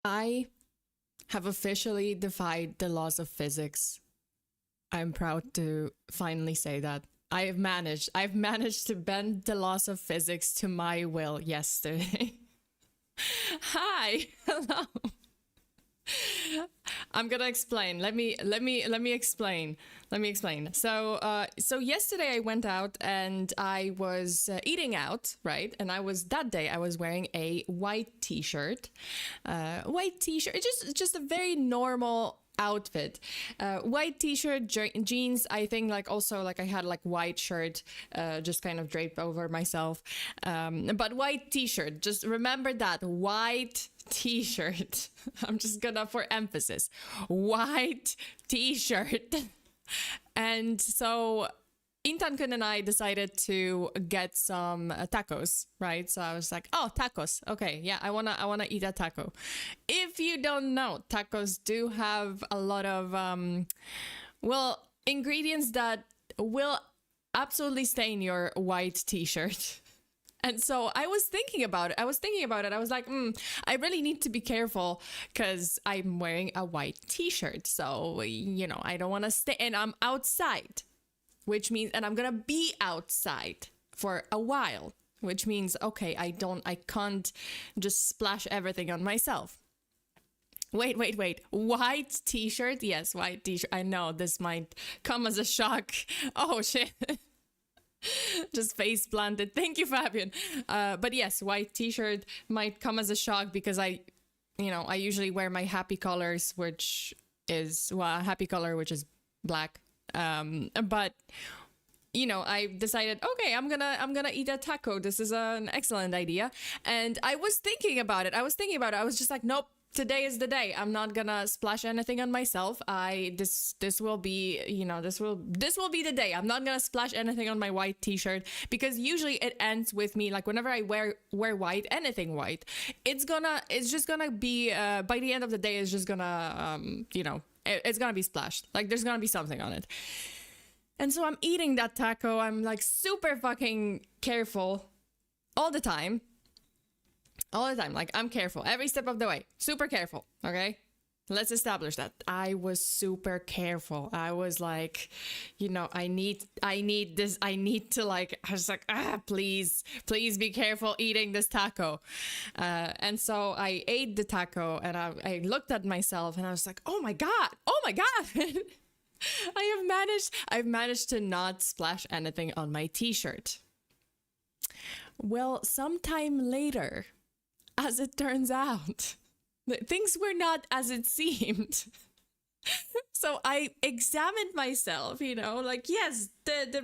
I have officially defied the laws of physics. I'm proud to finally say that. I've managed to bend the laws of physics to my will yesterday. Hi, hello. I'm gonna explain. Let me explain. So yesterday I went out and I was eating out, right? And I was wearing a white t-shirt. It's just a very normal outfit. White t-shirt, jeans. I think like also like I had like white shirt, just kind of draped over myself. But white t-shirt. Just remember that white t-shirt. I'm just gonna, for emphasis, white t-shirt. And so Intan-kun and I decided to get some tacos, right? So I was like, oh, tacos. Okay, yeah, I wanna eat a taco. If you don't know, tacos do have a lot of ingredients that will absolutely stain your white t-shirt. And so I was thinking about it. I was like, I really need to be careful because I'm wearing a white t-shirt. So, you know, I don't want to stay, and I'm outside, which means, and I'm going to be outside for a while, which means, okay, I can't just splash everything on myself. Wait. White t-shirt? Yes, white t-shirt. I know this might come as a shock. Oh, shit. Just face planted. Thank you, Fabian. But yes, white t-shirt might come as a shock because I usually wear my happy colors, which is a happy color, which is black. But you know, I decided, okay, I'm gonna eat a taco. This is an excellent idea. And I was thinking about it. I was just like, nope. Today is the day. I'm not gonna splash anything on myself. This will be, you know, this will be the day. I'm not gonna splash anything on my white t-shirt because usually it ends with me, like whenever I wear white, anything white, it's just gonna be by the end of the day, it's just gonna it's gonna be splashed. Like there's gonna be something on it. And so I'm eating that taco. I'm like super fucking careful all the time. Like I'm careful every step of the way, super careful. Okay, let's establish that I was super careful. I was like, you know, I need this. I need to like, I was like, please be careful eating this taco. And so I ate the taco and I looked at myself and I was like, oh my god. I've managed to not splash anything on my t-shirt. Well, sometime later, as it turns out, things were not as it seemed. So I examined myself, you know, like, yes,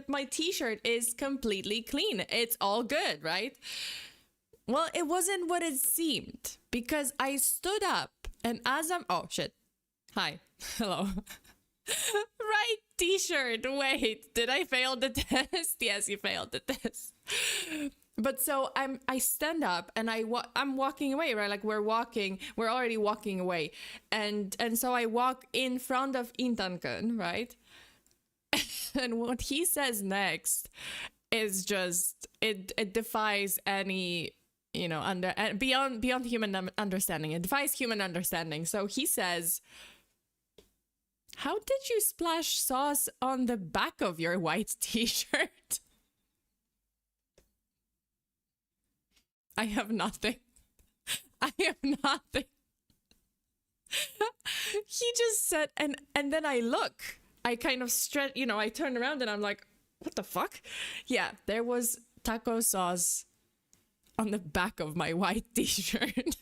my t-shirt is completely clean. It's all good, right? Well, it wasn't what it seemed because I stood up and oh shit. Hi. Hello. Right t-shirt. Wait, did I fail the test? Yes, you failed the test. But so I stand up and I'm walking away, right? Like we're already walking away. And so I walk in front of Intan-kun, right? And what he says next is just, it defies any, you know, beyond human understanding. It defies human understanding. So he says, how did you splash sauce on the back of your white t-shirt? I have nothing. He just said, and then I look. I kind of stretch, you know, I turn around and I'm like, what the fuck? Yeah, there was taco sauce on the back of my white t-shirt.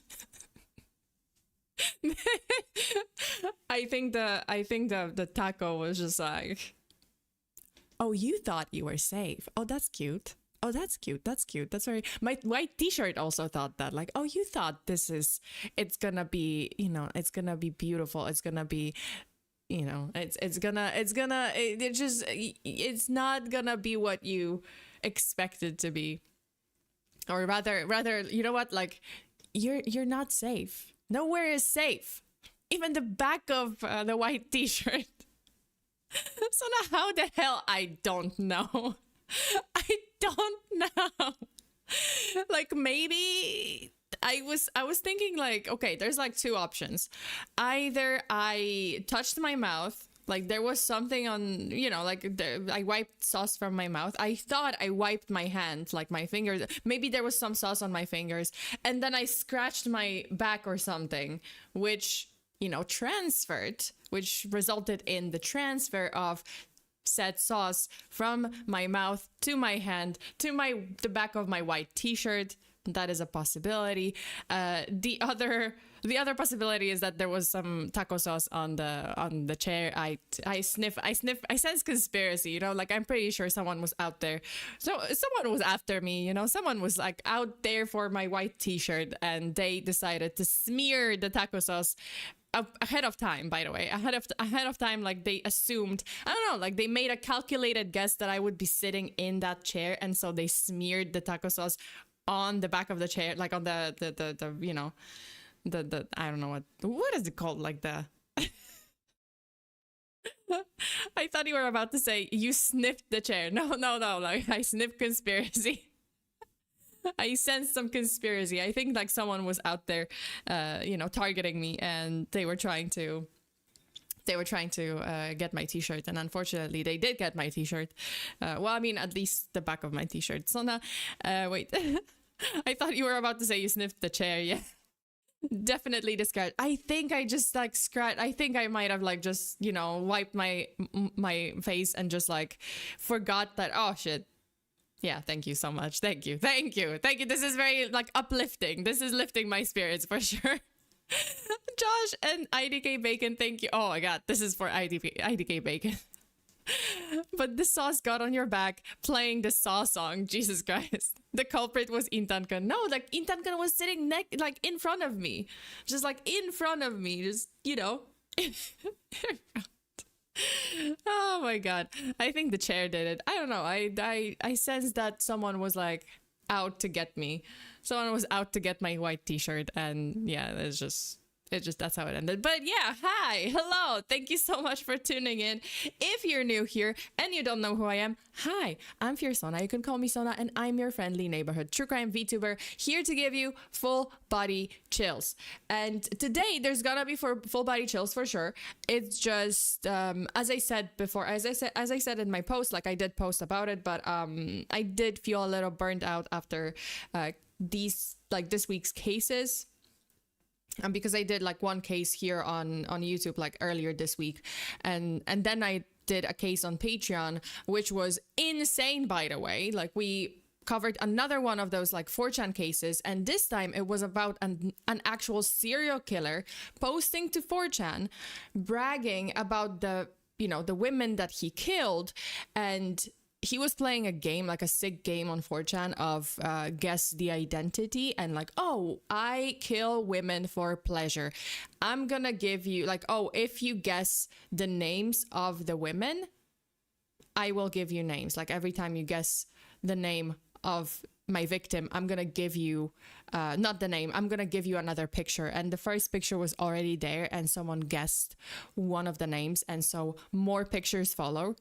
I think the taco was just like, oh, you thought you were safe. Oh, that's cute. Oh, that's cute. That's very, my white t-shirt also thought that, like, oh, you thought it's gonna be, you know, it's gonna be beautiful. It's gonna be, you know, it's not gonna be what you expected to be. Or rather, you know what? Like, you're not safe. Nowhere is safe. Even the back of the white t-shirt. So now how the hell? I don't know. I don't know. Like maybe I was thinking like, okay, there's like two options. Either I touched my mouth, like there was something on, like I wiped sauce from my mouth. I thought I wiped my hand, like my fingers. Maybe there was some sauce on my fingers, and then I scratched my back or something, which transferred, which resulted in the transfer of said sauce from my mouth to my hand to the back of my white t-shirt. That is a possibility. The other possibility is that there was some taco sauce on the chair. I sense conspiracy, like I'm pretty sure someone was out there. So someone was after me, someone was like out there for my white t-shirt, and they decided to smear the taco sauce ahead of time, by the way, ahead of time. Like they assumed, I don't know, like they made a calculated guess that I would be sitting in that chair, and so they smeared the taco sauce on the back of the chair, like on the I don't know what is it called, like the I thought you were about to say you sniffed the chair. No, like I sniffed conspiracy. I sensed some conspiracy. I think like someone was out there, targeting me, and they were trying to get my t-shirt, and unfortunately they did get my t-shirt. Well, I mean, at least the back of my t-shirt. So now, wait, I thought you were about to say you sniffed the chair. Yeah, definitely the scratch. I think I just like scratched. I think I might have like just wiped my face and just like forgot that. Oh shit. Yeah, thank you so much. Thank you. This is very like uplifting. This is lifting my spirits for sure. Josh and IDK Bacon, thank you. Oh my god, this is for IDK Bacon. But the sauce got on your back playing the Saw song. Jesus Christ. The culprit was Intankan. No, like Intankan was sitting like in front of me. Just like in front of me. Just, Oh my god. I think the chair did it. I don't know. I sensed that someone was like out to get me. Someone was out to get my white t-shirt, and yeah, it's just that's how it ended. But yeah, hi, hello, thank you so much for tuning in. If you're new here and you don't know who I am, hi, I'm FEARSONA. You can call me Sona, and I'm your friendly neighborhood true crime VTuber, here to give you full body chills. And today there's gonna be full body chills for sure. It's just as I said before, as I said in my post, like I did post about it, but I did feel a little burnt out after this week's cases. Because I did like one case here on YouTube like earlier this week, and then I did a case on Patreon, which was insane, by the way. Like we covered another one of those like 4chan cases, and this time it was about an actual serial killer posting to 4chan, bragging about the women that he killed, and he was playing a game, like a sick game on 4chan of guess the identity, and like, oh, I kill women for pleasure. I'm gonna give you like, oh, if you guess the names of the women, I will give you names. Like every time you guess the name of my victim, I'm gonna give you not the name, I'm gonna give you another picture. And the first picture was already there, and someone guessed one of the names, and so more pictures followed,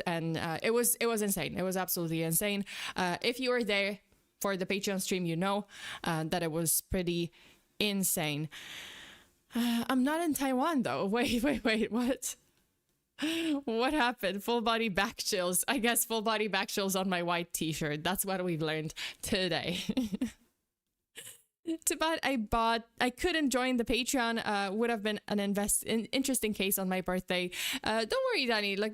and it was insane. It was absolutely insane. If you were there for the Patreon stream, you know that it was pretty insane. I'm not in Taiwan though. Wait, what? What happened? Full body back chills. I guess full body back chills on my white t-shirt. That's what we've learned today. Too bad I couldn't join the Patreon. Would have been an interesting case on my birthday. Don't worry, Danny. Like,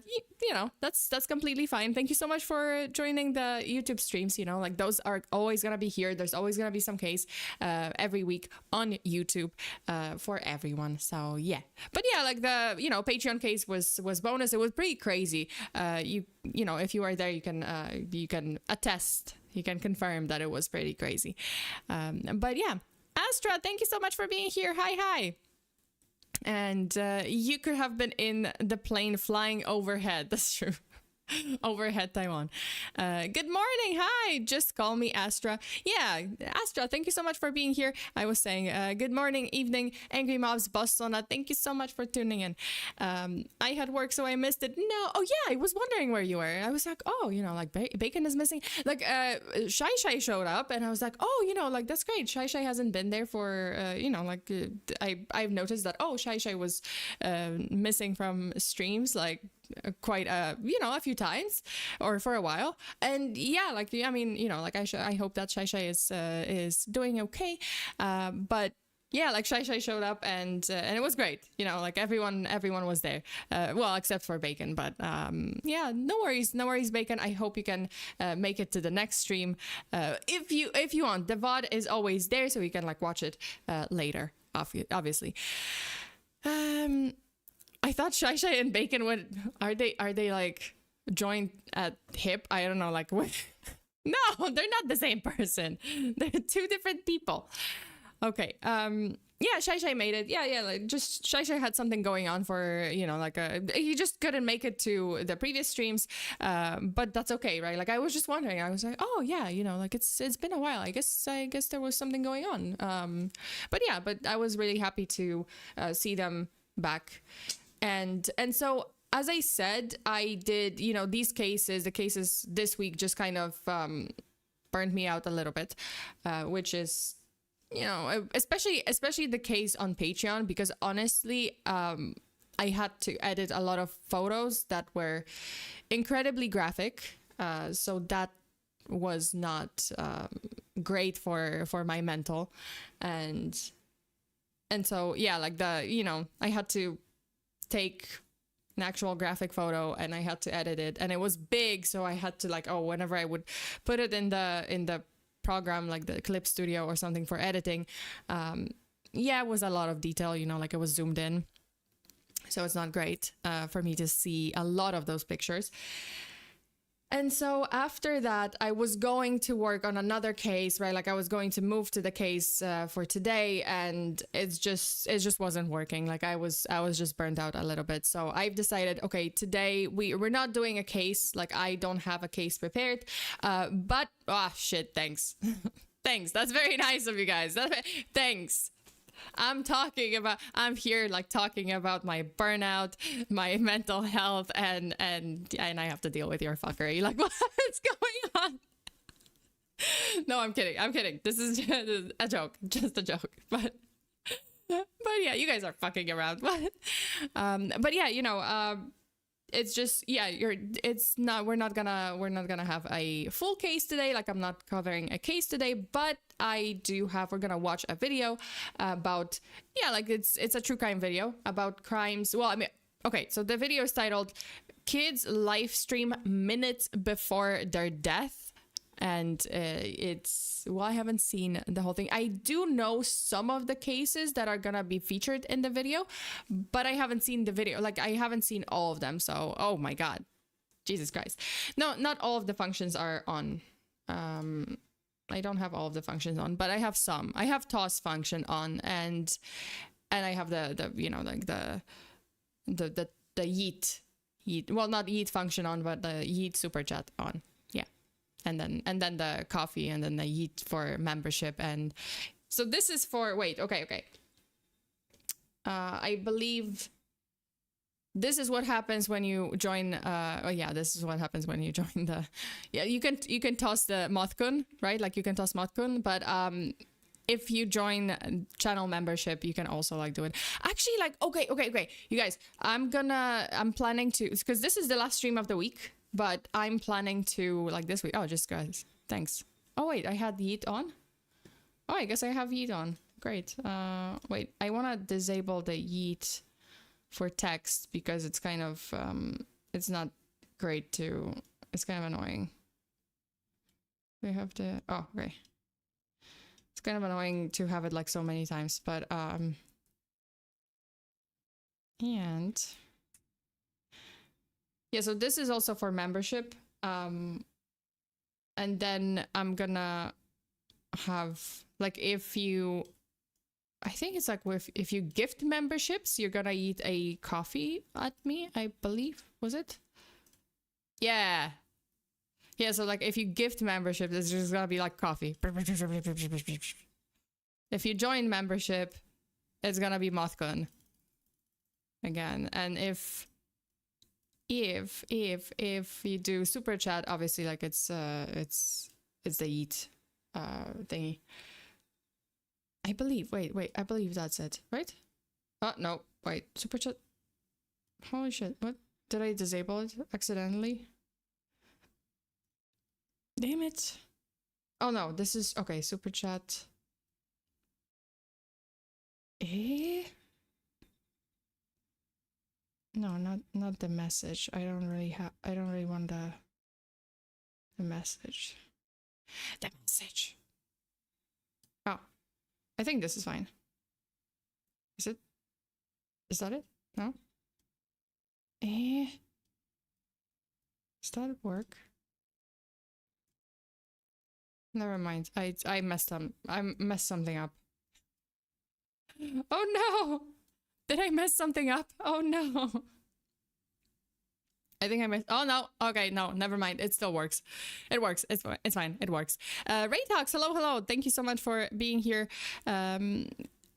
that's completely fine. Thank you so much for joining the YouTube streams. Like those are always gonna be here. There's always gonna be some case every week on YouTube for everyone. So yeah. But yeah, like the Patreon case was bonus. It was pretty crazy. If you are there, you can attest. You can confirm that it was pretty crazy. But yeah, Astra, thank you so much for being here. Hi. And you could have been in the plane flying overhead. That's true. Overhead Taiwan. Good morning. Hi. Just call me Astra. Yeah, Astra, thank you so much for being here. I was saying good morning, evening, Angry Mobs, Bostona. Thank you so much for tuning in. I had work, so I missed it. No. Oh, yeah. I was wondering where you were. I was like, oh, you know, like Bacon is missing. Like, Shai showed up, and I was like, oh, you know, like, that's great. Shai hasn't been there for, you know, like, I've noticed that, oh, Shai was missing from streams, like, quite you know, a few times or for a while. And yeah, like, I mean, you know, like I hope that Shai is doing okay, but yeah, like Shai showed up, and it was great, you know, like everyone was there, well, except for Bacon. But yeah, no worries, Bacon. I hope you can make it to the next stream, if you want. The VOD is always there, so you can like watch it later, obviously. I thought Shai and Bacon would... Are they like joined at hip? I don't know, like what? No, they're not the same person. They're two different people. Okay. Yeah, Shai made it. Yeah, like just Shai had something going on for, you know, like he just couldn't make it to the previous streams. But that's okay, right? Like I was just wondering. I was like, oh yeah, you know, like it's been a while. I guess there was something going on. But yeah, but I was really happy to see them back. And so, as I said, I did, you know, the cases this week just kind of burned me out a little bit, which is, you know, especially the case on Patreon, because honestly, I had to edit a lot of photos that were incredibly graphic. So that was not great for my mental. And so, yeah, like you know, I had to take an actual graphic photo and I had to edit it, and it was big, so I had to like, whenever I would put it in the program, like the Clip Studio or something for editing, yeah, it was a lot of detail, you know, like it was zoomed in, so it's not great for me to see a lot of those pictures. And so after that, I was going to work on another case, right? Like I was going to move to the case for today, and it just wasn't working. Like I was just burnt out a little bit. So I've decided, okay, today we're not doing a case. Like I don't have a case prepared. But shit, thanks. Thanks. That's very nice of you guys. Thanks. I'm here like talking about my burnout, my mental health, and I have to deal with your fuckery. Like, what's going on? No, I'm kidding. This is just a joke, But yeah, you guys are fucking around. But yeah, you know, it's just, yeah, we're not gonna have a full case today. Like I'm not covering a case today, but we're gonna watch a video about, yeah, like it's a true crime video about crimes. Well, I mean, okay, so the video is titled Kids Live Stream Minutes Before Their Death. And I haven't seen the whole thing. I do know some of the cases that are gonna be featured in the video, but I haven't seen the video. Like I haven't seen all of them. So, oh my God, Jesus Christ. No, not all of the functions are on. I don't have all of the functions on, but I have some. I have toss function on, and I have the you know, like the yeet. Well, not yeet function on, but the yeet super chat on. And then the coffee, and then the yeet for membership. And so this is for, wait, okay. I believe this is what happens when you join, this is what happens when you join the, yeah, you can toss the Mothkun, right? Like you can toss Mothkun, but if you join channel membership, you can also like do it. Actually, like, okay. You guys, I'm planning to, because this is the last stream of the week. But I'm planning to, like this week. Oh, just guys. Thanks. Oh, wait. I had Yeet on? Oh, I guess I have Yeet on. Great. Wait. I want to disable the Yeet for text because it's kind of, it's not great to, it's kind of annoying. We have to, oh, okay. It's kind of annoying to have it like so many times, but, and... yeah, so this is also for membership. And then I'm gonna have, like, I think it's like if you gift memberships, you're gonna eat a coffee at me, I believe. Was it? Yeah. Yeah, so like if you gift membership, it's just gonna be like coffee. If you join membership, it's gonna be Mothgun again. And if you do super chat, obviously like it's the eat thingy. I believe. Wait. I believe that's it, right? Oh no, wait. Super chat. Holy shit! What did I disable it accidentally? Damn it! Oh no, this is okay. Super chat. Eh? No, not the message. I don't really want the message. The message. Oh, I think this is fine. Is it? Is that it? No? Eh? Does that work? Never mind. I messed something up. Oh no! Did I mess something up? Oh no! I think I missed. Oh no! Okay, no, never mind. It still works. It works. It's fine. It works. Ray Talks, hello. Thank you so much for being here.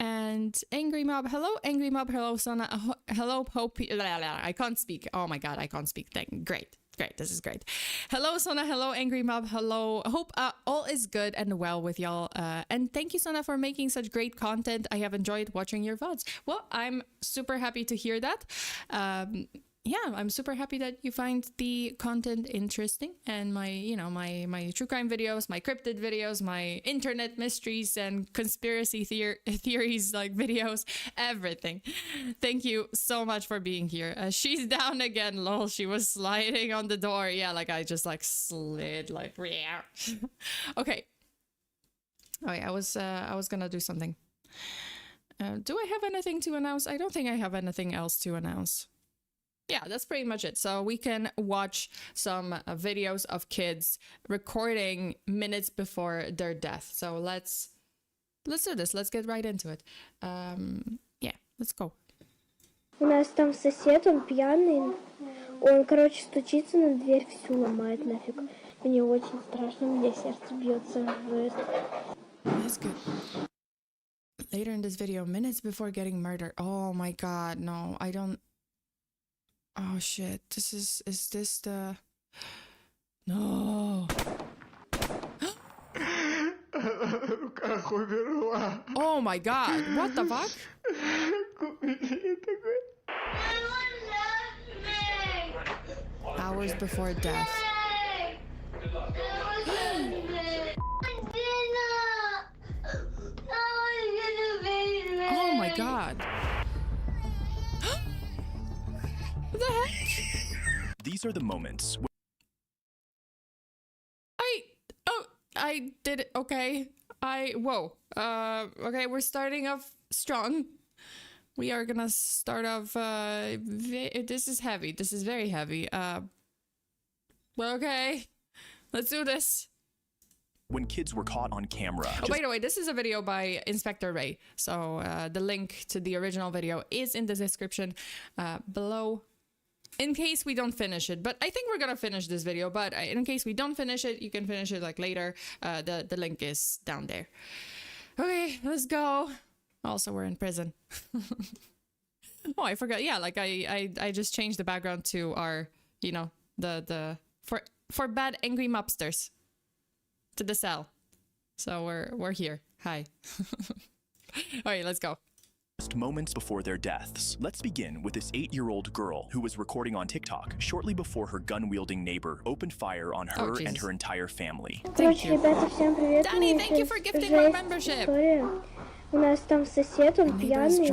And Angry Mob, hello. Angry Mob, hello. Sona, hello. Hope. I can't speak. Oh my god, I can't speak. Great. This is great. Hello, Sona. Hello, Angry Mob. Hello. Hope all is good and well with y'all. And thank you, Sona, for making such great content. I have enjoyed watching your VODs. Well, I'm super happy to hear that. Yeah, I'm super happy that you find the content interesting, and my true crime videos, my cryptid videos, my internet mysteries and conspiracy theories like videos, everything. Thank you so much for being here. She's down again, lol. She was sliding on the door. Yeah, like I just like slid like okay. Oh yeah, I was gonna do something. Do I have anything to announce? I don't think I have anything else to announce. Yeah, that's pretty much it. So we can watch some videos of kids recording minutes before their death. So let's do this. Let's get right into it. Yeah, let's go. У нас там сосед, он пьяный. Он, короче, стучится на дверь, всю ломает нафиг. Мне очень страшно, у меня сердце бьется. Жесть. That's good. Later in this video, minutes before getting murdered. Oh my god, no, I don't. Oh shit, is this the... No. Oh my god, what the fuck? Hours before death. Oh my god. What the heck? These are the moments. I did it. Okay. Whoa. Okay, we're starting off strong. We are gonna start off, this is heavy. This is very heavy. Well, okay. Let's do this. When kids were caught on camera. Oh, by the way, this is a video by Inspector Ray. So, the link to the original video is in the description, below. In case we don't finish it, but I think we're gonna finish this video, but in case we don't finish it, you can finish it like later. The link is down there. Okay, let's go. Also, we're in prison. Oh, I forgot. Yeah, like I just changed the background to our, the for bad angry mobsters to the cell. So we're here. Hi. All right, let's go. Moments before their deaths. Let's begin with this 8-year-old girl who was recording on TikTok shortly before her gun-wielding neighbor opened fire on her and her entire family. Короче, ребята, всем привет. Danny, thank you for gifting my membership. У нас там сосед, он пьяный.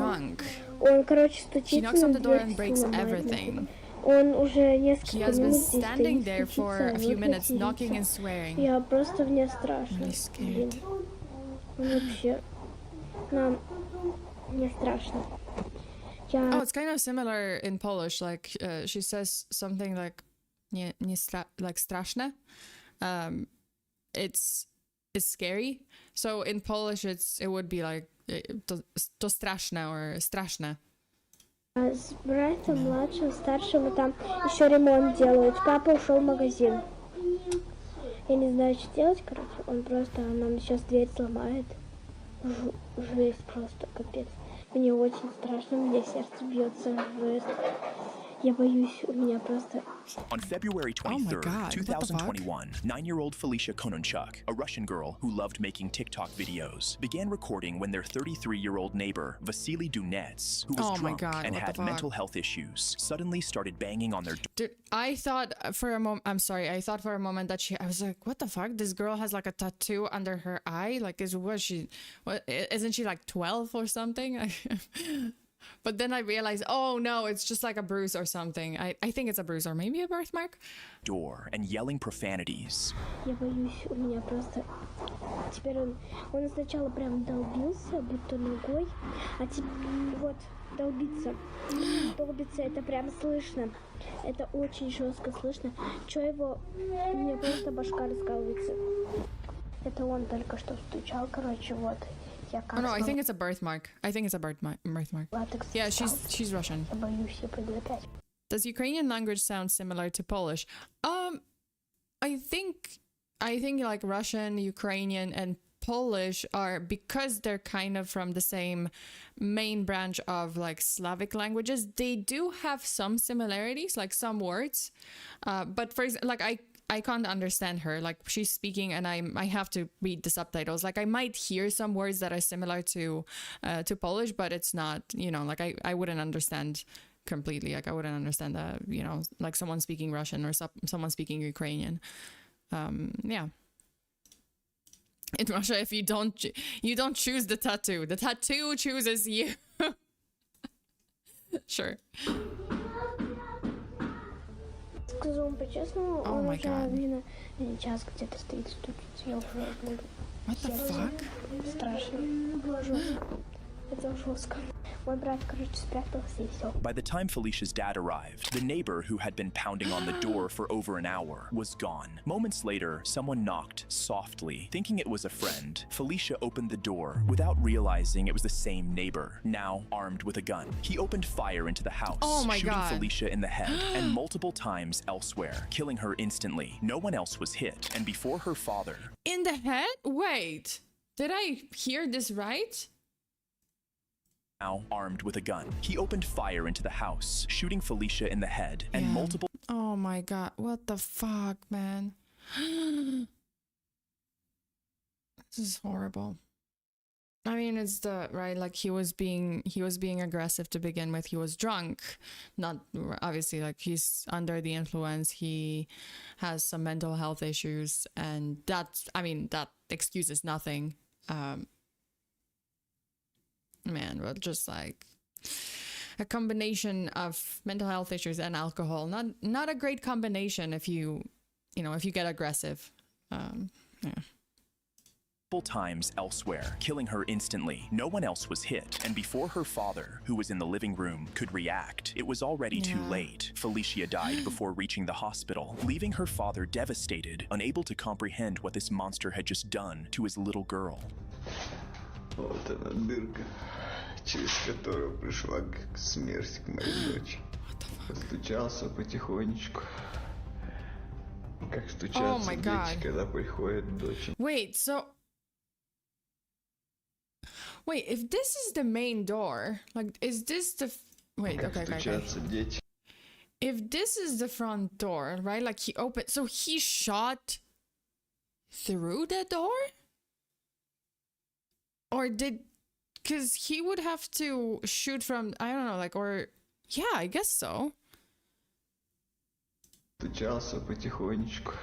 Он, короче, стучится на дверь, всю ломает нафиг. Он уже несколько минут здесь стоит, стучится, матерится. Я просто мне страшно. Блин. Вообще. Нам... Мне страшно. Oh, it's kind of similar in Polish. Like she says something like like straszne. It's scary. So in Polish, it would be like to straszne or straszne. С братом младшим, старшим, и там еще ремонт делают. Папа ушел в магазин. Я не знаю, что делать, короче. Он просто нам сейчас дверь сломает. Жесть просто, капец. Мне очень страшно, у меня сердце бьется, жесть. Я боюсь, у меня просто... On February 23rd, 2021, 9-year-old Felicia Kononchuk, a Russian girl who loved making TikTok videos, began recording when their 33-year-old neighbor, Vasily Dunets, who was drunk and had mental health issues, suddenly started banging on their door. Dude, I thought for a moment, I'm sorry, I thought for a moment that I was like, what the fuck? This girl has like a tattoo under her eye? Like, isn't she like 12 or something? But then I realized, oh no, it's just like a bruise or something. I think it's a bruise or maybe a birthmark. Door and yelling profanities. Я боюсь, у меня просто... Теперь он сначала прям долбился, будто ногой, а теперь вот долбиться, это прям слышно. Это очень жестко слышно. Чё его... У меня просто башка раскалывается. Это он только что стучал, короче, вот. Oh no, I think it's a birthmark. I think it's a birthmark. Yeah, she's Russian. Does Ukrainian language sound similar to Polish? I think like Russian, Ukrainian, and Polish are, because they're kind of from the same main branch of like Slavic languages, they do have some similarities, like some words. But for example, like I can't understand her. Like, she's speaking and I have to read the subtitles. Like, I might hear some words that are similar to Polish, but it's not, you know, like I wouldn't understand completely. Like, I wouldn't understand that, you know, like someone speaking Russian or someone speaking Ukrainian. Yeah. In Russia, if you don't choose the tattoo chooses you. Sure. Скажу вам по-честному, он уже, наверное, час где-то стоит, стучится, я уже буду. What the fuck? Страшно. Жестко. Это жестко. Мой брат, короче, спрятался и все. By the time Felicia's dad arrived, the neighbor who had been pounding on the door for over an hour was gone. Moments later, someone knocked softly. Thinking it was a friend, Felicia opened the door without realizing it was the same neighbor, now armed with a gun. He opened fire into the house, shooting Felicia in the head and multiple times elsewhere, killing her instantly. No one else was hit, and before her father... In the head? Wait, did I hear this right? Now armed with a gun. He opened fire into the house, shooting Felicia in the head and multiple... Oh my god, what the fuck, man? This is horrible. I mean, it's the right, like he was being aggressive to begin with. He was drunk, not obviously, like he's under the influence. He has some mental health issues, and that, I mean, that excuses nothing. Man, but just like a combination of mental health issues and alcohol, not a great combination if you get aggressive. Yeah. Times elsewhere, killing her instantly. No one else was hit, and before her father, who was in the living room, could react, it was already too late. Felicia died before reaching the hospital, leaving her father devastated, unable to comprehend what this monster had just done to his little girl. Вот она дырка, через которую пришла смерть к моей дочери. Постучался потихонечку. Как стучатся дети, когда приходят дочери. Wait, if this is the main door, like, is this the... Wait, okay. If this is the front door, right, like he opened... So he shot through the door? Or did... Because he would have to shoot from... I don't know, like, or... Yeah, I guess so. Стучался потихонечку.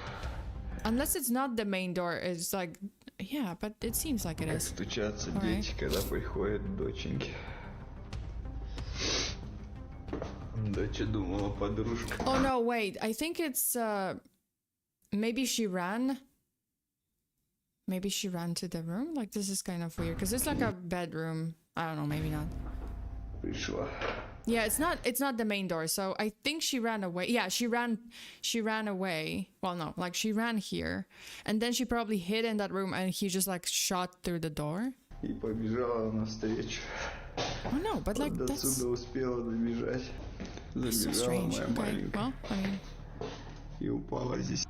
Unless it's not the main door, it's like... Yeah, but it seems like it is. Стучатся дети, когда приходят доченьки. Доча думала подружка. Oh no, wait. I think it's maybe she ran. Maybe she ran to the room. Like, this is kind of weird because it's like a bedroom. I don't know, maybe not. Пришла. Yeah, it's not the main door. So I think she ran away. Yeah, she ran away. Well, no, like she ran here. And then she probably hid in that room and he just like shot through the door. И побежала навстречу. Oh no, but like До that's суда успела добежать. so Забежала strange. моя Okay, маленькая well, I mean, и упала здесь.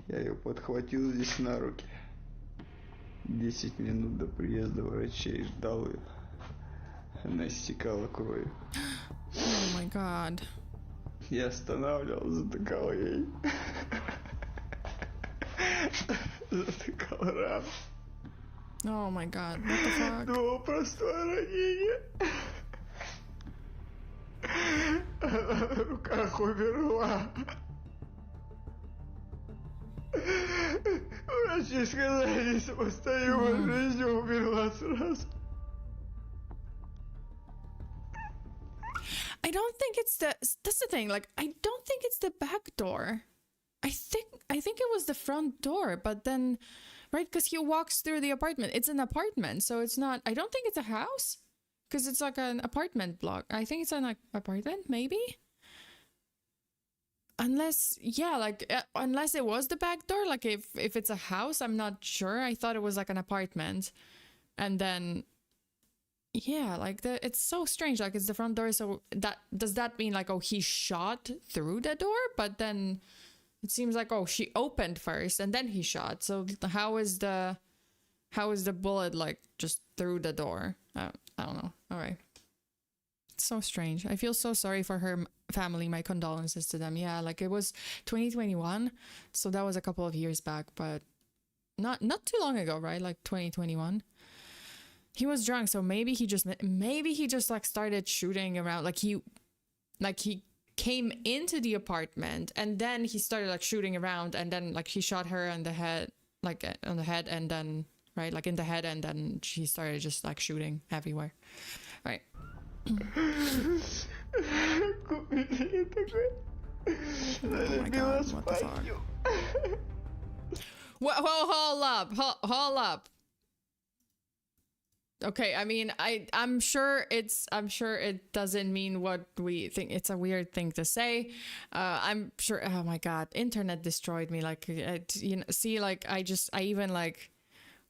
Я ее подхватил здесь на руки. 10 минут до приезда врачей ждал ее. Она истекала кровью. oh my god. Я останавливал, затыкал ей. Затыкал рану. Oh my god, what the fuck? Думал, простое ранение. Она на руках умерла. Врачи сказали, несопоставимой жизнью умерла сразу. I don't think it's that's the thing, like I don't think it's the back door. I think it was the front door, but then right, because he walks through the apartment. It's an apartment, so it's not, I don't think it's a house, because it's like an apartment block. I think it's an apartment, maybe, unless, yeah, like unless it was the back door. Like if it's a house, I'm not sure. I thought it was like an apartment, and then yeah, like it's so strange, like it's the front door. So that does that mean like, oh, he shot through the door, but then it seems like, oh, she opened first and then he shot. So how is the bullet like just through the door? I don't know. All right. It's so strange. I feel so sorry for her family. My condolences to them. Yeah, like it was 2021, so that was a couple of years back, but not too long ago, right? Like 2021. He was drunk, so maybe he just like started shooting around. Like he came into the apartment and then he started like shooting around, and then like he shot her on the head, like on the head, and then right, like in the head, and then she started just like shooting everywhere. Right. Oh my god, what the fuck? Whoa, hold up. Okay, I mean, I'm sure it doesn't mean what we think. It's a weird thing to say. I'm sure. Oh my god, internet destroyed me. Like, you know, see, like I even like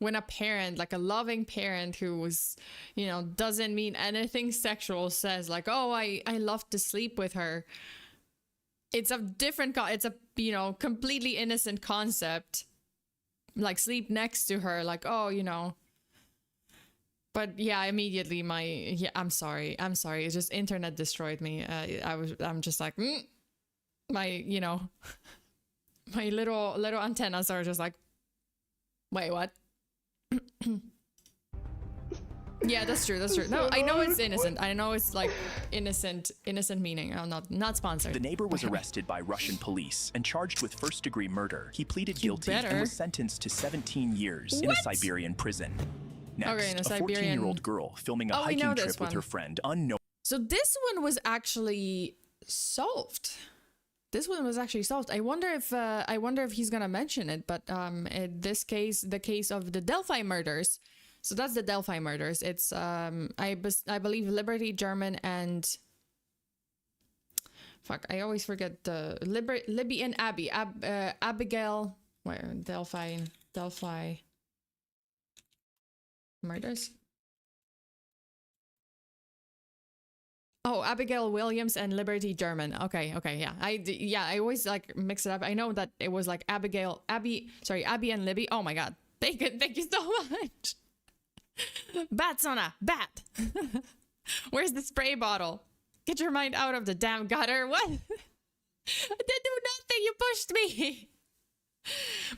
when a parent, like a loving parent who was, you know, doesn't mean anything sexual, says like, oh, I love to sleep with her. It's a different. It's a, you know, completely innocent concept. Like sleep next to her. Like, oh, you know. But yeah, immediately I'm sorry. It's just internet destroyed me. I'm just like, my, you know, my little antennas are just like, wait, what? Yeah, that's true. No, I know it's innocent. I know it's like innocent meaning. I'm not sponsored. The neighbor was arrested by Russian police and charged with first-degree murder. He pleaded guilty and was sentenced to 17 years in a Siberian prison. Next, a 14-year-old girl filming a hiking trip with her friend unknown. So this one was actually solved. I wonder if he's gonna mention it. But in this case, the case of the Delphi murders. So that's the Delphi murders. It's I believe Liberty, German, and fuck, I always forget the Libby and Abby. Abigail. Where Delphi murders. Oh, Abigail Williams and Liberty German. Okay, yeah. I always like mix it up. I know that it was like Abby and Libby. Oh my god. Thank you so much. Batsona, bat. Where's the spray bottle? Get your mind out of the damn gutter. What? I didn't do nothing. You pushed me.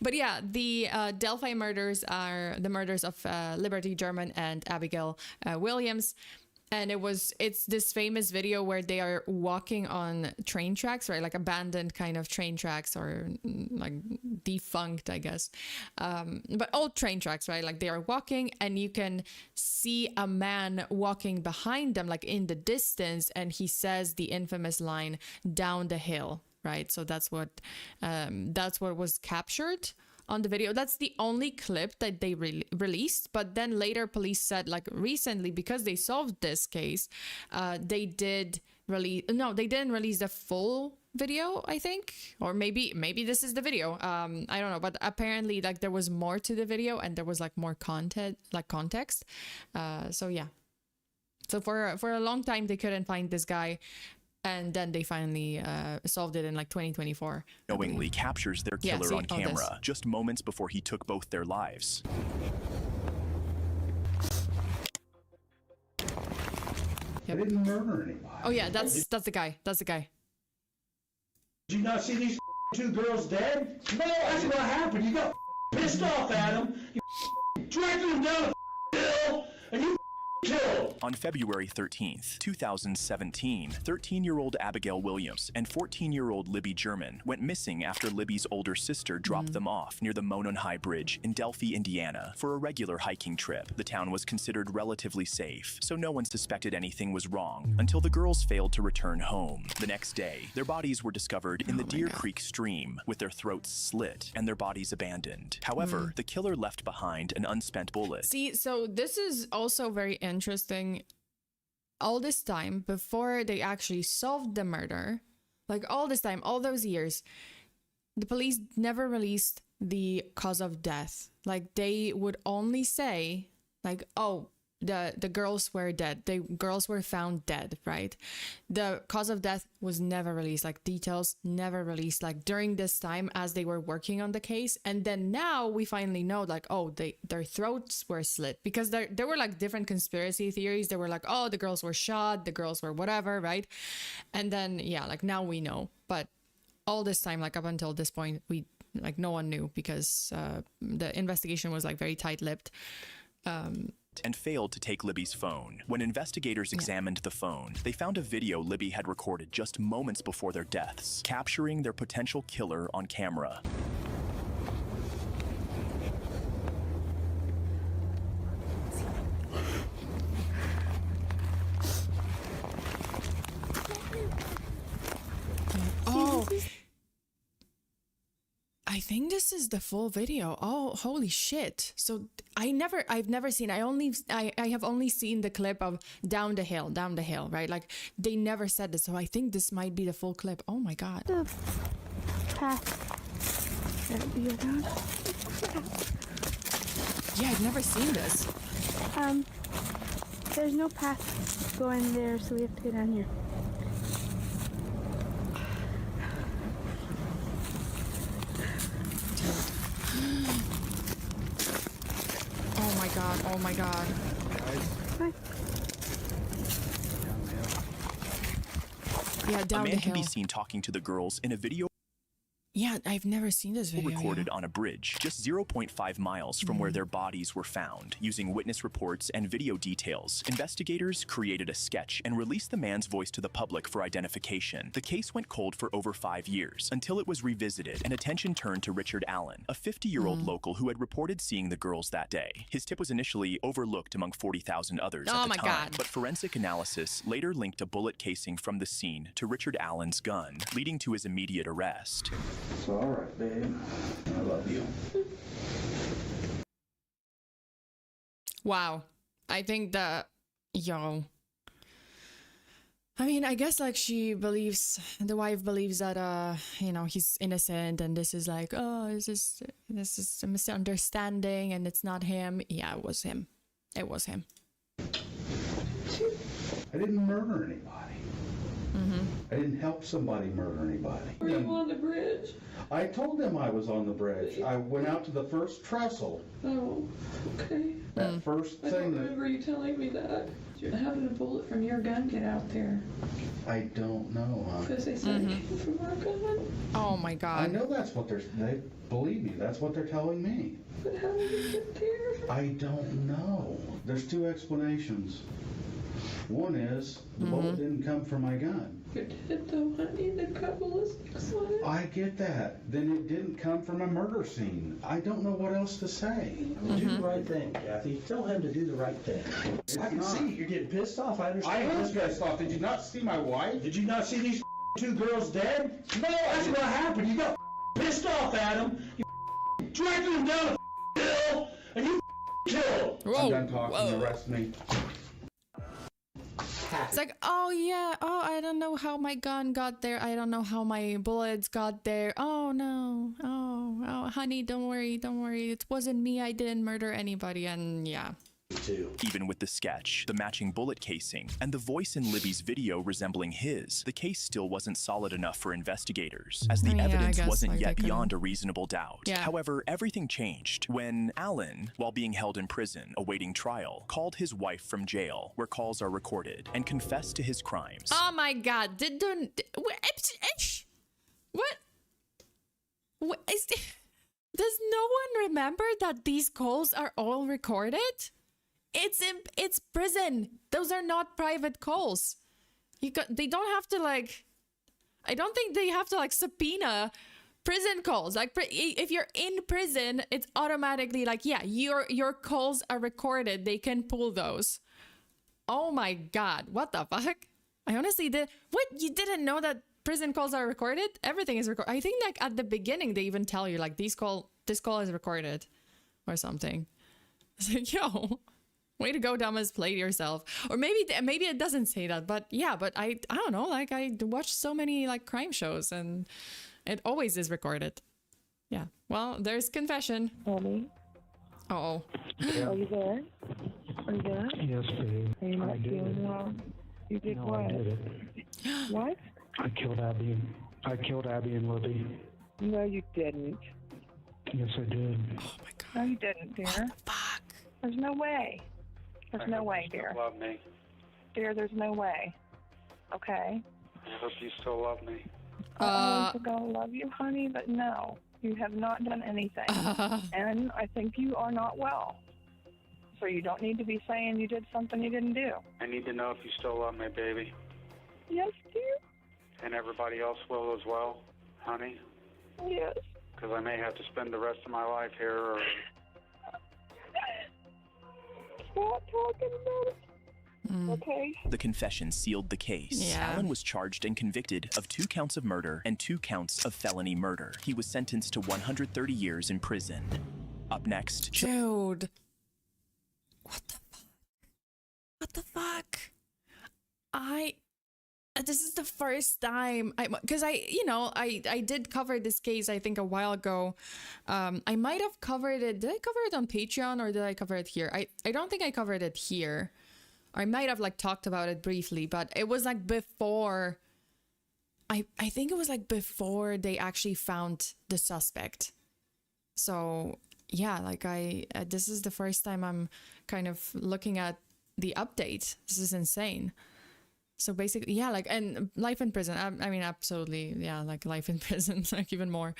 But yeah, the Delphi murders are the murders of Liberty German and Abigail Williams. And it's this famous video where they are walking on train tracks, right? Like abandoned kind of train tracks, or like defunct, I guess. But old train tracks, right? Like they are walking and you can see a man walking behind them, like in the distance. And he says the infamous line, "Down the hill," right? So that's what was captured on the video. That's the only clip that they released. But then later police said, like recently, because they solved this case, they didn't release the full video, I think, or maybe this is the video. I don't know, but apparently like there was more to the video and there was like more content, like context. So yeah. So for a long time they couldn't find this guy, and then they finally solved it in like 2024. Knowingly captures their killer on camera just moments before he took both their lives. I didn't murder anybody. Oh yeah, that's the guy. That's the guy. Did you not see these two girls dead? No, that's what happened. You got pissed off at them. You dragged them down a hill, and you killed. On February 13th, 2017, 13-year-old Abigail Williams and 14-year-old Libby German went missing after Libby's older sister dropped them off near the Mononhai Bridge in Delphi, Indiana, for a regular hiking trip. The town was considered relatively safe, so no one suspected anything was wrong until the girls failed to return home. The next day, their bodies were discovered in the Deer Creek stream with their throats slit and their bodies abandoned. However, the killer left behind an unspent bullet. See, so this is also very interesting. All this time before they actually solved the murder, like all this time, all those years, the police never released the cause of death. Like they would only say like, oh, the girls were dead. The girls were found dead, right? The cause of death was never released, like details never released, like during this time as they were working on the case. And then now we finally know like, oh, their throats were slit, because there were like different conspiracy theories. They were like, oh, the girls were shot, the girls were whatever, right? And then, yeah, like now we know. But all this time, like up until this point, no one knew, because the investigation was like very tight-lipped. And failed to take Libby's phone. When investigators examined the phone, they found a video Libby had recorded just moments before their deaths, capturing their potential killer on camera. Oh, I think this is the full video. Oh, holy shit. So I've never seen, I have only seen the clip of down the hill, right? Like they never said this. So I think this might be the full clip. Oh my God. The path that we are down. Yeah, I've never seen this. There's no path going there, so we have to go down here. Oh my God, oh my God. Hi. Yeah, down the hill. A man can be seen talking to the girls in a video Yeah, I've never seen this video. Recorded on a bridge just 0.5 miles from where their bodies were found. Using witness reports and video details, investigators created a sketch and released the man's voice to the public for identification. The case went cold for over 5 years until it was revisited and attention turned to Richard Allen, a 50-year-old local who had reported seeing the girls that day. His tip was initially overlooked among 40,000 others at the time, but forensic analysis later linked a bullet casing from the scene to Richard Allen's gun, leading to his immediate arrest. It's all right, babe. I love you. Wow. I think that, I mean, I guess like the wife believes that, he's innocent and this is like, oh, this is a misunderstanding and it's not him. Yeah, it was him. It was him. I didn't murder anybody. I didn't help somebody murder anybody. Were you on the bridge? I told them I was on the bridge. I went out to the first trestle. Oh, okay. That first I thing don't remember you telling me that. How did a bullet from your gun get out there? I don't know, huh? Because they said it came from our gun. Oh my God. I know that's what they believe me. That's what they're telling me. But how did it get there? I don't know. There's two explanations. One is the bullet didn't come from my gun. It did though, honey. The ballistics on it. I get that. Then it didn't come from a murder scene. I don't know what else to say. Do the right thing, Kathy. Tell him to do the right thing. I can see you're getting pissed off. I understand. I am pissed off. Did you not see my wife? Did you not see these two girls dead? No, that's what happened. You got pissed off at them. You dragged them down a hill, and you killed. I'm done talking. Arrest me. It's like, oh yeah, oh, I don't know how my gun got there. I don't know how my bullets got there. Oh no, oh, honey, don't worry. It wasn't me. I didn't murder anybody. And yeah. Even with the sketch, the matching bullet casing, and the voice in Libby's video resembling his, the case still wasn't solid enough for investigators, as the evidence wasn't yet beyond a reasonable doubt. However, everything changed when Alan, while being held in prison awaiting trial, called his wife from jail, where calls are recorded, and confessed to his crimes. Oh my God! What is? Does no one remember that these calls are all recorded? It's prison. Those are not private calls. They don't have to like. I don't think they have to like subpoena prison calls. Like if you're in prison, it's automatically like, yeah, your calls are recorded. They can pull those. Oh my God! What the fuck? I honestly did. What, you didn't know that prison calls are recorded? Everything is recorded. I think like at the beginning they even tell you like this call is recorded, or something. It's like, yo. Way to go, Thomas, play yourself. Or maybe it doesn't say that, but yeah, but I don't know, like I watch so many like crime shows and it always is recorded. Yeah. Well, there's confession. Honey. Uh-oh. Yeah. Are you there? Are you there? Yes, babe. Are you not feeling well? You did No, what? I did it. What? I killed Abby and Libby. No, you didn't. Yes, I did. Oh my God. No, you didn't, dear. What the fuck? There's no way. There's no way, dear. Love me. Dear, there's no way. Okay? I hope you still love me. I'm gonna love you, honey, but no. You have not done anything. And I think you are not well. So you don't need to be saying you did something you didn't do. I need to know if you still love me, baby. Yes, dear? And everybody else will as well, honey? Yes. Because I may have to spend the rest of my life here or... Stop talking about it. Okay. The confession sealed the case. Yeah. Alan was charged and convicted of 2 counts of murder and 2 counts of felony murder. He was sentenced to 130 years in prison. Up next... Dude. What the fuck? What the fuck? This is the first time because I did cover this case, I think, a while ago. I might have covered it. Did I cover it on Patreon or did I cover it here? I don't think I covered it here. I might have like talked about it briefly, but it was like before. I think it was like before they actually found the suspect. So yeah, like this is the first time I'm kind of looking at the update. This is insane. So basically, yeah, like, and life in prison. I mean, absolutely, yeah, like life in prison, like even more.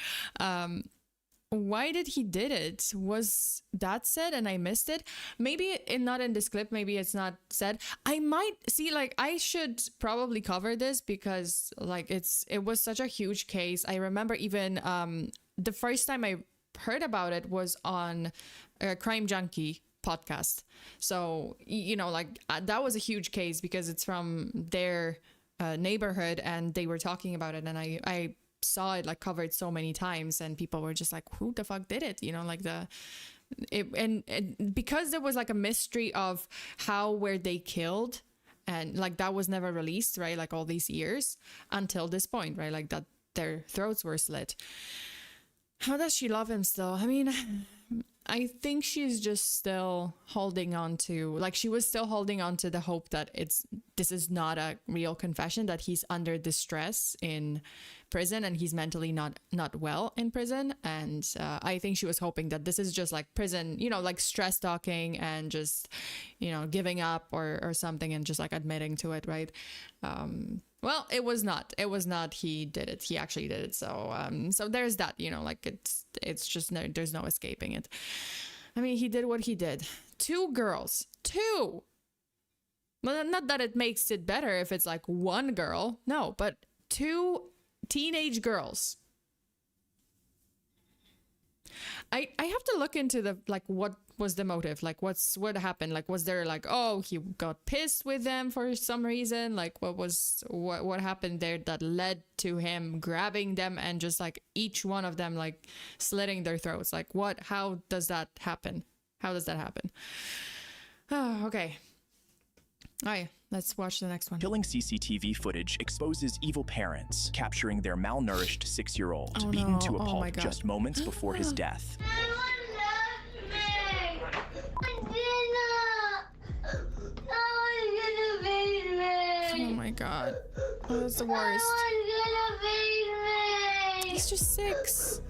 Why did he did it? Was that said and I missed it? Maybe not in this clip. Maybe it's not said. I might see, like, I should probably cover this because like it was such a huge case. I remember even the first time I heard about it was on a Crime Junkie podcast. So, you know, like that was a huge case because it's from their neighborhood and they were talking about it, and I saw it like covered so many times and people were just like, who the fuck did it? You know, like and because there was like a mystery of how were they killed, and like that was never released, right? Like all these years until this point, right? Like that their throats were slit. How does she love him still? I mean, I think she's just still holding on to, like, she was still holding on to the hope that this is not a real confession, that he's under distress in prison and he's mentally not well in prison. And I think she was hoping that this is just like prison, you know, like stress talking and just, you know, giving up or something and just like admitting to it, right? Well, it was not. It was not. He did it. He actually did it. So, so there's that. You know, like it's just there's no escaping it. I mean, he did what he did. 2 girls. 2. Well, not that it makes it better if it's like 1 girl. No, but 2 teenage girls. I have to look into the, like, what was the motive? Like, what happened? Like, was there like, oh, he got pissed with them for some reason? Like, what happened there that led to him grabbing them and just like each one of them like slitting their throats? Like, how does that happen? How does that happen? Oh, okay. All right, Let's watch the next one. Killing CCTV footage exposes evil parents, capturing their malnourished 6-year-old, Oh, beaten no. to a Oh, my pulp God. just moments before his death. Oh my god. Oh, that's the worst. He's just 6.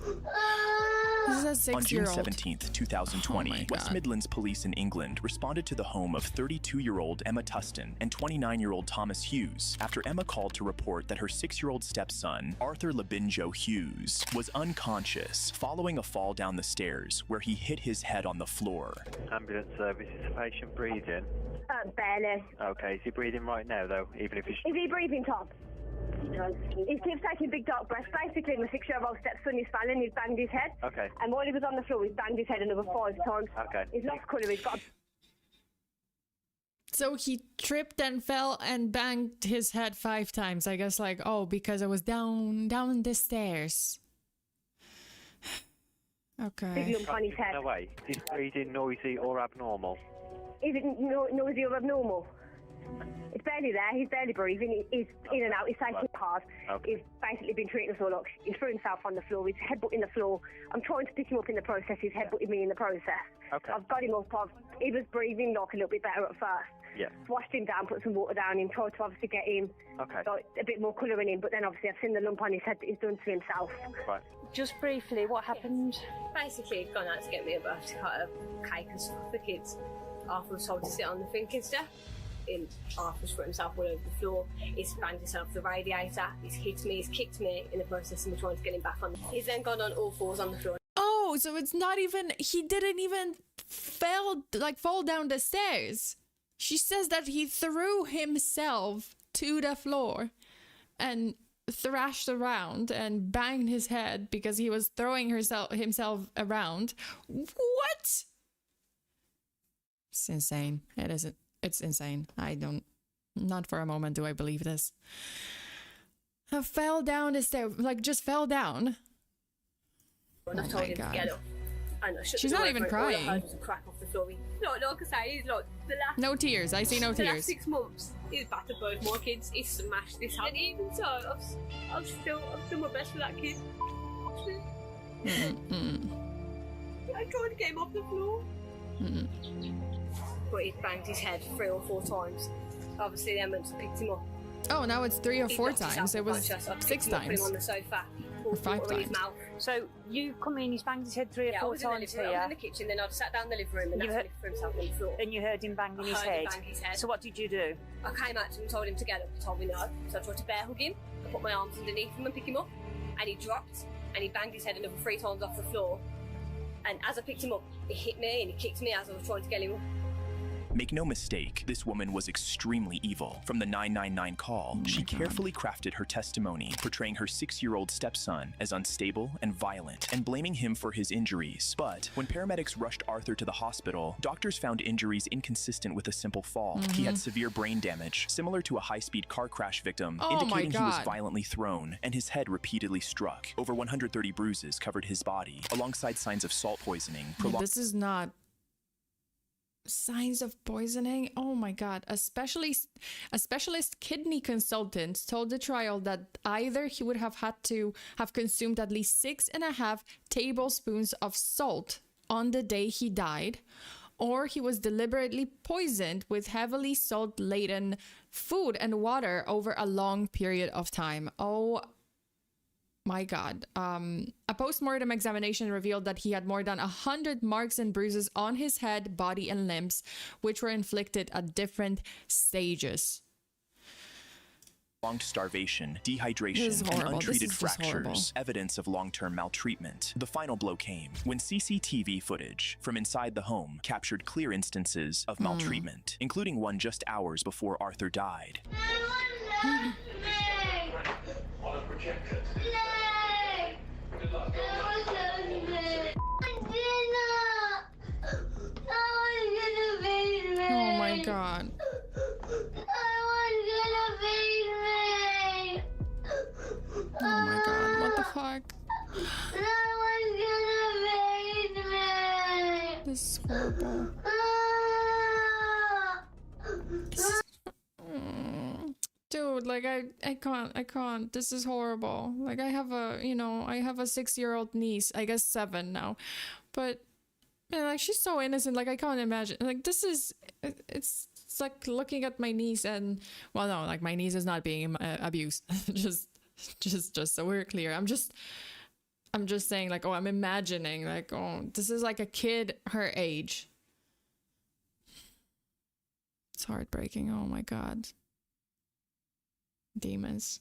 This is a 6-year-old. On June 17th, 2020, Oh my West God. Midlands police in England responded to the home of 32-year-old Emma Tustin and 29-year-old Thomas Hughes after Emma called to report that her 6-year-old stepson, Arthur Labinjo-Hughes, was unconscious following a fall down the stairs where he hit his head on the floor. Ambulance service, is the patient breathing? Barely. Okay, is he breathing right now though, even if he's... Is he breathing, Tom? He keeps taking big dark breaths. Basically, my 6-year-old stepson is fallen, he's banged his head. Okay. And while he was on the floor, he's banged his head another 5 times. Okay. He's lost colour, he's got a... So he tripped and fell and banged his head 5 times. I guess like, oh, because I was down the stairs. Okay. big lump on his head. No way. Is breathing noisy or abnormal? Is it noisy or abnormal? It's barely there, he's barely breathing, he's in and out, he's taking hard. Okay. He's basically been treating us all like, he threw himself on the floor, he's headbutting the floor. I'm trying to pick him up in the process, he's headbutting me in the process. Okay. I've got him up, he was breathing like a little bit better at first. Yeah. Washed him down, put some water down him, tried to obviously get him like, a bit more colour in him, but then obviously I've seen the lump on his head that he's done to himself. Right. Just briefly, what happened? Basically, he'd gone out to get me a birthday card, a cake and stuff for the kids. Arthur was told to sit on the thinking step. Arthur's put himself all over the floor. He's banged himself off the radiator. He's hit me. He's kicked me in the process, and we're trying to get him back on. He's then gone on all fours on the floor. Oh, so it's not even, he didn't even fall down the stairs. She says that he threw himself to the floor and thrashed around and banged his head because he was throwing himself around. What? It's insane. It isn't. It's insane. Not for a moment do I believe this. I fell down the stairs, just fell down. And I told him to get up. And I shut She's the door not even for it. All I crying. heard was a crack off the floor. Like I say, he's like the last. No tears. I see no the tears. last 6 months, he's battered both more kids. He's smashed this house. And even so, I've done my best for that kid. I tried to get him off the floor. But he's banged his head 3 or 4 times. Obviously, the ambulance picked him up. Oh, now it's 3 or 4 He knocked times. It was himself unconscious. I 6 picked him up, put times. him on the sofa. Or 5 water in his times. mouth. So you come in, he's banged his head 3 or 4 times I was here. in the kitchen, then I sat down in the living room and You that's when heard- he threw himself on the floor. And you heard him banging his I heard head. him bang his head. So what did you do? I came out to him and told him to get up. He told me no. So I tried to bear hug him. I put my arms underneath him and pick him up. And he dropped and he banged his head another 3 times off the floor. And as I picked him up, he hit me and he kicked me as I was trying to get him up. Make no mistake, this woman was extremely evil. From the 999 call, she carefully crafted her testimony, portraying her 6-year-old stepson as unstable and violent, and blaming him for his injuries. But when paramedics rushed Arthur to the hospital, doctors found injuries inconsistent with a simple fall. He had severe brain damage, similar to a high-speed car crash victim, Oh my indicating he was God. violently thrown, and his head repeatedly struck. Over 130 bruises covered his body, alongside signs of salt poisoning. This is not signs of poisoning. Oh my god. A specialist kidney consultant told the trial that either he would have had to have consumed at least 6.5 tablespoons of salt on the day he died, or he was deliberately poisoned with heavily salt-laden food and water over a long period of time. Oh my god. A post-mortem examination revealed that he had more than 100 marks and bruises on his head, body, and limbs, which were inflicted at different stages. Prolonged starvation, This is dehydration, and horrible. untreated This is just horrible. fractures, evidence of long-term maltreatment. The final blow came when CCTV footage from inside the home captured clear instances of maltreatment, including one just hours before Arthur died. Oh my god. Oh my god, what the fuck? This is horrible. dude, like I can't. This is horrible. Like I have a 6-year-old niece, I guess 7 now, but man, like she's so innocent. Like I can't imagine. Like this is, it's like looking at my niece and, well, no, like my niece is not being abused. just so we're clear. I'm just saying, like, oh, I'm imagining, like, oh, this is like a kid her age. It's heartbreaking. Oh my god. Demons.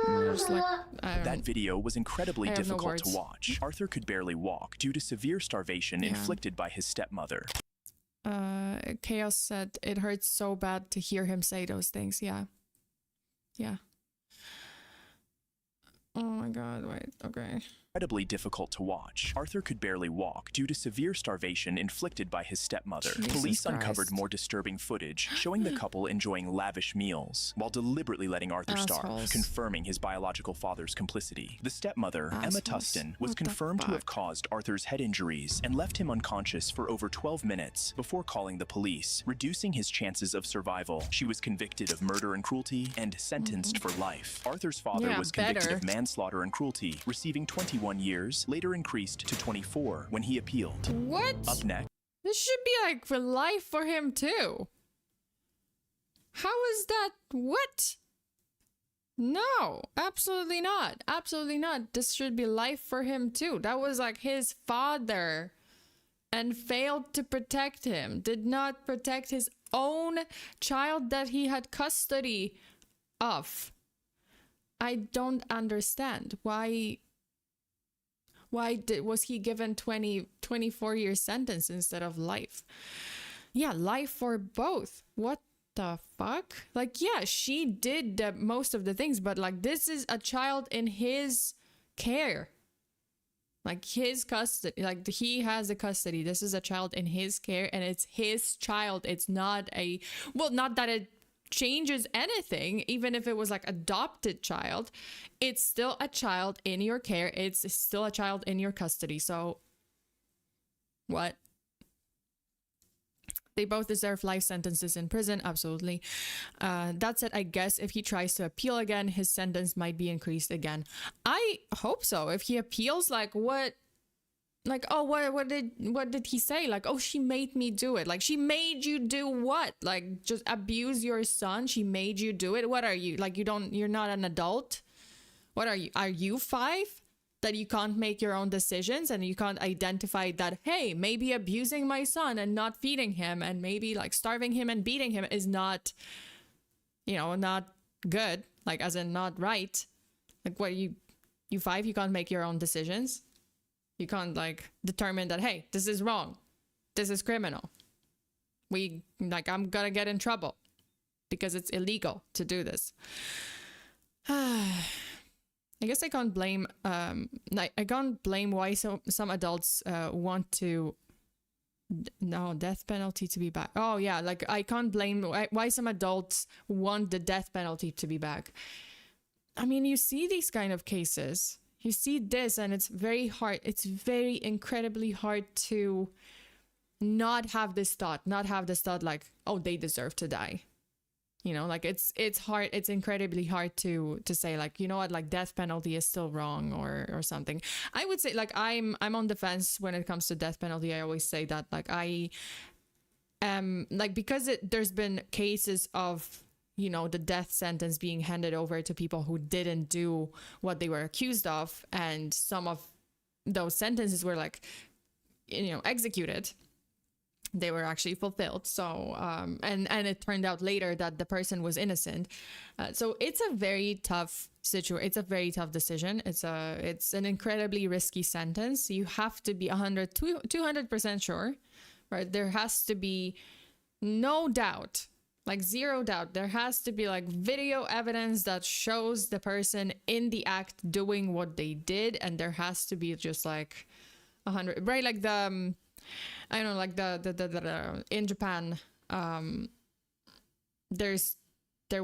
Just like, that video was incredibly difficult to watch. Arthur could barely walk due to severe starvation inflicted by his stepmother. Chaos said it hurts so bad to hear him say those things. Yeah. Oh my god, wait, okay. Incredibly difficult to watch. Arthur could barely walk due to severe starvation inflicted by his stepmother. Police uncovered more disturbing footage showing the couple enjoying lavish meals while deliberately letting Arthur starve, confirming his biological father's complicity. The stepmother, Emma Tustin, was confirmed to have caused Arthur's head injuries and left him unconscious for over 12 minutes before calling the police, reducing his chances of survival. She was convicted of murder and cruelty and sentenced for life. Arthur's father was convicted of manslaughter and cruelty, receiving 21 years, later increased to 24 when he appealed. What? Up next. This should be like for life for him too. How is that? What? No, absolutely not. Absolutely not. This should be life for him too. That was like his father and failed to protect him. Did not protect his own child that he had custody of. I don't understand why was he given 24-year sentence instead of life? Yeah, life for both. What the fuck? Like, yeah, she did most of the things, but like this is a child in his care. Like his custody, like he has the custody. This is a child in his care and it's his child. It's not a, well, not that it changes anything, even if it was like adopted child, it's still a child in your care. It's still a child in your custody. So what? They both deserve life sentences in prison. Absolutely. That said, I guess if he tries to appeal again, his sentence might be increased again. I hope so. If he appeals, like what? Like, oh, what did he say? Like, oh, she made me do it. Like, she made you do what? Like, just abuse your son? She made you do it? What are you? Like, you're not an adult? What are you? Are you 5? That you can't make your own decisions and you can't identify that, hey, maybe abusing my son and not feeding him and maybe like starving him and beating him is not, not good. Like, as in not right. Like, what, you 5? You can't make your own decisions? You can't like determine that, hey, this is wrong. This is criminal. I'm gonna get in trouble because it's illegal to do this. I guess I can't blame, I can't blame why some adults want to, no, death penalty to be back. Oh yeah, like I can't blame why some adults want the death penalty to be back. I mean, you see these kind of cases. You see this and it's very hard. It's very incredibly hard to not have this thought like, oh, they deserve to die. Like it's hard. It's incredibly hard to say like, you know what, like death penalty is still wrong or something. I would say like I'm on the fence when it comes to death penalty. I always say that like I am like, because there's been cases of, the death sentence being handed over to people who didn't do what they were accused of. And some of those sentences were like, executed. They were actually fulfilled. So, and it turned out later that the person was innocent. So it's a very tough situation. It's a very tough decision. It's an incredibly risky sentence. You have to be 200% sure, right? There has to be no doubt. Like zero doubt. There has to be like video evidence that shows the person in the act doing what they did. And there has to be just like 100, right? Like the, I don't know, like the in Japan, there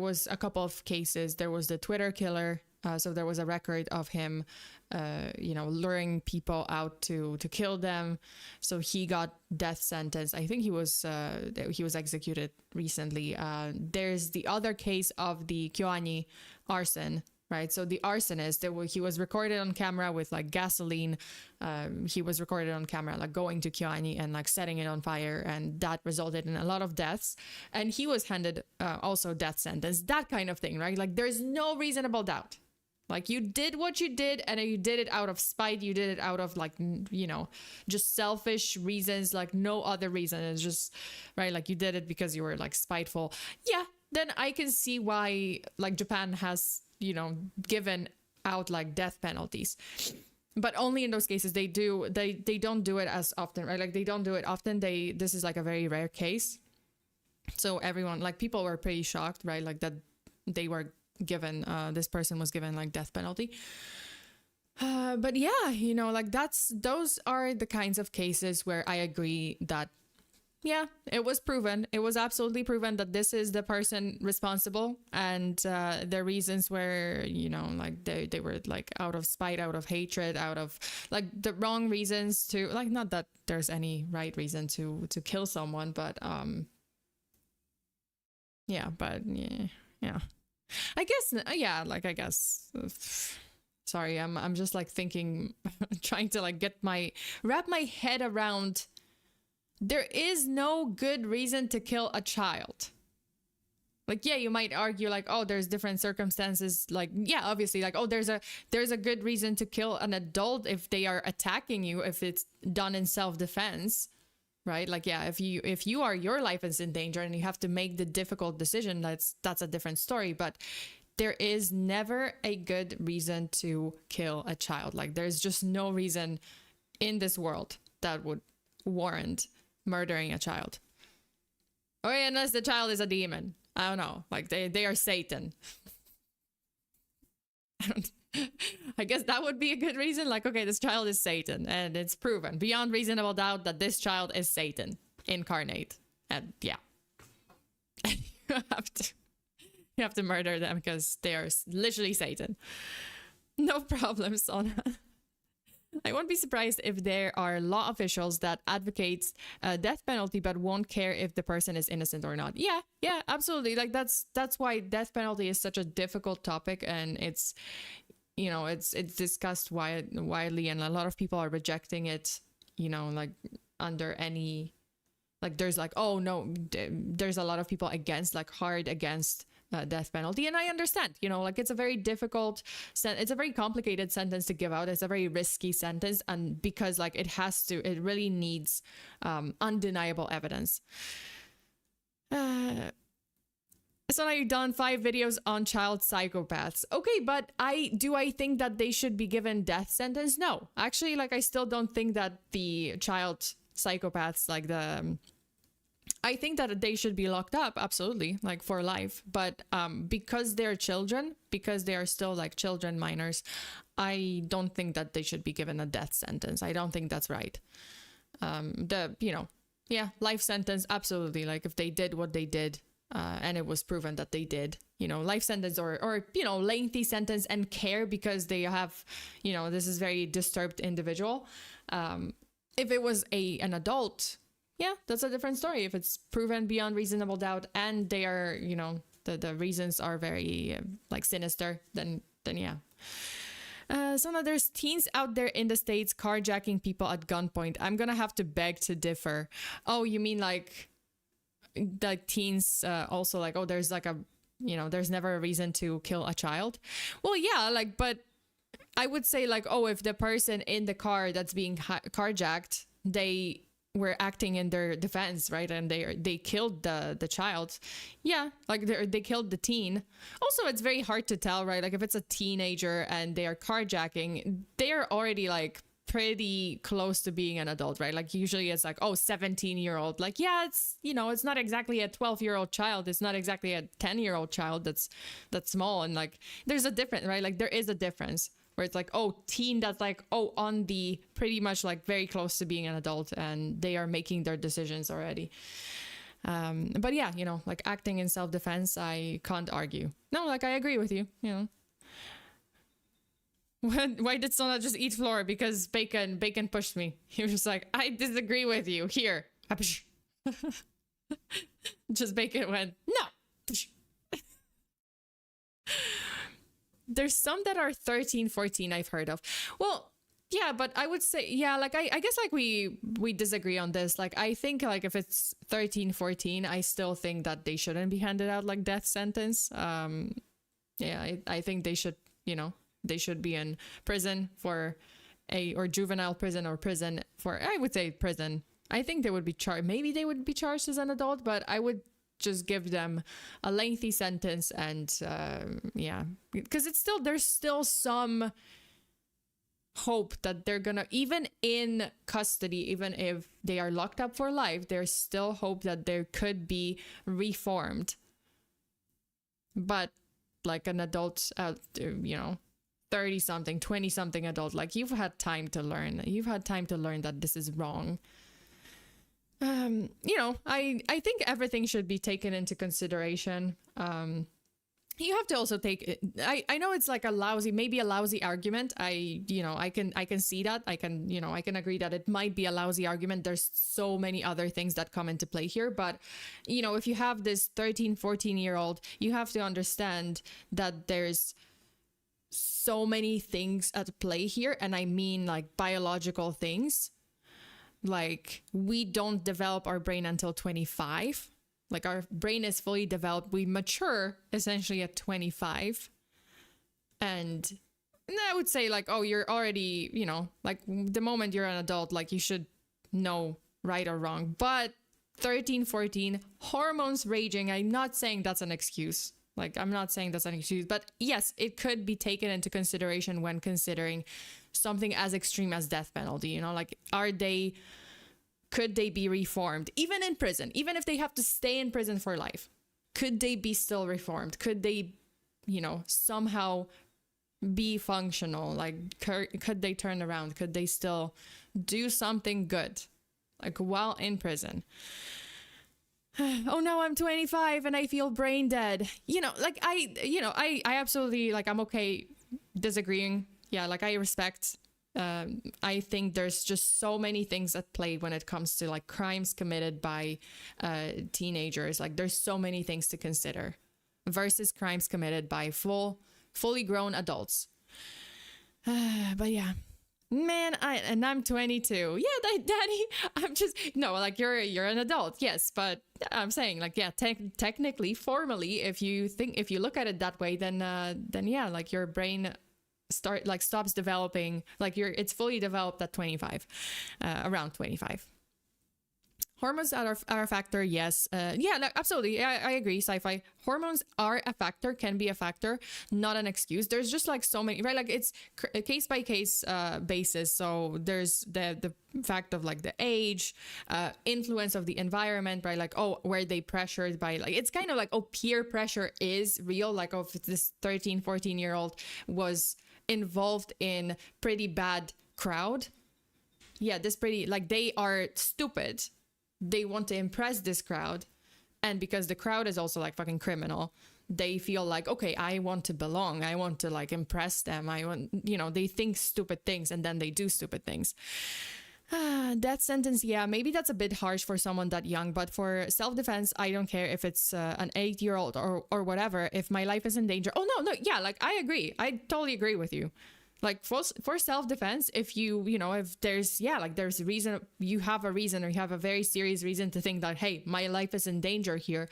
was a couple of cases. There was the Twitter killer So there was a record of him, luring people out to kill them. So he got death sentence. I think he was executed recently. There's the other case of the Kyoani arson. Right, so the arsonist, he was recorded on camera with like gasoline. He was recorded on camera like going to Kyoani and like setting it on fire, and that resulted in a lot of deaths. And he was handed also death sentence, that kind of thing, right? Like there's no reasonable doubt. Like you did what you did, and you did it out of spite. You did it out of like, just selfish reasons, like no other reason. It's just, right, like you did it because you were like spiteful. Yeah, then I can see why like Japan has, given out like death penalties, but only in those cases. They don't do it as often, right? Like they don't do it often. This is like a very rare case. So everyone, like people were pretty shocked, right? Like that they were given, this person was given like death penalty. But yeah, like those are the kinds of cases where I agree that, yeah, it was proven. It was absolutely proven that this is the person responsible, and the reasons were, like they were like out of spite, out of hatred, out of like the wrong reasons to, like, not that there's any right reason to kill someone, but yeah. I guess, sorry, I'm just like thinking, trying to like wrap my head around. There is no good reason to kill a child. Like, yeah, you might argue like, oh, there's different circumstances. Like, yeah, obviously, like, oh, there's a good reason to kill an adult if they are attacking you, if it's done in self-defense, right? Like, yeah, if your life is in danger and you have to make the difficult decision, that's a different story. But there is never a good reason to kill a child. Like, there's just no reason in this world that would warrant murdering a child. Okay, unless the child is a demon. I don't know. Like they are Satan. I guess that would be a good reason. Like, okay, this child is Satan, and it's proven beyond reasonable doubt that this child is Satan incarnate. And yeah, you have to murder them because they are literally Satan. No problem, Sona. I won't be surprised if there are law officials that advocate death penalty but won't care if the person is innocent or not. Yeah, absolutely. Like that's why death penalty is such a difficult topic, and it's discussed widely, and a lot of people are rejecting it. Like under any, like there's like, oh no, there's a lot of people against, like hard against death penalty, and I understand, like it's a very difficult it's a very complicated sentence to give out. It's a very risky sentence, and because like it really needs undeniable evidence. So now you've done 5 videos on child psychopaths. Okay, but I think that they should be given death sentence? No, actually, like I still don't think that the child psychopaths, like I think that they should be locked up, absolutely, like for life. But because they're children, because they are still like children, minors, I don't think that they should be given a death sentence. I don't think that's right. Life sentence, absolutely. Like if they did what they did, and it was proven that they did, life sentence or lengthy sentence and care because they have, this is very disturbed individual. If it was an adult, yeah, that's a different story. If it's proven beyond reasonable doubt and they are, the reasons are very like sinister, then yeah. So now there's teens out there in the States carjacking people at gunpoint. I'm gonna have to beg to differ. Oh, you mean like teens also like, oh, there's like there's never a reason to kill a child? Well, yeah, like, but I would say like, oh, if the person in the car that's being carjacked, they were acting in their defense, right? And they killed the child. Yeah, like they killed the teen. Also, it's very hard to tell, right? Like if it's a teenager and they are carjacking, they're already like pretty close to being an adult, right? Like usually it's like, oh, 17-year-old. Like, yeah, it's, it's not exactly a 12-year-old child. It's not exactly a 10-year-old child that's small. And like, there's a difference, right? Like there is a difference. Where it's like, oh, teen, that's like, oh, on the pretty much like very close to being an adult and they are making their decisions already. But yeah, like acting in self-defense, I can't argue. No, like I agree with you, Why did Sona just eat floor? Because Bacon pushed me. He was just like, I disagree with you. Here. Just Bacon went, no. There's some that are 13, 14 I've heard of. Well, yeah, but I would say, yeah, like I guess like we disagree on this. Like I think like if it's 13, 14, I still think that they shouldn't be handed out like death sentence. Yeah, I think they should, you know, they should be in prison for or juvenile prison or prison for, I would say prison. I think they would be charged. Maybe they would be charged as an adult, but I would just give them a lengthy sentence and yeah, because it's still, there's still some hope that they're gonna, even in custody, even if they are locked up for life, there's still hope that there could be reformed. But like an adult, you know, 30 something, 20 something adult, like you've had time to learn. You've had time to learn that this is wrong. You know, I think everything should be taken into consideration. You have to also take, I know it's like a lousy, maybe a lousy argument. You know, I can see that. I can agree that it might be a lousy argument. There's so many other things that come into play here. But, you know, if you have this 13, 14-year-old, you have to understand that there's so many things at play here. And I mean like biological things. Like we don't develop our brain until 25. Like our brain is fully developed. We mature essentially at 25. And I would say like, oh, you're already, you know, like the moment you're an adult, like you should know right or wrong. But 13, 14, hormones raging. I'm not saying that's an excuse. Like, I'm not saying that's an excuse, but yes, it could be taken into consideration when considering something as extreme as death penalty, you know, like, could they be reformed? Even in prison, even if they have to stay in prison for life, could they be still reformed? Could they, you know, somehow be functional? Like, could they turn around? Could they still do something good, like while in prison? Oh no, I'm 25 and I feel brain dead. You know, like I absolutely, like, I'm okay disagreeing. Yeah, like I respect. I think there's just so many things at play when it comes to like crimes committed by teenagers. Like there's so many things to consider versus crimes committed by fully grown adults. But yeah. Man, I'm 22. Yeah, Daddy, I'm just, no, like you're an adult, yes, but I'm saying like, yeah, technically, formally, if you look at it that way, then yeah, like your brain stops developing, like it's fully developed at 25, around 25. Hormones are a factor, yes. Yeah, no, absolutely. I agree, sci-fi. Hormones are a factor, can be a factor, not an excuse. There's just like so many, right? Like it's a case-by-case basis. So there's the fact of like the age, influence of the environment, right? Like, oh, were they pressured by, like, it's kind of like, oh, peer pressure is real. Like, oh, if this 13, 14-year-old was involved in pretty bad crowd. Yeah, like they are stupid. They want to impress this crowd, and because the crowd is also like fucking criminal, they feel like, okay, I want to belong, I want to like impress them, I want, you know, they think stupid things and then they do stupid things. That sentence, yeah, maybe that's a bit harsh for someone that young, but for self-defense, I don't care if it's an 8-year-old or whatever. If my life is in danger, oh no, yeah, like I agree, I totally agree with you. Like for self-defense, if if there's a reason, you have a reason, or you have a very serious reason to think that, hey, my life is in danger here,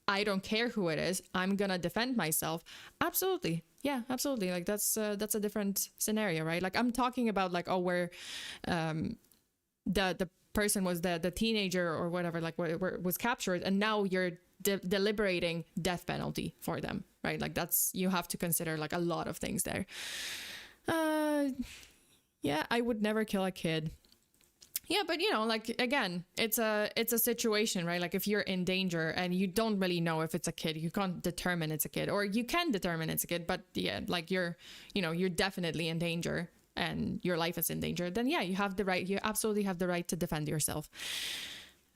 I don't care who it is, I'm gonna defend myself. Absolutely. Yeah, absolutely. Like that's a different scenario, right? Like I'm talking about like, oh, where the person was the teenager or whatever, like where was captured, and now you're deliberating death penalty for them, right? Like you have to consider like a lot of things there. Yeah, I would never kill a kid. Yeah, but like again, it's a situation, right? Like if you're in danger and you don't really know if it's a kid, you can't determine it's a kid, or you can determine it's a kid, but yeah, like you're definitely in danger and your life is in danger, then yeah, you absolutely have the right to defend yourself.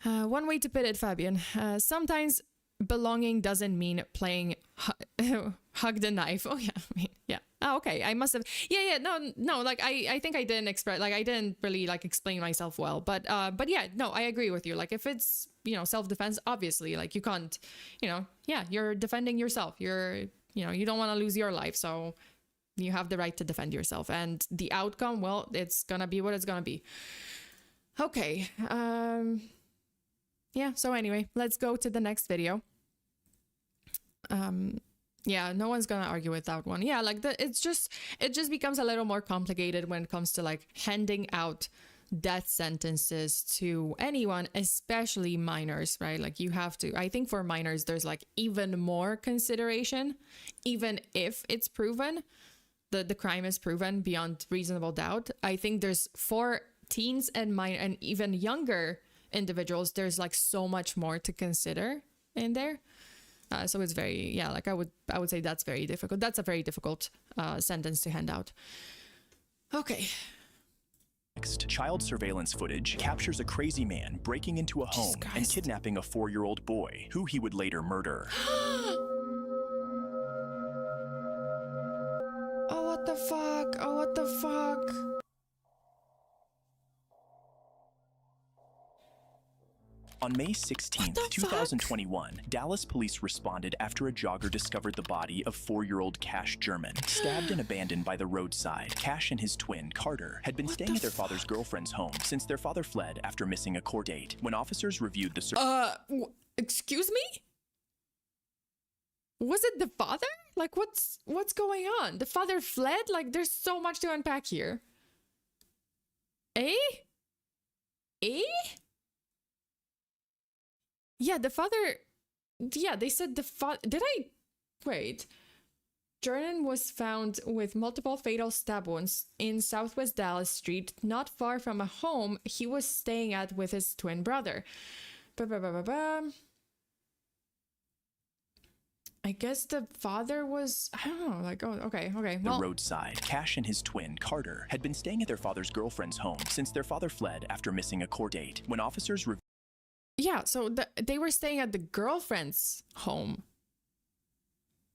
One way to put it, Fabian, sometimes belonging doesn't mean playing hug the knife. Oh yeah, I mean, yeah. Oh, okay. I must have. Yeah. No. Like I think I didn't express. Like I didn't really like explain myself well. But yeah. No, I agree with you. Like if it's self-defense, obviously, like you can't. Yeah, you're defending yourself. You don't want to lose your life, so you have the right to defend yourself. And the outcome, well, it's gonna be what it's gonna be. Okay. Yeah. So anyway, let's go to the next video. Yeah, no one's gonna argue with that one. Yeah, like it just becomes a little more complicated when it comes to like handing out death sentences to anyone, especially minors, right? Like you have to, I think for minors, there's like even more consideration, even if it's proven, the crime is proven beyond reasonable doubt. I think there's for teens and even younger individuals, there's like so much more to consider in there. So it's very, yeah, like I would say that's very difficult. That's a very difficult sentence to hand out. Okay. Next, child surveillance footage captures a crazy man breaking into a home and kidnapping a 4-year-old boy, who he would later murder. Oh, what the fuck? Oh, what the fuck? On May 16, 2021, Dallas police responded after a jogger discovered the body of 4-year-old Cash German, stabbed and abandoned by the roadside. Cash and his twin, Carter, had been staying at their father's girlfriend's home since their father fled after missing a court date. When officers reviewed the excuse me? Was it the father? Like, what's going on? The father fled? Like, there's so much to unpack here. Eh? Yeah, the father... Yeah, they said the father... Wait. Gernon was found with multiple fatal stab wounds in Southwest Dallas Street, not far from a home he was staying at with his twin brother. I guess the father was... I don't know, like, oh, okay. Well, the roadside. Cash and his twin, Carter, had been staying at their father's girlfriend's home since their father fled after missing a court date. When officers... Yeah, so they were staying at the girlfriend's home.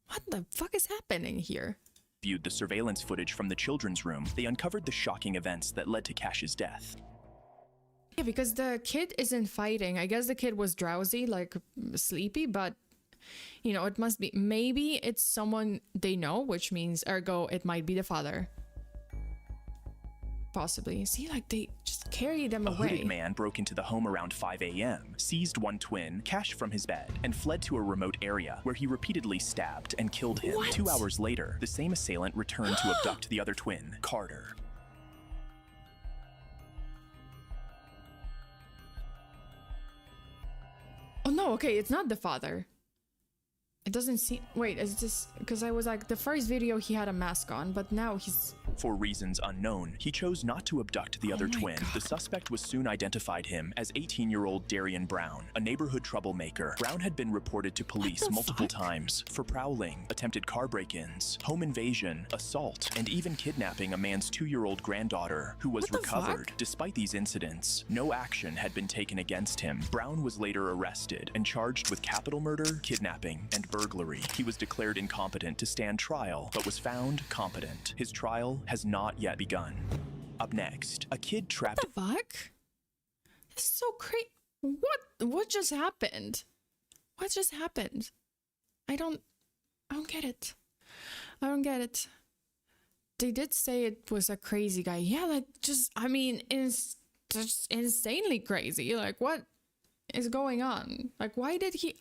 What the fuck is happening here? Viewed the surveillance footage from the children's room, they uncovered the shocking events that led to Cash's death. Yeah, because the kid isn't fighting. I guess the kid was drowsy, like sleepy, but it must be, maybe it's someone they know, which means ergo it might be the father. Possibly. See, like they just carry them away. A hooded man broke into the home around 5 a.m., seized one twin, Cash, from his bed, and fled to a remote area where he repeatedly stabbed and killed him. What? 2 hours later, the same assailant returned to abduct the other twin, Carter. Oh no, okay, it's not the father. It doesn't seem... Wait, is this... Because I was like, the first video he had a mask on, but now he's... For reasons unknown, he chose not to abduct the other twin. God. The suspect was soon identified him as 18-year-old Darian Brown, a neighborhood troublemaker. Brown had been reported to police multiple times for prowling, attempted car break-ins, home invasion, assault, and even kidnapping a man's 2-year-old granddaughter, who was recovered. Despite these incidents, no action had been taken against him. Brown was later arrested and charged with capital murder, kidnapping, and burglary. He was declared incompetent to stand trial, but was found competent. His trial has not yet begun. Up next, a kid trapped... What the fuck? This is so crazy. What just happened? What just happened? I don't get it. I don't get it. They did say it was a crazy guy. Yeah, like it's just insanely crazy. Like, what is going on? Like, why did he...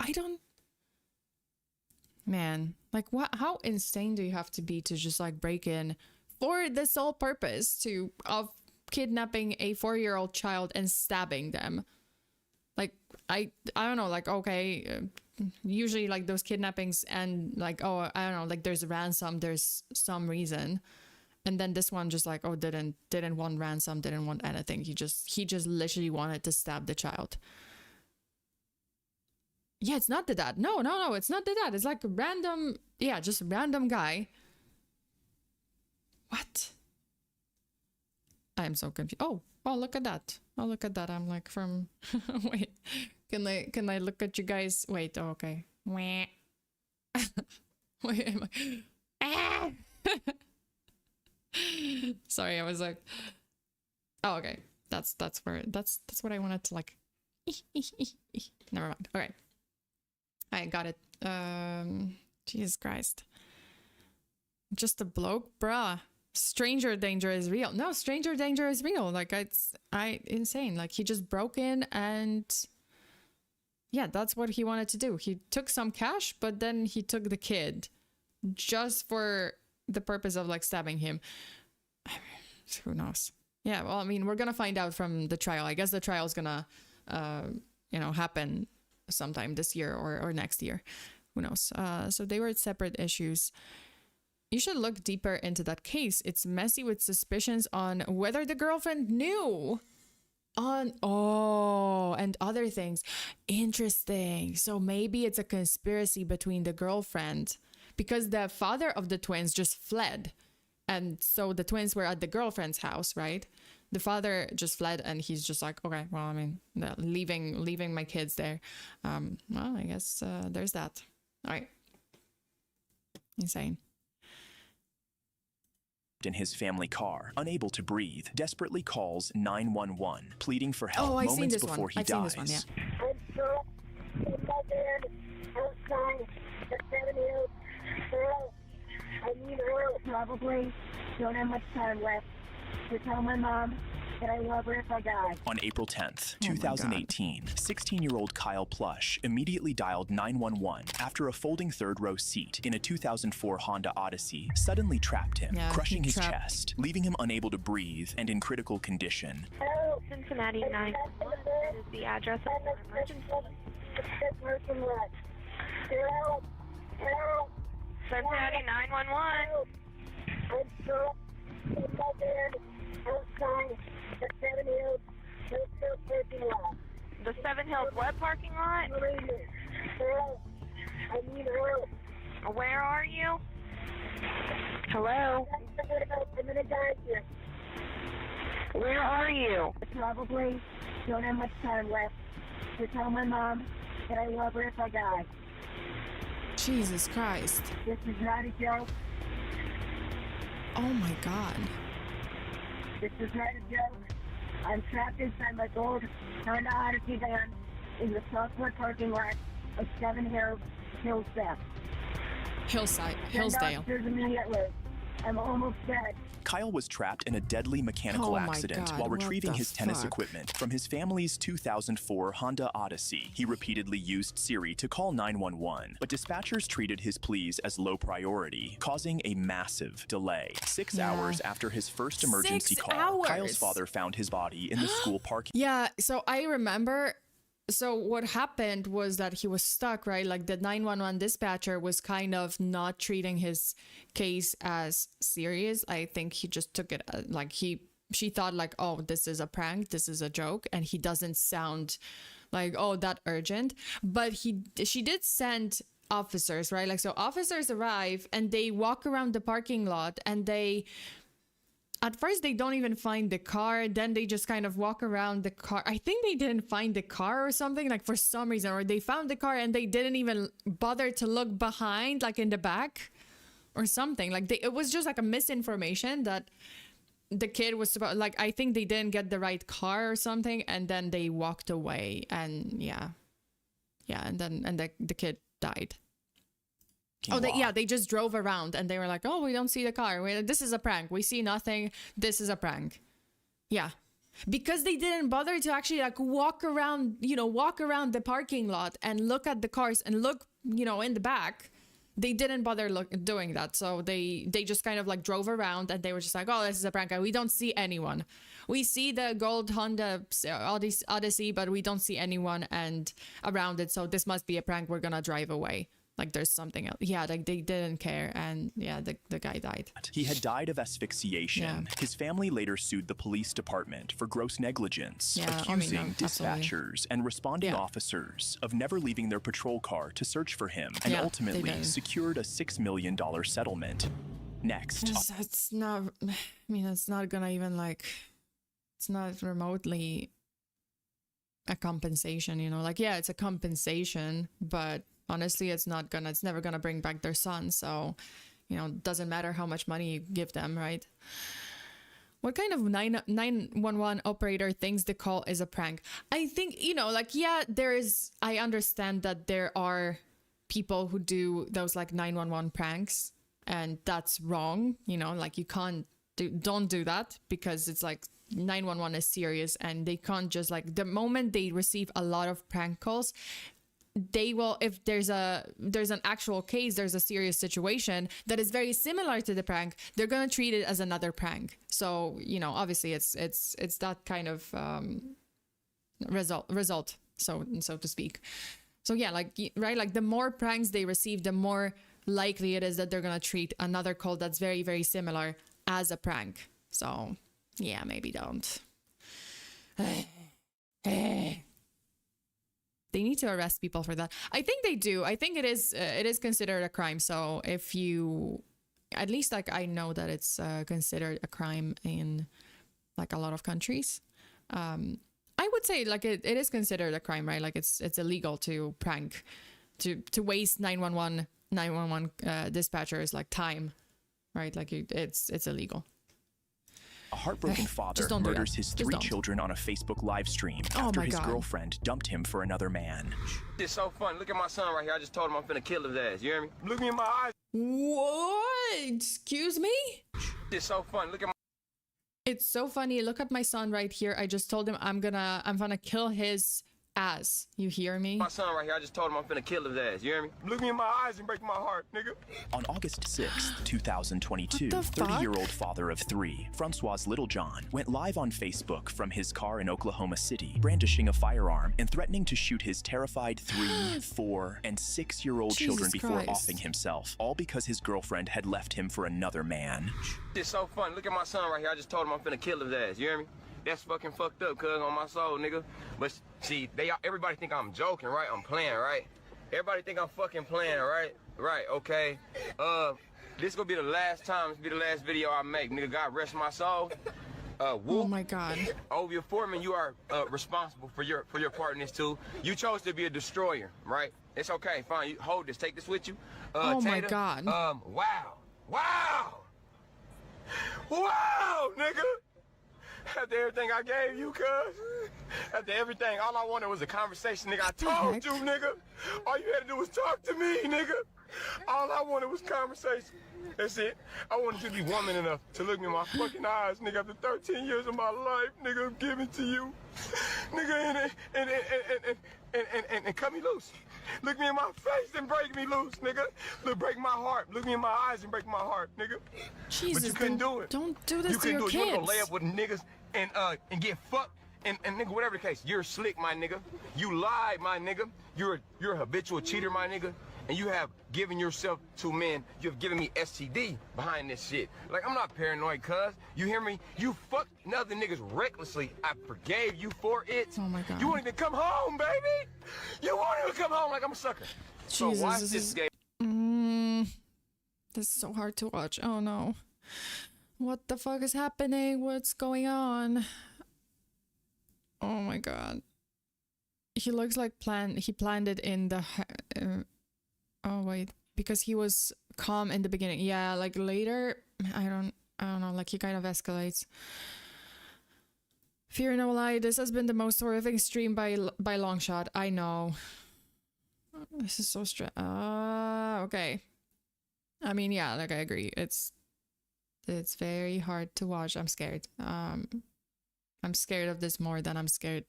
Man, like how insane do you have to be to just like break in for the sole purpose of kidnapping a 4-year-old child and stabbing them? Like, I don't know, like, okay, usually like those kidnappings and like, oh, I don't know, like there's a ransom, there's some reason. And then this one just like, oh, didn't want ransom, didn't want anything. He just literally wanted to stab the child. Yeah, it's not the dad. No, it's not the dad. It's like a random, just a random guy. What? I am so confused. Oh, look at that. I'm like from, wait, can I look at you guys? Wait, oh, okay. Wait, Sorry, I was like, oh, okay. That's what I wanted to like. Never mind. Okay. I got it. Jesus Christ. Just a bloke, bruh. Stranger danger is real. No, stranger danger is real. Like insane. Like he just broke in and yeah, that's what he wanted to do. He took some cash, but then he took the kid just for the purpose of like stabbing him. Who knows? Yeah, well, I mean, we're gonna find out from the trial. I guess the trial's gonna happen sometime this year or next year. Who knows? So they were separate issues. You should look deeper into that case. It's messy with suspicions on whether the girlfriend knew and other things. Interesting. So maybe it's a conspiracy between the girlfriend because the father of the twins just fled. And so the twins were at the girlfriend's house, right? The father just fled and he's just like, okay, well, I mean, leaving my kids there. Well, I guess there's that. All right. Insane. In his family car, unable to breathe, desperately calls 911, pleading for help I've seen moments this before one. he I've dies. seen this one, yeah. I'm stuck in my bed outside the 7 Hills. Help! I need help. Probably don't have much time left to tell my mom that I love her if I die. On April 10th, 2018, 16-year-old Kyle Plush immediately dialed 911 after a folding third-row seat in a 2004 Honda Odyssey suddenly trapped him, crushing his chest, leaving him unable to breathe and in critical condition. Help! Cincinnati 911. This is the address of the emergency. Person left. Help! Help! Cincinnati 911. I'm stuck in my bed outside the 7 Hills parking lot. The 7 Hills what parking lot? Help! I need help. Where are you? Hello? I'm gonna die here. Where are you? I probably don't have much time left to tell my mom that I love her if I die. Jesus Christ. This is not a joke. Oh my God. This is not a joke. I'm trapped inside my gold Honda Odyssey van in the Southwood parking lot of 7 Hills, Hillsdale. Immediately. I'm almost dead. Kyle was trapped in a deadly mechanical accident God, while retrieving his tennis fuck? equipment from his family's 2004 Honda Odyssey. He repeatedly used Siri to call 911, but dispatchers treated his pleas as low priority, causing a massive delay. 6 hours after his first emergency 6 call, hours. Kyle's father found his body in the school parking. Yeah, so I remember. So what happened was that he was stuck, right? Like the 911 dispatcher was kind of not treating his case as serious. I think he just took it like she thought like, oh, this is a prank, this is a joke, and he doesn't sound like, oh, that urgent. But she did send officers, right? Like, so officers arrive and they walk around the parking lot and at first, they don't even find the car. Then they just kind of walk around the car. I think they didn't find the car or something, like for some reason. Or they found the car and they didn't even bother to look behind, like in the back or something. Like it was just like a misinformation that the kid was supposed, like, I think they didn't get the right car or something. And then they walked away and yeah. And then the kid died. They just drove around and they were like, oh, we don't see the car. This is a prank. We see nothing. This is a prank. Yeah. Because they didn't bother to actually like walk around the parking lot and look at the cars and look, in the back. They didn't bother doing that. So they just kind of like drove around and they were just like, oh, this is a prank. We don't see anyone. We see the gold Honda Odyssey, but we don't see anyone and around it. So this must be a prank. We're going to drive away. Like there's something else. Yeah, like they didn't care. And yeah, the guy died. He had died of asphyxiation. Yeah. His family later sued the police department for gross negligence, accusing dispatchers and responding officers of never leaving their patrol car to search for him, and ultimately secured a $6 million settlement. Next. It's not, it's not gonna even like, it's not remotely a compensation, it's a compensation, but honestly, it's never gonna bring back their son. So You know, doesn't matter how much money you give them, right? What kind of 911 operator thinks the call is a prank? I think, you know, like, yeah, I understand that there are people who do those like 911 pranks, and that's wrong. You know, like, you don't do that, because it's like 911 is serious, and they can't just like, the moment they receive a lot of prank calls, they will, if there's an actual case, there's a serious situation that is very similar to the prank, they're gonna treat it as another prank. So, you know, obviously it's that kind of result, so to speak. So yeah, like, right, like the more pranks they receive, the more likely it is that they're gonna treat another call that's very, very similar as a prank. So yeah, maybe don't. They need to arrest people for that. I think they do. I think it is considered a crime. So if you, at least like I know that it's considered a crime in like a lot of countries. I would say like it is considered a crime, right? Like it's illegal to prank, to waste 911 dispatchers like time, right? Like it's illegal. A heartbroken father murders his 3 children on a Facebook live stream after his girlfriend dumped him for another man. It's so funny. Look at my son right here. I just told him I'm finna kill his ass. You hear me? Look me in my eyes. What? Excuse me? It's so funny. Look at my... It's so funny. Look at my son right here. I just told him I'm gonna kill his ass. You hear me? My son right here. I just told him I'm finna kill his ass. You hear me? Look me in my eyes and break my heart, nigga. On August 6th, 2022, 30-year-old father of 3, Francois Littlejohn, went live on Facebook from his car in Oklahoma City, brandishing a firearm and threatening to shoot his terrified 3, 4, and 6-year-old children before offing himself, all because his girlfriend had left him for another man. It's so funny. Look at my son right here. I just told him I'm finna kill his ass. You hear me? That's fucking fucked up, cuz, on my soul, nigga. But see, everybody think I'm joking, right? I'm playing, right? Everybody think I'm fucking playing, right? Right, okay. This gonna be the last time. This be the last video I make, nigga. God rest my soul. Oh my God. Ovia Foreman, you are responsible for your part in this too. You chose to be a destroyer, right? It's okay, fine. You hold this. Take this with you. Oh my Tater, God. Wow, nigga. After everything I gave you, cuz. After everything, all I wanted was a conversation, nigga. I told you, nigga. All you had to do was talk to me, nigga. All I wanted was conversation. That's it. I wanted you to be woman enough to look me in my fucking eyes, nigga. After 13 years of my life, nigga, I'm giving to you. Nigga, and cut me loose. Look me in my face and break me loose, nigga. Look, break my heart. Look me in my eyes and break my heart, nigga. Jesus, but you couldn't do it. Don't do this to your kids. You couldn't do it. You wanna go lay up with niggas and get fucked and nigga, whatever the case. You're slick, my nigga. You lied, my nigga. You're a habitual cheater, my nigga. And you have given yourself to men. You have given me STD behind this shit. Like, I'm not paranoid, cuz. You hear me? You fucked other niggas recklessly. I forgave you for it. Oh my God. You won't even come home, baby. You won't even come home like I'm a sucker. So Jesus, watch this game. This is so hard to watch. Oh no. What the fuck is happening? What's going on? Oh my God. He looks like he planned it in the... oh wait, because he was calm in the beginning. Yeah, like later, I don't know, like he kind of escalates. Fear no lie, this has been the most horrific stream by long shot. I know. This is so okay. I mean, yeah, like I agree. It's very hard to watch. I'm scared. I'm scared of this more than I'm scared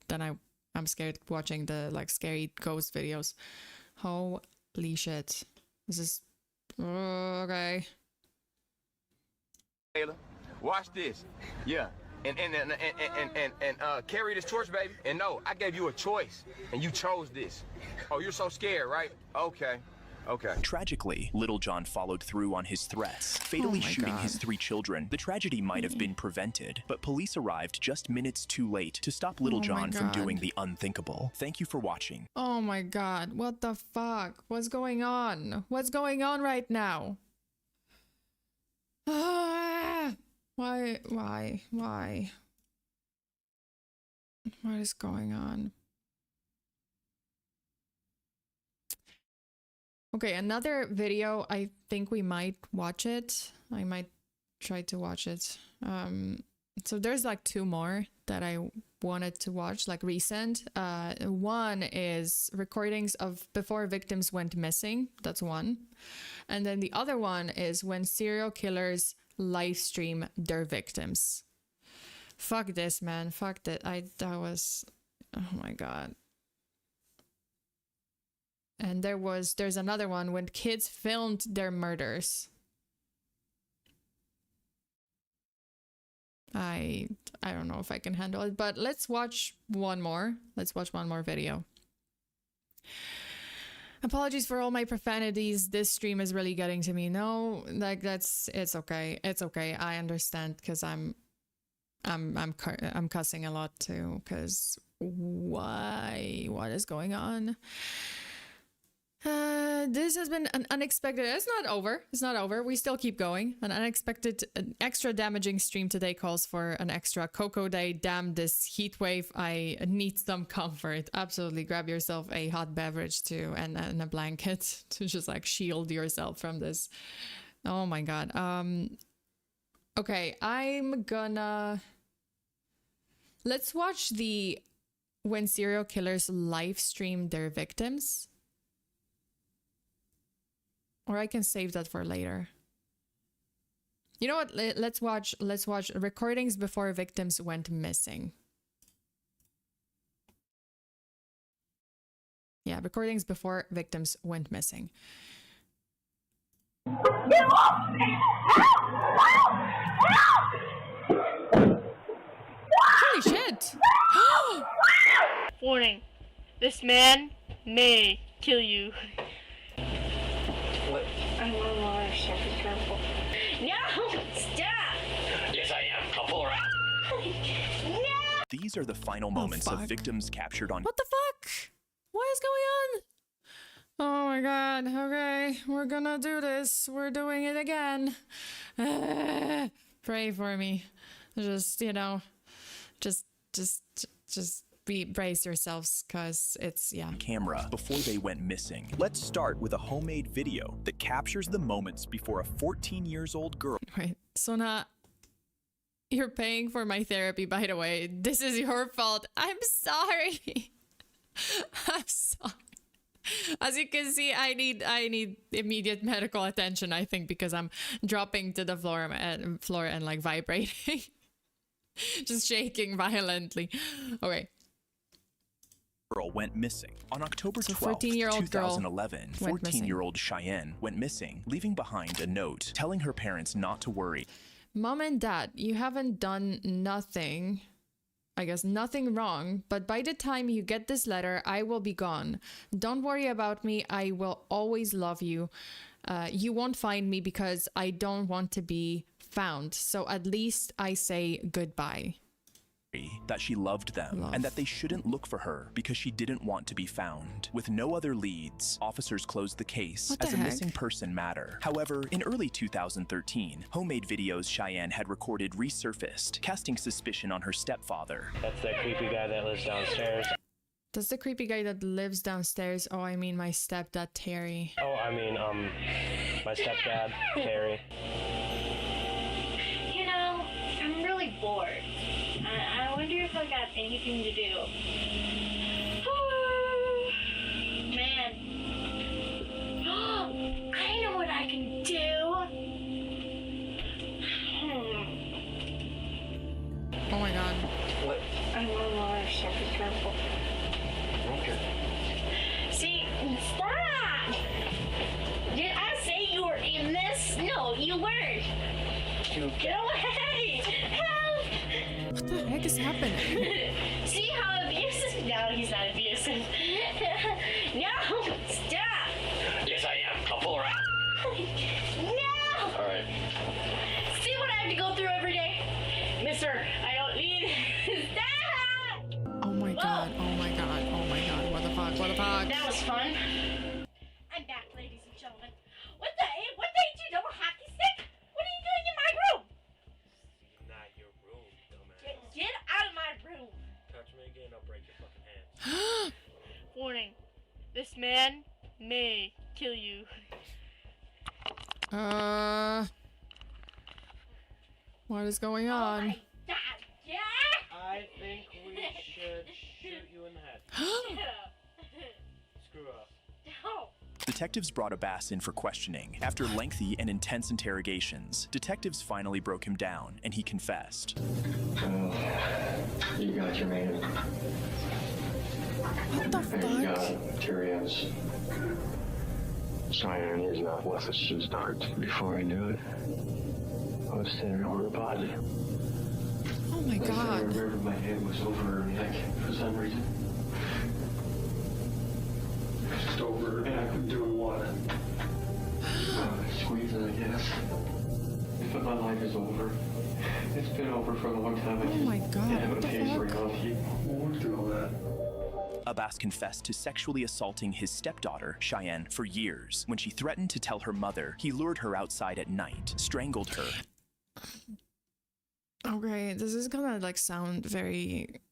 watching the like scary ghost videos. Holy shit. This is okay. Taylor, watch this. Yeah. And carry this torch, baby. And no, I gave you a choice and you chose this. Oh, you're so scared, right? Okay. Okay. Tragically, Littlejohn followed through on his threats, fatally shooting his 3 children. The tragedy might have been prevented, but police arrived just minutes too late to stop Littlejohn from doing the unthinkable. Thank you for watching. Oh my God, what the fuck? What's going on? What's going on right now? Why? What is going on? Okay, another video. I think we might watch it. I might try to watch it. So there's like 2 more that I wanted to watch, like recent. One is recordings of before victims went missing. That's one. And then the other one is when serial killers live stream their victims. Fuck this, man. Fuck that. That was, oh my God. And there's another one when kids filmed their murders. I don't know if I can handle it, but let's watch one more. Let's watch one more video. Apologies for all my profanities. This stream is really getting to me. No, like it's okay. It's okay. I understand because I'm cussing a lot too. Because why? What is going on? This has been an unexpected. It's not over. It's not over. We still keep going. An unexpected, an extra damaging stream today calls for an extra Cocoa Day. Damn this heat wave. I need some comfort. Absolutely. Grab yourself a hot beverage too, and a blanket to just like shield yourself from this. Oh my God. Okay, I'm gonna. Let's watch the when serial killers live stream their victims. Or I can save that for later. You know what? Let's watch recordings before victims went missing. Yeah, recordings before victims went missing. Holy shit! Warning. This man may kill you. What? I want more, so be careful. No! Stop! Yes, I am. I'll pull her out. No! These are the final moments of victims captured on... What the fuck? What is going on? Oh my God. Okay, we're gonna do this. We're doing it again. Pray for me. Just, you know, just brace yourselves, because it's, yeah. Camera before they went missing. Let's start with a homemade video that captures the moments before a 14-year-old girl... Wait, Sona, you're paying for my therapy, by the way. This is your fault. I'm sorry. I'm sorry. As you can see, I need immediate medical attention, I think, because I'm dropping to the floor and like vibrating. Just shaking violently. Okay. Girl went missing. On October 12th, 2011, 14-year-old Cheyenne went missing, leaving behind a note telling her parents not to worry. Mom and Dad, you haven't done nothing, I guess nothing wrong, but by the time you get this letter, I will be gone. Don't worry about me. I will always love you. You won't find me because I don't want to be found. So at least I say goodbye. That she loved them and that they shouldn't look for her because she didn't want to be found. With no other leads, officers closed the case as a missing person matter. However, in early 2013, homemade videos Cheyenne had recorded resurfaced, casting suspicion on her stepfather. That's that creepy guy that lives downstairs. That's the creepy guy that lives downstairs. Oh, I mean my stepdad, Terry. Oh, I mean, my stepdad, Terry. You know, I'm really bored. I wonder if I got anything to do. Oh, man. I know what I can do. Oh my God. What? I want more, so be careful. Okay. See, stop! Did I say you were in this? No, you weren't. Get away! Help! What the heck is happening? See how abusive? No, he's not abusive. No, stop! Yes, I am. I'll pull her out. No! Alright. See what I have to go through every day? Mister, I don't need... Stop! Oh my God, oh my God, oh my God, what the fuck, what the fuck? That was fun. I'm back, ladies and gentlemen. What the double hockey stick? What are you doing in my room? Not your room, dumbass. Get out of my room. Touch me again, I'll break your fucking hands. Warning. This man may kill you. What is going on? Oh my God, yeah! I think we should shoot you in the head. Shut up. Screw up. No. Detectives brought Abbas in for questioning. After lengthy and intense interrogations, detectives finally broke him down, and he confessed. You got your man. What the fuck? You got Tyrion's. Cheyenne is not what it should start. Before I knew it, I was sitting on her body. Oh my God. I remember my head was over her neck for some reason. Just over her neck and doing what? Squeezing, I guess. But my life is over. It's been over for a long time. Oh my God. I have a What the taste fuck? reality. We'll work through all that. Abbas confessed to sexually assaulting his stepdaughter, Cheyenne, for years. When she threatened to tell her mother, he lured her outside at night, strangled her. Okay, this is gonna like sound very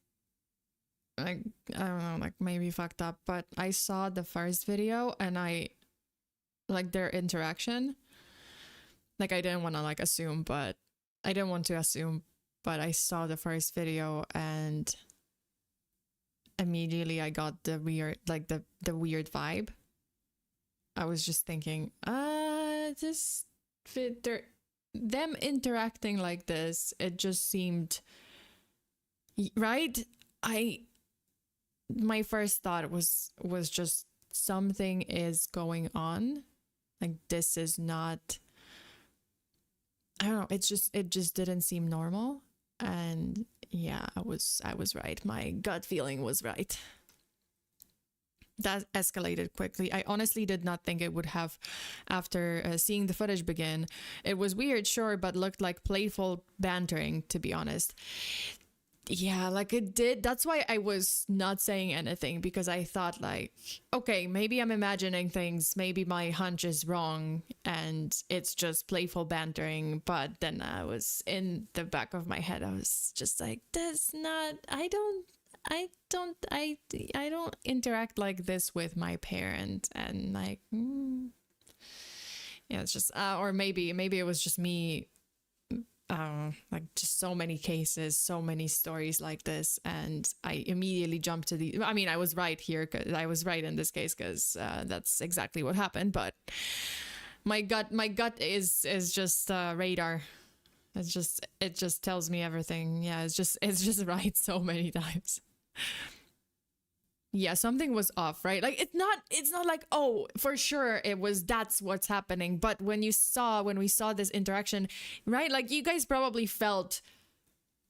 like, I don't know, like maybe fucked up, but I saw the first video and I like their interaction. Like I didn't want to like assume, but I didn't want to assume, but I saw the first video and immediately I got the weird, like the weird vibe. I was just thinking, them interacting like this, it just seemed right. My first thought was just something is going on. Like this is not, I don't know, it just didn't seem normal. And yeah, I was right. My gut feeling was right. That escalated quickly. I honestly did not think it would have after seeing the footage begin. It was weird, sure, but looked like playful bantering, to be honest. Yeah, like it did. That's why I was not saying anything, because I thought like, okay, maybe I'm imagining things. Maybe my hunch is wrong and it's just playful bantering. But then I was in the back of my head, I was just like, that's not, I don't interact like this with my parent. And like, yeah, it's just, or maybe it was just me. Like just so many cases, so many stories like this, and I immediately jumped to the, I mean, I was right here, because I was right in this case, because that's exactly what happened. But my gut is just radar. It just tells me everything. Yeah, it's just right so many times. Yeah, something was off, right? Like it's not like, oh, for sure that's what's happening. But when we saw this interaction, right? Like you guys probably felt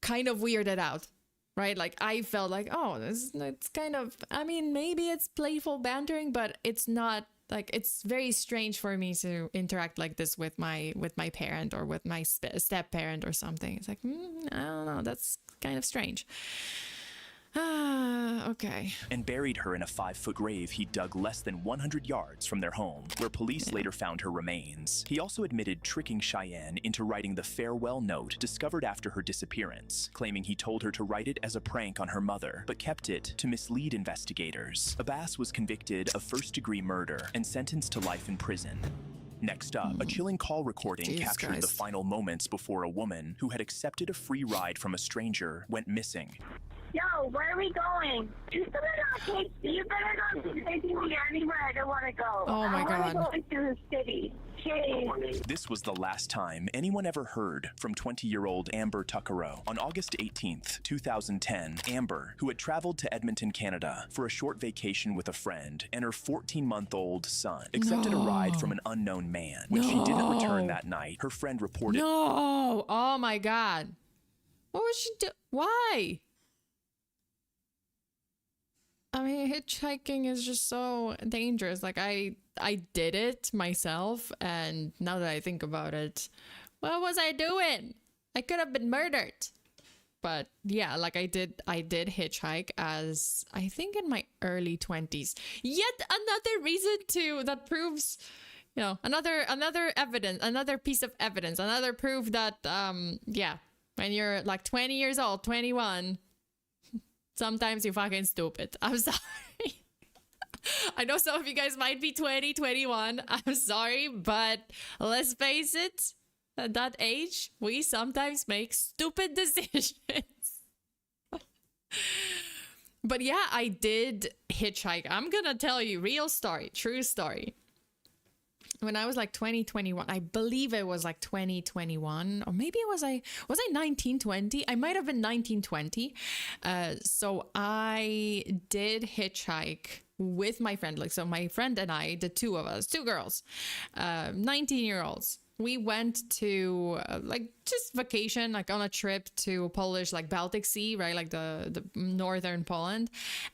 kind of weirded out, right? Like I felt like, oh, it's kind of, I mean, maybe it's playful bantering, but it's not, like it's very strange for me to interact like this with my parent or with my step parent or something. It's like, I don't know, that's kind of strange. Okay. And buried her in a 5-foot grave he dug less than 100 yards from their home, where police later found her remains. He also admitted tricking Cheyenne into writing the farewell note discovered after her disappearance, claiming he told her to write it as a prank on her mother, but kept it to mislead investigators. Abbas was convicted of first-degree murder and sentenced to life in prison. Next up, a chilling call recording captured the final moments before a woman who had accepted a free ride from a stranger went missing. Yo, where are we going? You better not take me anywhere I don't want to go. Oh my God. I want to go into the city. Jeez. This was the last time anyone ever heard from 20-year-old Amber Tuccaro. On August 18th, 2010, Amber, who had traveled to Edmonton, Canada for a short vacation with a friend and her 14-month-old son, accepted a ride from an unknown man. When she didn't return that night, her friend reported... No! Oh my God. What was she do? Why? I mean, hitchhiking is just so dangerous. Like, I did it myself, and now that I think about it, what was I doing? I could have been murdered. But yeah, like I did hitchhike as, I think, in my early 20s. Yet another reason that proves, you know, another evidence, another piece of evidence, another proof that, yeah, when you're like 20 years old, 21... sometimes you're fucking stupid. I'm sorry. I know some of you guys might be 20, 21. I'm sorry, but let's face it, at that age, we sometimes make stupid decisions. But yeah, I did hitchhike. I'm gonna tell you, real story, true story. When I was like 21, I believe it was like 2021, or maybe was I 1920? I might have been 1920. So I did hitchhike with my friend. Like, so my friend and I, the two of us, two girls, 19-year-olds. We went to like just vacation, like on a trip to Polish, like Baltic Sea, right? Like the northern Poland.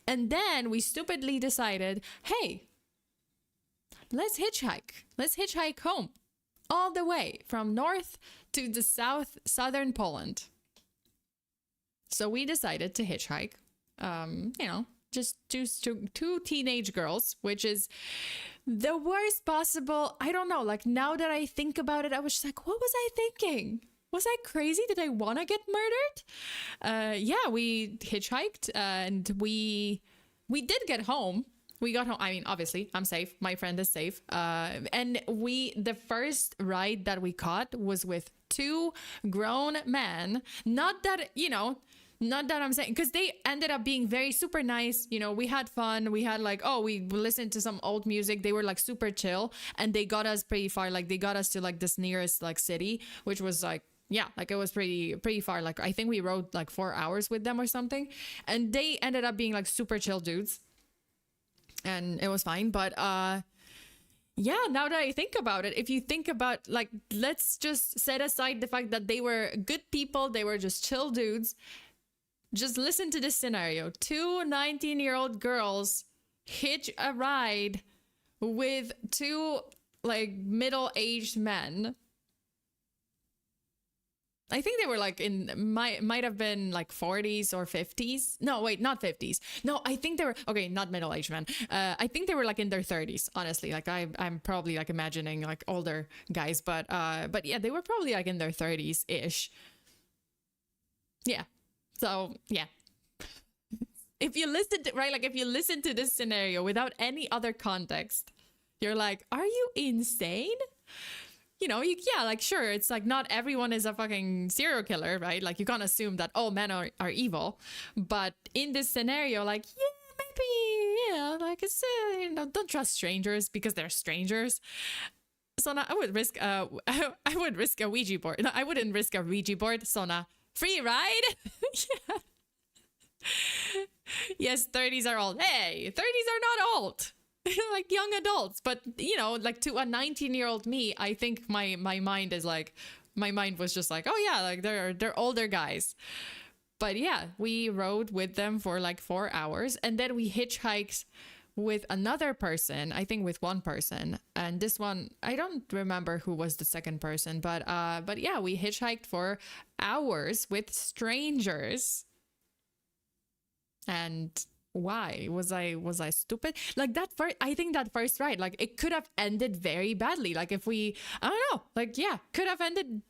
And then we stupidly decided, hey, let's hitchhike. Let's hitchhike home all the way from north to the southern Poland. So we decided to hitchhike, just two teenage girls, which is the worst possible. I don't know, like now that I think about it, I was just like, what was I thinking? Was I crazy? Did I want to get murdered? Yeah, we hitchhiked and we did get home. We got home. I mean, obviously, I'm safe. My friend is safe. And the first ride that we caught was with two grown men. Not that I'm saying, because they ended up being very super nice. You know, we had fun. We had like, we listened to some old music. They were like super chill, and they got us pretty far. Like they got us to like this nearest like city, which was like, yeah, like it was pretty far. Like I think we rode like 4 hours with them or something. And they ended up being like super chill dudes. And it was fine. But yeah, now that I think about it, if you think about like, let's just set aside the fact that they were good people. They were just chill dudes. Just listen to this scenario. Two 19-year-old girls hitch a ride with two like middle-aged men. I think they were like might have been like 40s or 50s. No, wait, not 50s. No, I think they were, okay, not middle-aged men. I think they were like in their 30s, honestly. Like I'm probably like imagining like older guys, but yeah, they were probably like in their 30s-ish. Yeah. So, yeah. If you listen to, right, like if you listen to this scenario without any other context, you're like, are you insane? You know, yeah, like, sure, it's like not everyone is a fucking serial killer, right? Like, you can't assume that all men are evil. But in this scenario, like, yeah, maybe, yeah, like, it's, don't trust strangers because they're strangers. Sona, I would risk a Ouija board. No, I wouldn't risk a Ouija board, Sona. Free ride? Yeah. Yes, 30s are old. Hey, 30s are not old. Like young adults. But, you know, like to a 19-year-old me, I think my mind is like, my mind was just like, oh yeah, like they're older guys. But yeah, we rode with them for like 4 hours. And then we hitchhiked with another person, I think with one person. And this one, I don't remember who was the second person, but yeah, we hitchhiked for hours with strangers. And why? Was I stupid? Like that first, I think that first ride, like it could have ended very badly. Like if we, I don't know, like, yeah, could have ended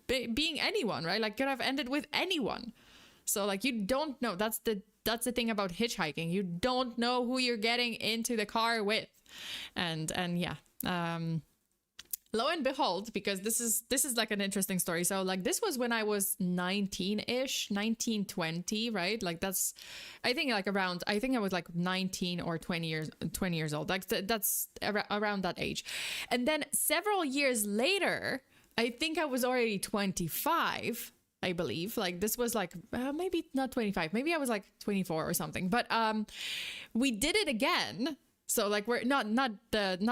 being anyone, right? Like could have ended with anyone. So like, you don't know. That's the thing about hitchhiking. You don't know who you're getting into the car with. And yeah, lo and behold, because this is like an interesting story. So like this was when I was 19-ish, 19, 20, right? Like that's, I think like around, I think I was like 19 or 20 years old. Like that's around that age. And then several years later, I think I was already 25, I believe. Like this was like maybe not 25, maybe I was like 24 or something. But we did it again. So like we're not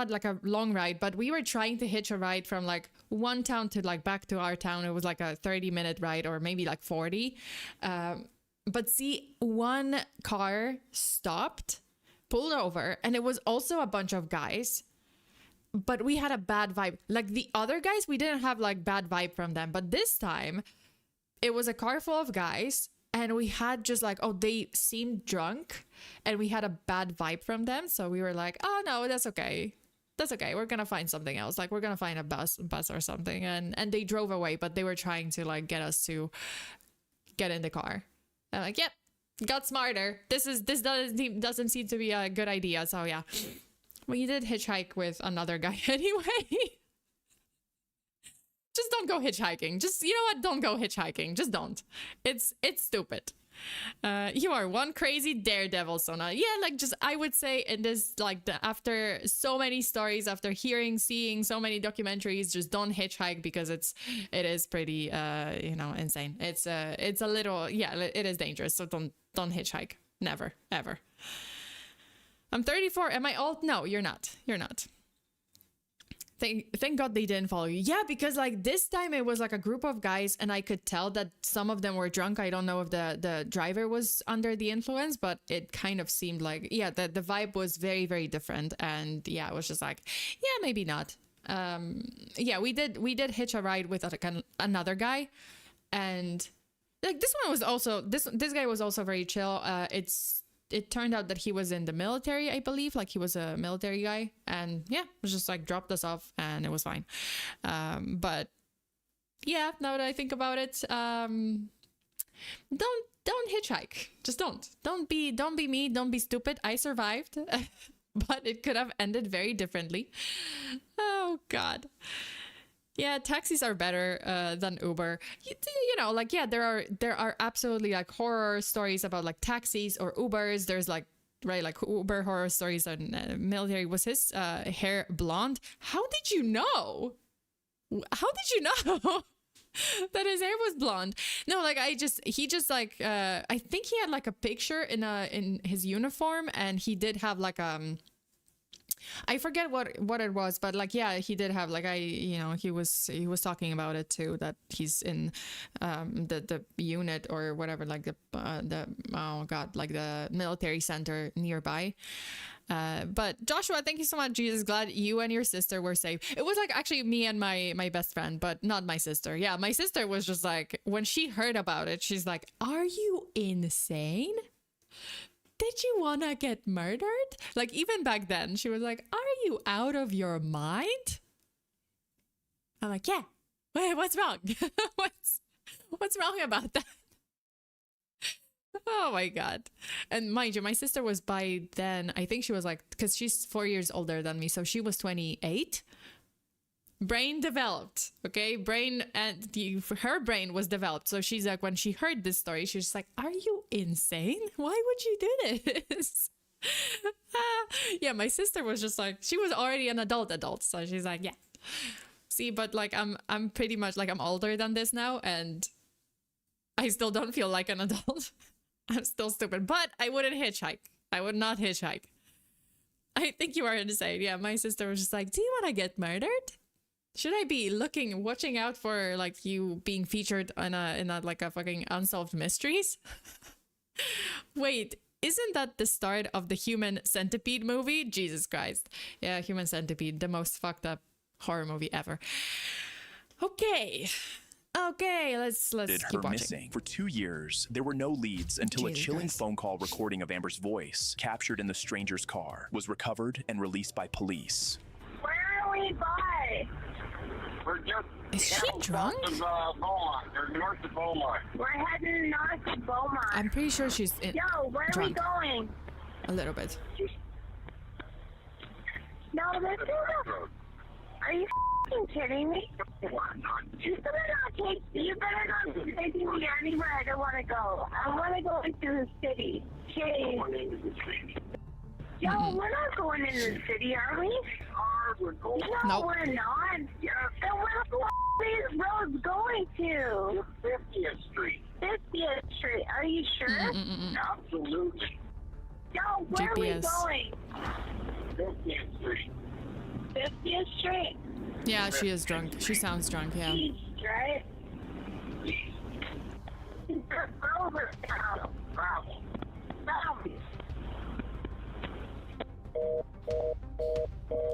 like a long ride, but we were trying to hitch a ride from like one town to like back to our town. It was like a 30-minute ride or maybe like 40. But see, one car stopped, pulled over, and it was also a bunch of guys. But we had a bad vibe. Like the other guys, we didn't have like bad vibe from them. But this time, it was a car full of guys. And we had just like, they seemed drunk. And we had a bad vibe from them. So we were like, oh, no, that's okay. That's okay. We're going to find something else. Like, we're going to find a bus or something. And they drove away. But they were trying to like get us to get in the car. I'm like, yep, got smarter. This doesn't seem to be a good idea. So yeah, well, you did hitchhike with another guy anyway. Just don't go hitchhiking. Just, you know what? Don't go hitchhiking. Just don't. It's stupid. You are one crazy daredevil, Sona. Yeah, like, just, I would say in this, like, after so many stories, after seeing so many documentaries, just don't hitchhike, because it is pretty, you know, insane. It's a little, yeah, it is dangerous. So don't hitchhike. Never, ever. I'm 34. Am I old? No, you're not. You're not. Thank God they didn't follow you. Yeah, because like this time it was like a group of guys, and I could tell that some of them were drunk. I don't know if the driver was under the influence, but it kind of seemed like, yeah, the vibe was very, very different. And yeah, it was just like, yeah, maybe not. Yeah, we did hitch a ride with another guy, and like this one was also this guy was also very chill. It turned out that he was in the military, I believe, like he was a military guy, and yeah, it was just like dropped us off and it was fine. But yeah, now that I think about it, don't hitchhike. Just don't be me. Don't be stupid. I survived, but it could have ended very differently. Oh God. Yeah, taxis are better than Uber. You know, like, yeah, there are absolutely like horror stories about like taxis or Ubers. There's like, right, like Uber horror stories on military. Was his hair blonde? How did you know? How did you know that his hair was blonde? No, like he just like I think he had like a picture in his uniform, and he did have like I forget what it was, but like, yeah, he did have like, you know, he was talking about it too, that he's in the unit or whatever, like the oh God, like the military center nearby. But Joshua, thank you so much. Jesus, glad you and your sister were safe. It was like actually me and my best friend, but not my sister. Yeah, my sister was just like, when she heard about it, she's like, are you insane? Did you want to get murdered? Like, even back then, she was like, are you out of your mind? I'm like, yeah. Wait, what's wrong? What's wrong about that? Oh my God. And mind you, my sister was by then, I think she was like, because she's 4 years older than me, so she was 28. Brain developed, okay? Her brain was developed. So she's like, when she heard this story, she's just like, are you insane? Why would you do this? Yeah, my sister was just like, she was already an adult. So she's like, yeah. See, but like, I'm pretty much like, I'm older than this now, and I still don't feel like an adult. I'm still stupid, but I wouldn't hitchhike. I would not hitchhike. I think you are insane. Yeah, my sister was just like, do you want to get murdered? Should I be watching out for like you being featured in a like a fucking Unsolved Mysteries? Wait, isn't that the start of the Human Centipede movie? Jesus Christ. Yeah, Human Centipede, the most fucked up horror movie ever. Okay, let's keep watching. Missing for 2 years. There were no leads until a chilling phone call recording of Amber's voice, captured in the stranger's car, was recovered and released by police. Where are we by? We're just Is she drunk? Beaumont, or north of Beaumont. We're heading north of Beaumont. I'm pretty sure she's Yo, where drunk. are we going? A little bit. No, this is Are you f***ing kidding me? You better not be taking me anywhere I don't want to go. I want to go into the city. Jeez. Yo, we're not going into the city, are we? No, we're not. Then where the f*** these roads going to? 50th Street. 50th Street. Are you sure? Absolutely. Yo, where are we GPS. going? 50th Street. 50th Street. Yeah, she is drunk. She sounds drunk, yeah. Right? Over town. Travel.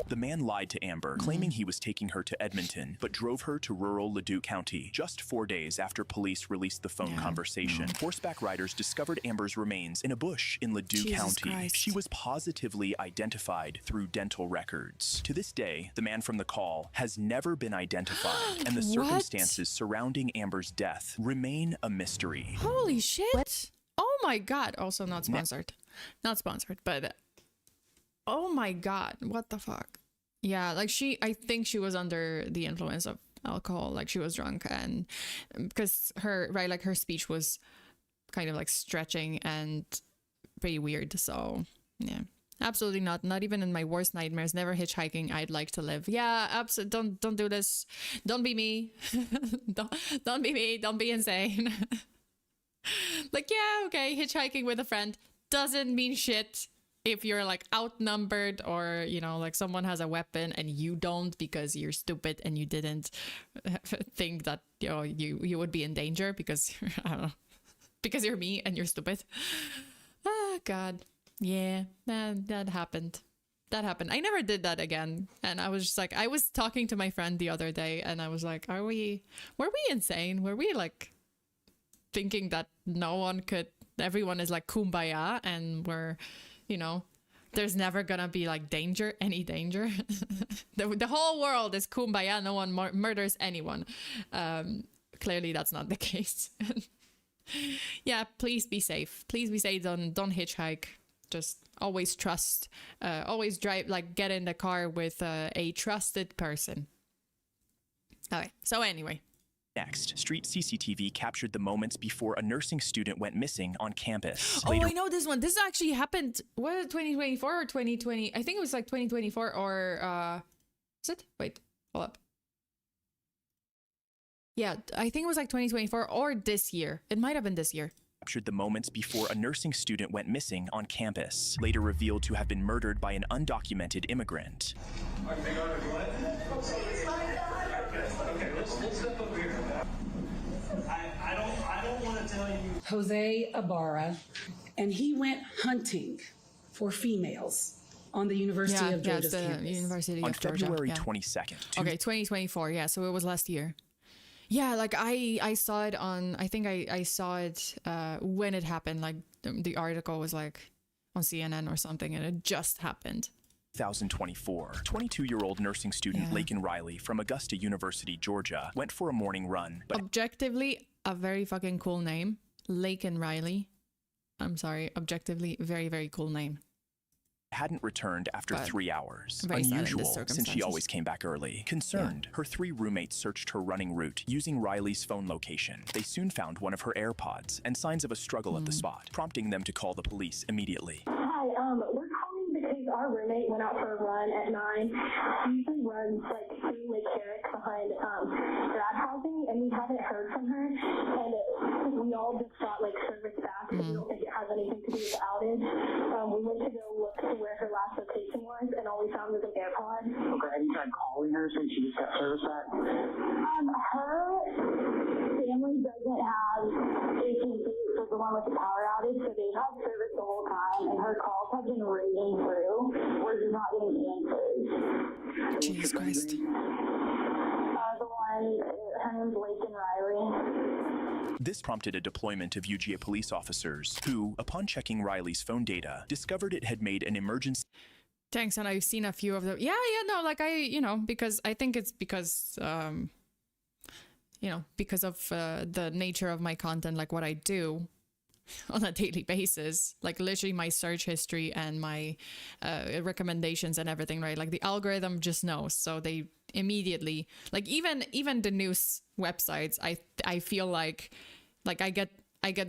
The man lied to Amber, claiming he was taking her to Edmonton, but drove her to rural Leduc County just 4 days after police released the phone conversation. Horseback riders discovered Amber's remains in a bush in Leduc County. Christ. She was positively identified through dental records. To this day, the man from the call has never been identified, and the circumstances surrounding Amber's death remain a mystery. Holy shit! Oh Oh my god. Also not sponsored. Not sponsored, but oh my god, what the fuck? Yeah, like I think she was under the influence of alcohol, like she was drunk, and because her speech was kind of like stretching and pretty weird. So yeah, absolutely not even in my worst nightmares. Never hitchhiking. I'd like to live. Yeah, absolutely. Don't do this. Don't be me. don't be me. Don't be insane. Like, yeah, okay, hitchhiking with a friend doesn't mean shit if you're like outnumbered, or you know, like someone has a weapon and you don't because you're stupid and you didn't think that, you know, you would be in danger because I don't know, because you're me and you're stupid. Oh god. Yeah, that happened. That happened. I never did that again. And I was just like, I was talking to my friend the other day and I was like, were we insane? Were we like thinking that everyone is like kumbaya and we're, you know, there's never gonna be like any danger. The whole world is kumbaya. No one murders anyone. Clearly that's not the case. Yeah, please be safe. Please be safe. Don't hitchhike. Just always trust. Always drive, like get in the car with a trusted person. Okay, so anyway. Next, street CCTV captured the moments before a nursing student went missing on campus. Oh, I know this one. This actually happened, what, 2024 or 2020? I think it was like 2024 or, is it? Wait, hold up. Yeah, I think it was like 2024 or this year. It might have been this year. Captured the moments before a nursing student went missing on campus, later revealed to have been murdered by an undocumented immigrant. Okay, let's step up here. I don't want to tell you. Jose Ibarra, and he went hunting for females on the University of Georgia's campus. University on of Georgia. February 22nd. Okay, 2024. Yeah, so it was last year. Yeah, like I saw it on, I think I saw it when it happened. Like the article was like on CNN or something, and it just happened. 2024, 22-year-old nursing student Laken Riley from Augusta University, Georgia, went for a morning run. But objectively, a very fucking cool name. Laken Riley. I'm sorry, objectively, very, very cool name. Hadn't returned after 3 hours. Unusual, since she always came back early. Concerned, her 3 roommates searched her running route using Riley's phone location. They soon found one of her AirPods and signs of a struggle at the spot, prompting them to call the police immediately. Hi, we're calling because our roommate went out for a run at 9. She usually runs like through Lake Herrick behind grad housing, and we haven't heard from her. And we all just got like service back, and we don't think it has anything to do with the outage. We went to go look to where her last location was, and all we found was an AirPod. Okay, have you tried calling her since she just got service back? Her family doesn't have AT&T, so the one with the power outage, so they've had service the whole time, and her calls have been ringing through. We're just not getting answers. Jesus Christ. Her name's Laken Riley. This prompted a deployment of UGA police officers who, upon checking Riley's phone data, discovered it had made an emergency. Thanks, and I've seen a few of them. Yeah, no, like because I think it's because, because of the nature of my content, like what I do on a daily basis, like literally my search history and my recommendations and everything, right? Like the algorithm just knows, so they immediately, like even the news websites, I feel like I get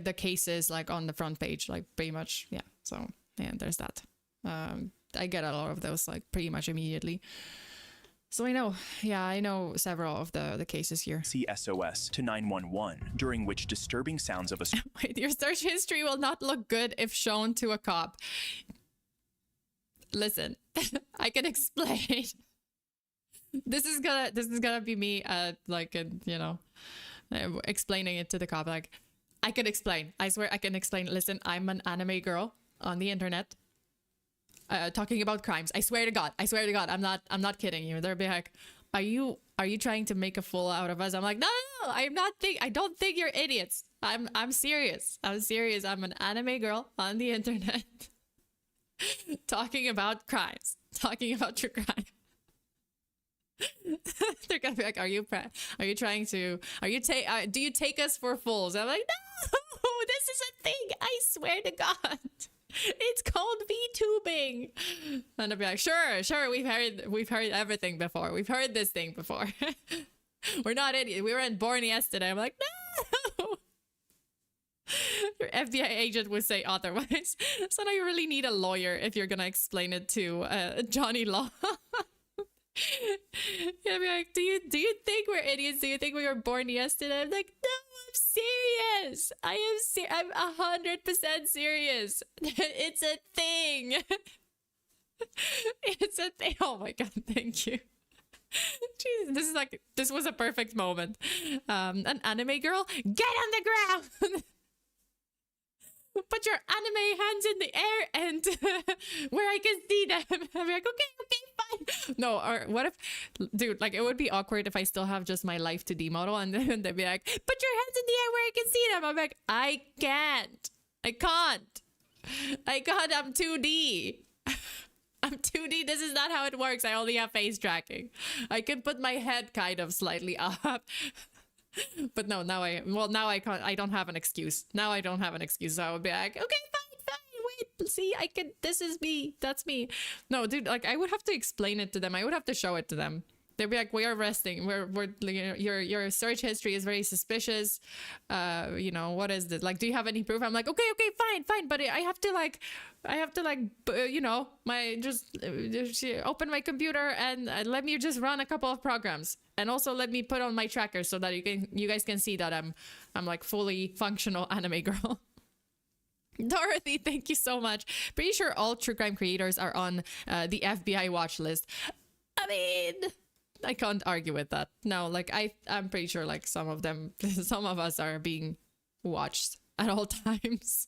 the cases like on the front page, like pretty much, yeah. So yeah, there's that. I get a lot of those like pretty much immediately. So I know several of the cases here. SOS to 911, during which disturbing sounds of a... Wait, your search history will not look good if shown to a cop. Listen, I can explain. This is gonna be me, explaining it to the cop. Like, I can explain. I swear I can explain. Listen, I'm an anime girl on the internet. Talking about crimes. I swear to God. I'm not kidding you. They'll be like, are you trying to make a fool out of us? I'm like, no, I'm not. I don't think you're idiots. I'm serious. I'm an anime girl on the internet talking about crimes, talking about true crime. They're gonna be like, do you take us for fools? I'm like, no. this is a thing. I swear to God. It's called VTubing. And I'll be like, sure, we've heard everything before. We've heard this thing before. We're not idiots. We weren't born yesterday. I'm like, no. Your FBI agent would say otherwise. So now you really need a lawyer if you're gonna explain it to Johnny Law. I'd be like, do you think we're idiots? Do you think we were born yesterday? I'm like, no, I'm serious. I'm 100% serious. It's a thing. It's a thing. Oh my God, thank you. Jesus, this was a perfect moment. An anime girl, get on the ground. Put your anime hands in the air and where I can see them. I'm like, okay, fine. No, or what if, dude, like it would be awkward if I still have just my life to D model and then they'd be like, put your hands in the air where I can see them. I'm like, I can't. I'm 2D. I'm 2D. This is not how it works. I only have face tracking. I can put my head kind of slightly up. But no, now I can't. I don't have an excuse. Now I don't have an excuse. So I would be like, okay, fine. Wait, see, I can. This is me. That's me. No, dude, like I would have to explain it to them. I would have to show it to them. They'd be like, we are arresting. Your search history is very suspicious. You know, what is this? Like, do you have any proof? I'm like, okay, fine. But I have to you know, just open my computer and let me just run a couple of programs. And also let me put on my tracker so that you guys can see that I'm like fully functional anime girl. Dorothy, thank you so much. Pretty sure all true crime creators are on the FBI watch list. I mean, I can't argue with that. No, like I'm pretty sure like some of us are being watched at all times.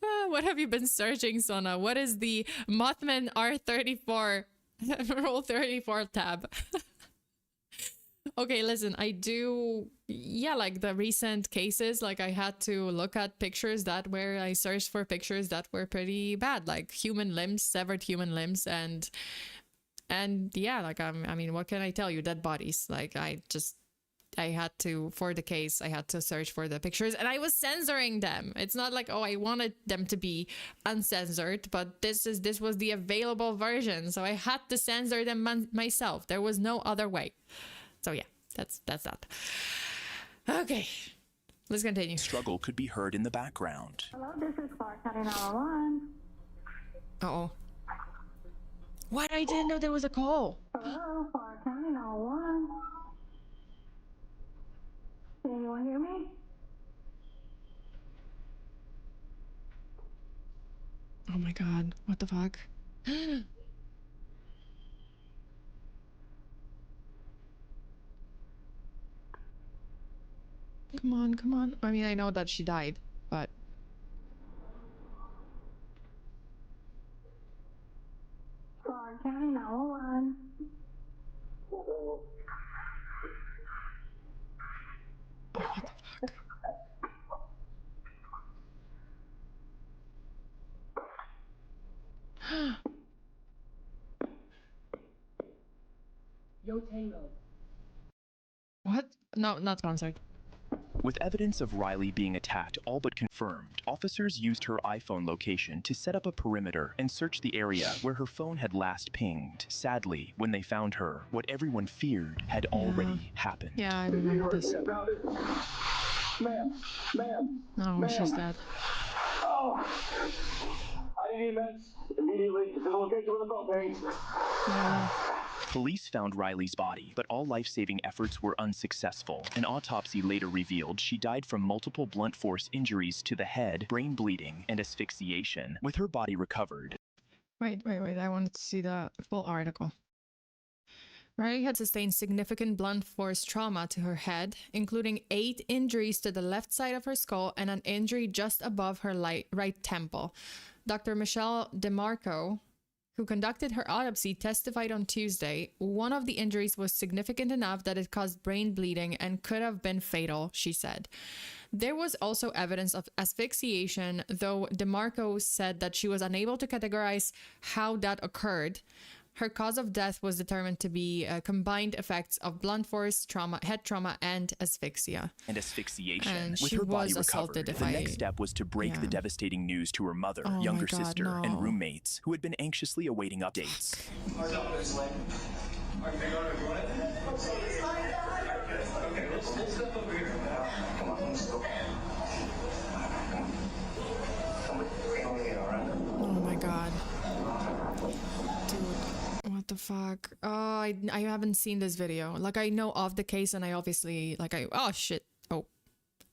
What have you been searching, Sona? What is the Mothman R34 Roll 34 tab? Okay, listen, I do, like the recent cases, like I had to look at pictures where I searched for pictures that were pretty bad, like human limbs, severed human limbs, and yeah, like I mean, what can I tell you? Dead bodies. Like I had to, for the case, I had to search for the pictures and I was censoring them. It's not like, oh, I wanted them to be uncensored, but this was the available version. So I had to censor them myself. There was no other way. So yeah, that's that. Okay, let's continue. Struggle could be heard in the background. Hello, this is Clark County 911. Uh-oh. What? I didn't know there was a call. Hello, Clark County 911. Can anyone hear me? Oh my God, what the fuck? Come on. I mean, I know that she died, but... Clark County 911. Oh, what the fuck? Yo, Tango. What? No, not sponsored. With evidence of Riley being attacked all but confirmed, officers used her iPhone location to set up a perimeter and search the area where her phone had last pinged. Sadly, when they found her, what everyone feared had already happened. Yeah, I remember this. Ma'am. No, she's dead. Oh, I need meds immediately. The location of the phone bangs. Yeah. Police found Riley's body, but all life-saving efforts were unsuccessful. An autopsy later revealed she died from multiple blunt force injuries to the head, brain bleeding, and asphyxiation. With her body recovered. Wait. I wanted to see the full article. Riley had sustained significant blunt force trauma to her head, including 8 injuries to the left side of her skull and an injury just above her right temple. Dr. Michelle DeMarco, who conducted her autopsy, testified on Tuesday. One of the injuries was significant enough that it caused brain bleeding and could have been fatal, she said. There was also evidence of asphyxiation, though DeMarco said that she was unable to categorize how that occurred. Her cause of death was determined to be combined effects of blunt force trauma, head trauma, and asphyxia. And asphyxiation. And With she her body was assaulted, recovered, the next step was to break the devastating news to her mother, Oh younger my God, sister, no. and roommates, who had been anxiously awaiting updates. Oh my God. Dude, what the fuck? Oh, I haven't seen this video. Like, I know of the case and I obviously, like, oh shit. Oh.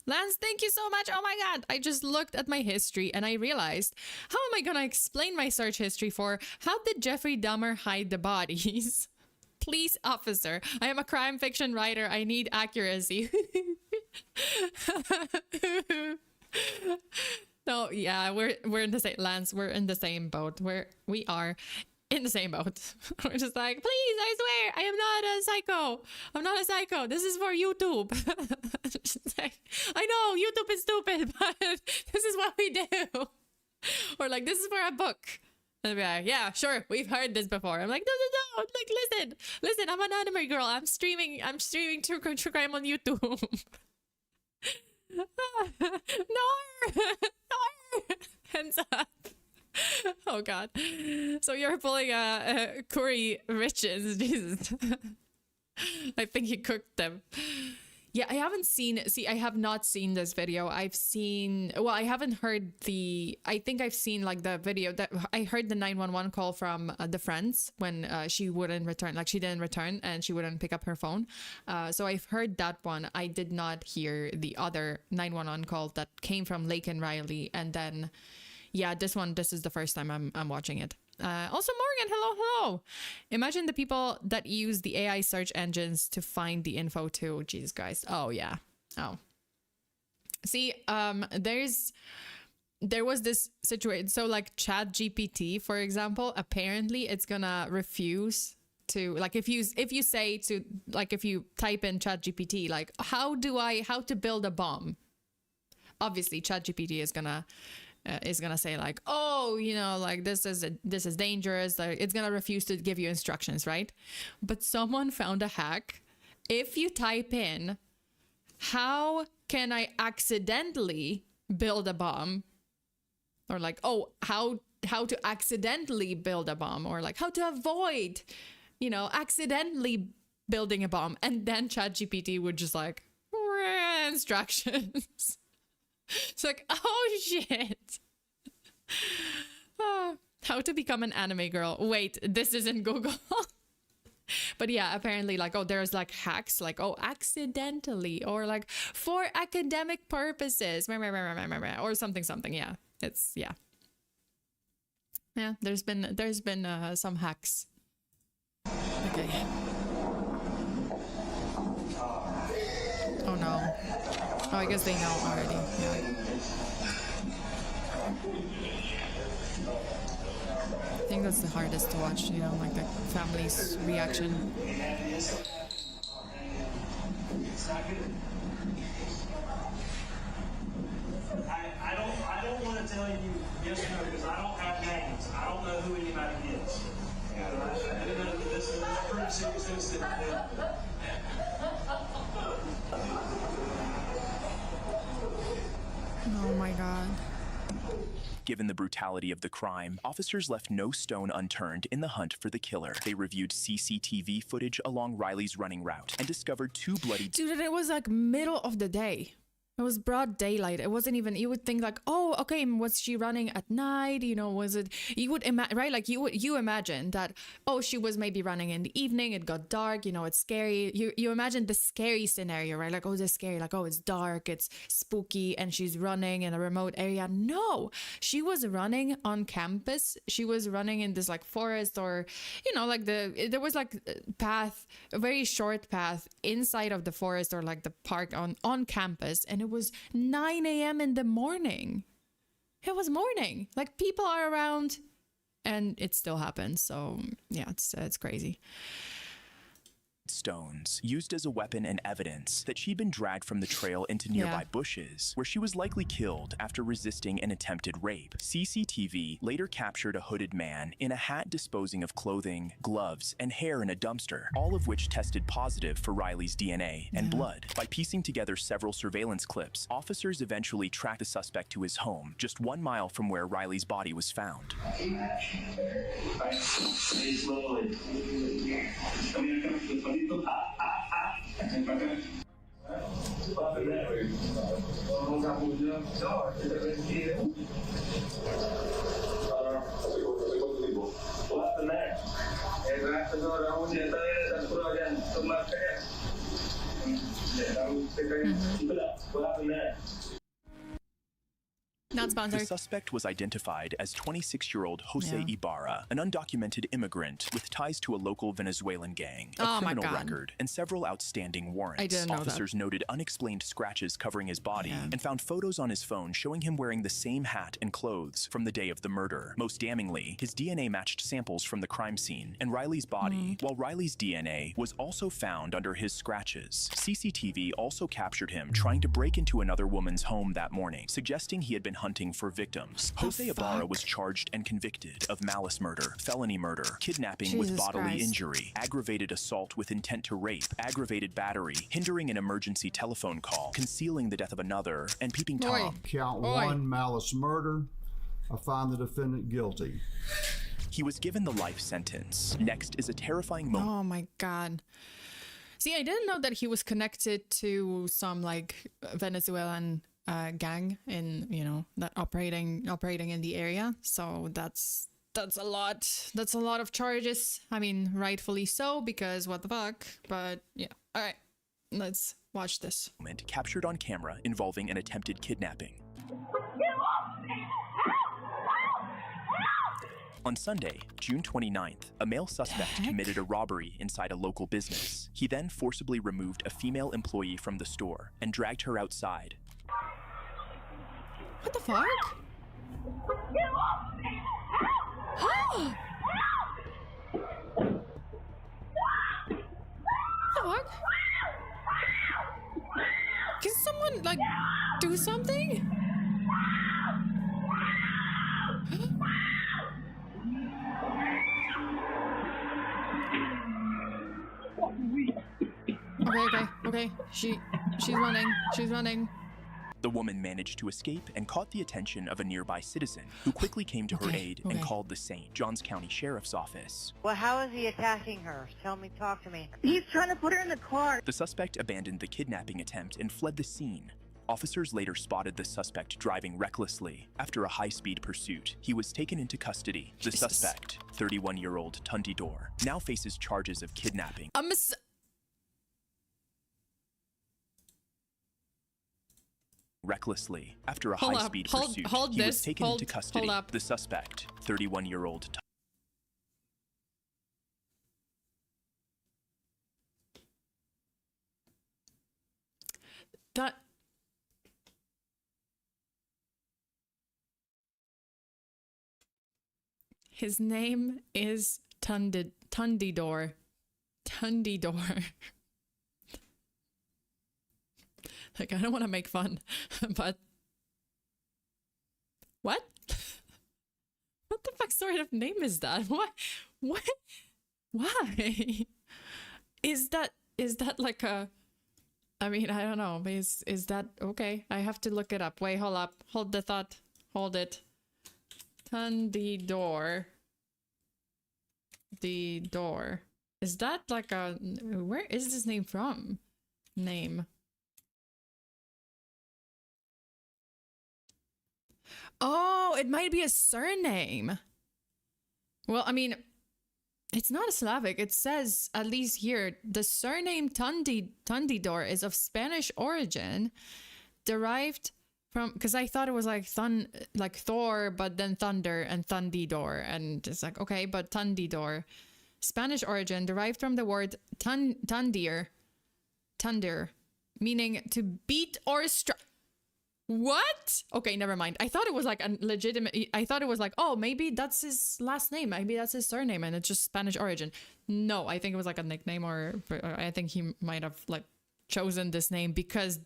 Lance, thank you so much. Oh my God. I just looked at my history and I realized, how am I gonna explain my search history for how did Jeffrey Dahmer hide the bodies? Please, officer. I am a crime fiction writer. I need accuracy. No, yeah, we're in the same, Lance, we're in the same boat. We are in the same boat. We're just like, please, I swear, I am not a psycho. I'm not a psycho. This is for YouTube. Just like, I know YouTube is stupid, but this is what we do. Or like, this is for a book. And they'll be like, yeah, sure, we've heard this before. I'm like, no. Like, listen, I'm an anime girl. I'm streaming true crime on YouTube. No. Hands up. Oh God. So you're pulling a curry riches. Jesus. I think he cooked them. Yeah, I have not seen this video. I haven't heard I think I've seen like the video that I heard the 911 call from the friends when she wouldn't return, like she didn't return and she wouldn't pick up her phone. So I've heard that one. I did not hear the other 911 call that came from Laken Riley. And then, yeah, this is the first time I'm watching it. Also, Morgan, hello. Imagine the people that use the AI search engines to find the info too. Jesus Christ. Oh, yeah. Oh. See, there was this situation. So like ChatGPT, for example, apparently it's gonna refuse to, like, if you say to, like, if you type in ChatGPT, like, how to build a bomb? Obviously, ChatGPT is gonna say like, oh, you know, like this is dangerous. Like, it's gonna refuse to give you instructions, right? But someone found a hack. If you type in, how can I accidentally build a bomb? Or like, oh, how to accidentally build a bomb, or like how to avoid, you know, accidentally building a bomb. And then ChatGPT would just like, instructions. It's like, oh shit. How to become an anime girl. Wait, this isn't Google. But yeah, apparently, like, oh, there's like hacks, like, oh, accidentally, or like for academic purposes, or something. Yeah, it's, yeah. Yeah, there's been some hacks. Okay. Oh no. Oh, I guess they know already. Yeah. I think that's the hardest to watch, you know, like the family's reaction. I don't want to tell you yes or no because I don't have names. I don't know who anybody is. This is a pretty serious incident. Oh my God. Given the brutality of the crime, officers left no stone unturned in the hunt for the killer. They reviewed CCTV footage along Riley's running route and discovered two bloody... Dude, it was like middle of the day. It was broad daylight. It wasn't even, you would think like, oh, okay, was she running at night? You know, was it, you would imagine, right? Like you imagine that, oh, she was maybe running in the evening. It got dark, you know, it's scary. You imagine the scary scenario, right? Like, oh, it's scary. Like, oh, it's dark, it's spooky, and she's running in a remote area. No, she was running on campus. She was running in this like forest, or, you know, like there was like a very short path inside of the forest, or like the park on campus. And it was 9 a.m. in the morning. It was morning. Like, people are around, and it still happens. So yeah, it's crazy. stones used as a weapon and evidence that she'd been dragged from the trail into nearby bushes, where she was likely killed after resisting an attempted rape. CCTV later captured a hooded man in a hat disposing of clothing, gloves, and hair in a dumpster, all of which tested positive for Riley's DNA and blood. By piecing together several surveillance clips, officers eventually tracked the suspect to his home, just 1 mile from where Riley's body was found. Not sponsored. The suspect was identified as 26-year-old Jose Ibarra, an undocumented immigrant with ties to a local Venezuelan gang, a criminal record, and several outstanding warrants. I didn't know Officers noted unexplained scratches covering his body and found photos on his phone showing him wearing the same hat and clothes from the day of the murder. Most damningly, his DNA matched samples from the crime scene and Riley's body, while Riley's DNA was also found under his scratches. CCTV also captured him trying to break into another woman's home that morning, suggesting he had been hunting for victims. Jose Ibarra was charged and convicted of malice murder, felony murder, kidnapping with bodily injury, aggravated assault with intent to rape, aggravated battery, hindering an emergency telephone call, concealing the death of another, and peeping Tom. Count 1, malice murder. I find the defendant guilty. He was given the life sentence. Next is a terrifying moment. Oh my God. See, I didn't know that he was connected to some like Venezuelan gang in, you know, that operating in the area. So that's a lot. That's a lot of charges. I mean, rightfully so, because what the fuck. But yeah. All right, let's watch this. Moment captured on camera involving an attempted kidnapping. On Sunday, June 29th, a male suspect committed a robbery inside a local business. He then forcibly removed a female employee from the store and dragged her outside. What the fuck? What the fuck? Can someone, like, do something? Okay. She's running. The woman managed to escape and caught the attention of a nearby citizen, who quickly came to her aid and called the St. Johns County Sheriff's Office. Well, how is he attacking her? Talk to me. He's trying to put her in the car. The suspect abandoned the kidnapping attempt and fled the scene. Officers later spotted the suspect driving recklessly. After a high-speed pursuit, he was taken into custody. The suspect, 31-year-old Tundidor, now faces charges of kidnapping. Recklessly. After a high-speed pursuit, he was taken into custody. The suspect, 31-year-old. His name is Tundidor. Like, I don't want to make fun, but what? What the fuck sort of name is that? What? Why? Is that like a? I mean, I don't know. Is that okay? I have to look it up. Wait, hold up. Hold the thought. Hold it. Tundidor. The door. Is that like a? Where is this name from? Name. Oh, it might be a surname. Well, I mean, it's not a Slavic. It says, at least here, the surname Tundidor is of Spanish origin, derived from, because I thought it was like Thor, but then thunder and Thundidor, and it's like, okay, but Tundidor, Spanish origin, derived from the word tundir, meaning to beat or strike. What? Okay, never mind. I thought it was like a legitimate... I thought it was like, oh, maybe that's his last name. Maybe that's his surname and it's just Spanish origin. No, I think it was like a nickname, or I think he might have like chosen this name because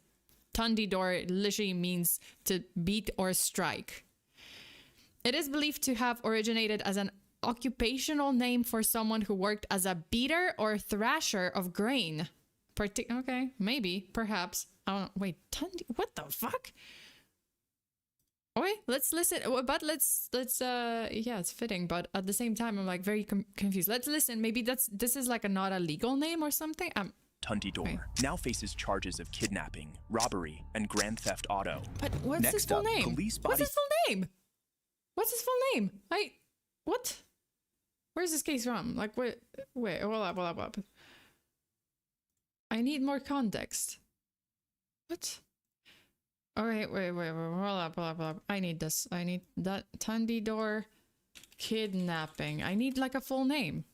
Tundidor literally means to beat or strike. It is believed to have originated as an occupational name for someone who worked as a beater or thrasher of grain. Okay, maybe, perhaps. Wait, what the fuck? Okay, let's listen. But let's yeah, it's fitting. But at the same time, I'm like very confused. Let's listen. Maybe this is like not a legal name or something. Tundidor now faces charges of kidnapping, robbery, and grand theft auto. But what's his full name? What's his full name? What's his full name? What? Where's this case from? Like, wait, hold up. I need more context. What? Alright, wait, hold up. I need this. I need that Tundidor kidnapping. I need like a full name.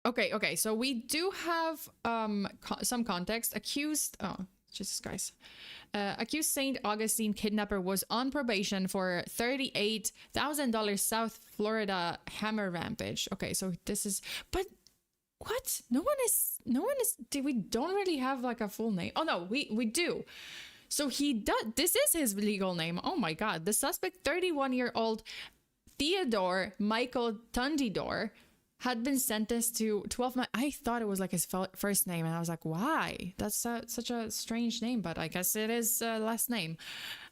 Okay, so we do have some context. Accused, oh, Jesus Christ. Accused St. Augustine kidnapper was on probation for $38,000 South Florida hammer rampage. Okay, so this is, but what? No one is, we don't really have like a full name. Oh no, we do. So he does, this is his legal name. Oh my God. The suspect, 31-year-old Theodore Michael Tundidor, had been sentenced to 12 months. I thought it was like his first name, and I was like, why? That's such a strange name, but I guess it is last name.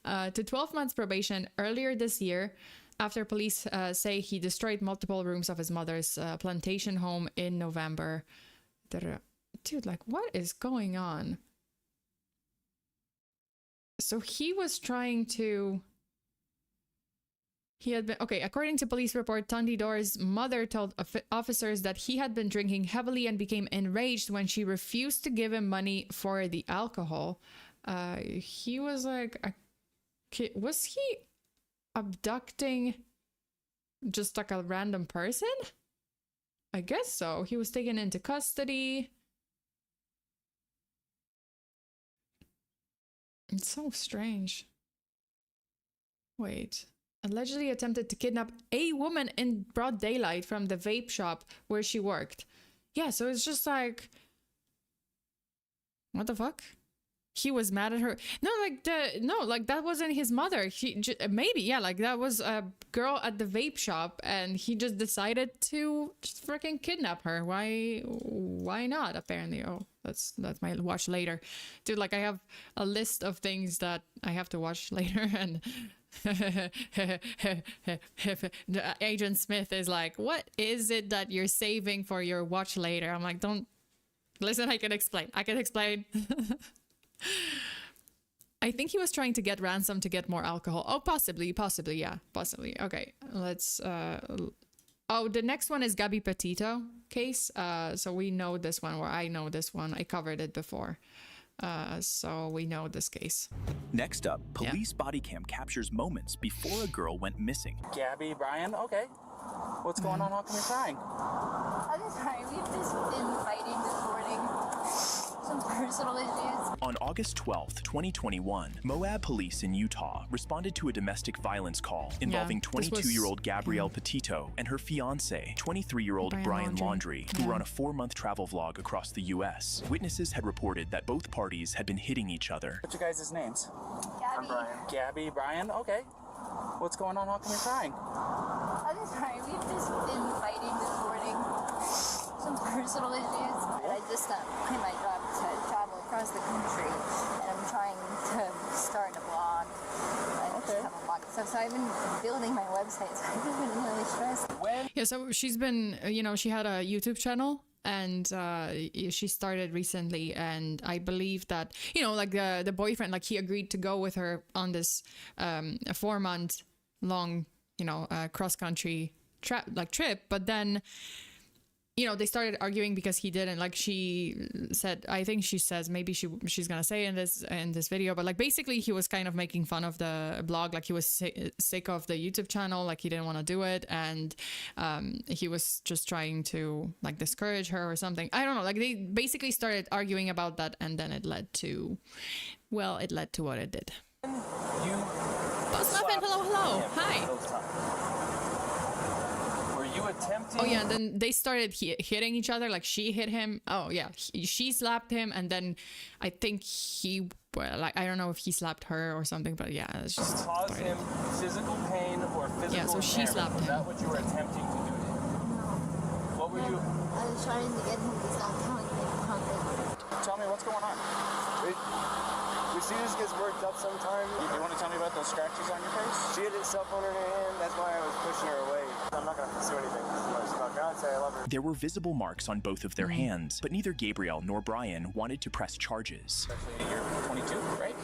To 12 months probation earlier this year, after police say he destroyed multiple rooms of his mother's plantation home in November. Dude, like, what is going on? So he was trying to... He had been, okay, according to police report, Tundidor's mother told officers that he had been drinking heavily and became enraged when she refused to give him money for the alcohol. He was like, was he abducting just like a random person? I guess so. He was taken into custody. It's so strange. Wait. Allegedly attempted to kidnap a woman in broad daylight from the vape shop where she worked. Yeah, so it's just like, what the fuck? He was mad at her. No, like that wasn't his mother. Maybe, yeah, like that was a girl at the vape shop, and he just decided to just freaking kidnap her. Why not? Apparently, oh, that's my watch later, dude. Like I have a list of things that I have to watch later, and. Agent Smith is like, what is it that you're saving for your watch later? I'm like, don't listen. I can explain. I think he was trying to get ransom to get more alcohol. Oh, possibly, yeah, possibly. Okay, let's oh, the next one is Gabby Petito case. So we know this one, or I know this one. I covered it before. So we know this case. Next up, police body cam captures moments before a girl went missing. Gabby, Brian, okay. What's going on? How come you're crying? I'm sorry, we've just been fighting this morning. Some personal issues. On August 12th, 2021, Moab police in Utah responded to a domestic violence call involving 22-year-old Gabrielle Petito and her fiancé, 23-year-old Brian Laundrie, who were on a 4-month travel vlog across the U.S. Witnesses had reported that both parties had been hitting each other. What's your guys' names? Gabby. I'm Brian. Gabby, Brian, okay. What's going on? How come you're crying? I'm sorry, we've just been fighting this morning. Some personal issues. I just quit my job to travel across the country, and I'm trying to start a blog. I just have a blog stuff, so I've been building my website, so I've just been really stressed. Yeah, so she's been, you know, she had a YouTube channel, and she started recently, and I believe that, you know, like the boyfriend, like he agreed to go with her on this 4-month long, you know, cross-country trip, but then you know, they started arguing because he didn't, like, she said, I think she says, maybe she's gonna say in this video, but like basically he was kind of making fun of the blog, like he was sick of the YouTube channel, like he didn't want to do it, and he was just trying to like discourage her or something. I don't know, like they basically started arguing about that, and then it led to, well, it led to what it did. Boss Muffin, hello, hi. Attempting. Oh yeah, and then they started hitting each other. Like she hit him. Oh yeah, she slapped him, and then I think he, well, like I don't know if he slapped her or something, but yeah, it's just cause him physical pain or physical. Yeah, so she slapped him. Is that what you were attempting to do to him? What were you? I was trying to get him to stop telling me about it. Tell me what's going on. She just gets worked up sometimes. You want to tell me about those scratches on your face? She had his cell phone in her hand. That's why I was pushing her away. I'm not going to pursue anything. God say I love her. There were visible marks on both of their hands, but neither Gabriel nor Brian wanted to press charges. You're 22, right?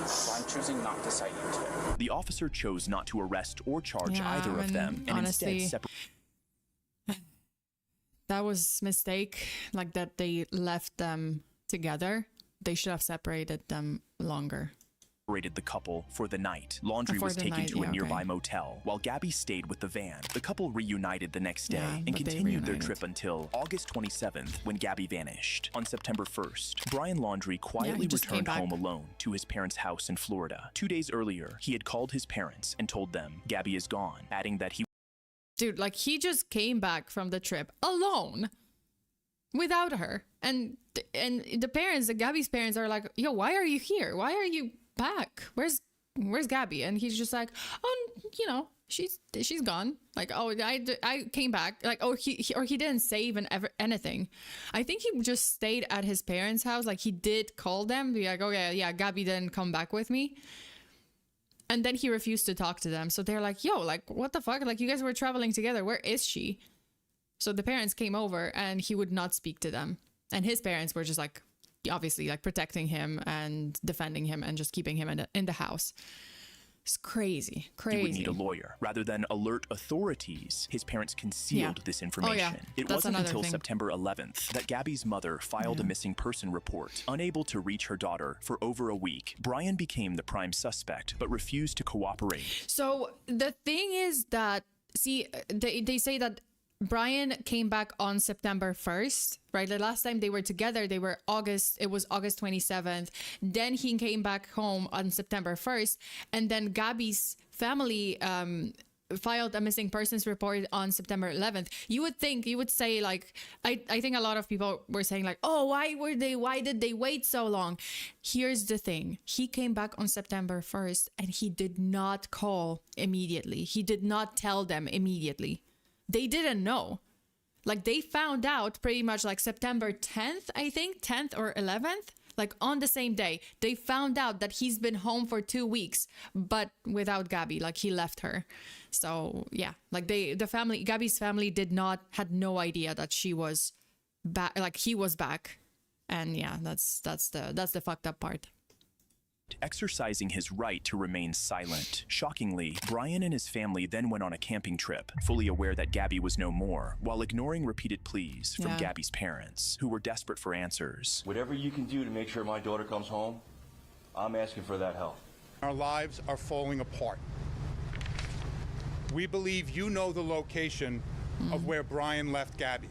So I'm choosing not to cite you today. The officer chose not to arrest or charge either of them, and honestly, instead that was a mistake, like that they left them together. They should have separated them longer. Separated the couple for the night. Laundry was taken to a nearby motel, while Gabby stayed with the van. The couple reunited the next day and continued their trip until August 27th, when Gabby vanished. On September 1st, Brian Laundrie quietly returned home alone to his parents' house in Florida. 2 days earlier, he had called his parents and told them Gabby is gone, adding that he... Dude, like he just came back from the trip alone, without her. And the parents, Gabby's parents are like, yo, why are you here? Why are you back? Where's Gabby? And he's just like, oh, you know, she's gone. Like, oh, I came back. Like, oh, he didn't say even anything. I think he just stayed at his parents' house. Like he did call them, be like, oh yeah, Gabby didn't come back with me. And then he refused to talk to them. So they're like, yo, like, what the fuck? Like, you guys were traveling together. Where is she? So the parents came over and he would not speak to them. And his parents were just like, obviously, like protecting him and defending him and just keeping him in the house. It's crazy. He would need a lawyer. Rather than alert authorities, his parents concealed this information. It wasn't until September 11th that Gabby's mother filed a missing person report. Unable to reach her daughter for over a week, Brian became the prime suspect, but refused to cooperate. So the thing is that, see, they say that Brian came back on September 1st, right? The last time they were together, it was August 27th. Then he came back home on September 1st. And then Gabby's family filed a missing persons report on September 11th. You would say like, I think a lot of people were saying like, oh, why did they wait so long? Here's the thing. He came back on September 1st and he did not call immediately. He did not tell them immediately. They didn't know. Like they found out pretty much like September 10th, I think, 10th or 11th, like on the same day. They found out that he's been home for 2 weeks, but without Gabby, like he left her. So yeah, like Gabby's family had no idea that she was back, like he was back. And yeah, that's the fucked up part. Exercising his right to remain silent. Shockingly, Brian and his family then went on a camping trip, fully aware that Gabby was no more, while ignoring repeated pleas from Gabby's parents, who were desperate for answers. Whatever you can do to make sure my daughter comes home, I'm asking for that help. Our lives are falling apart. We believe you know the location of where Brian left Gabby.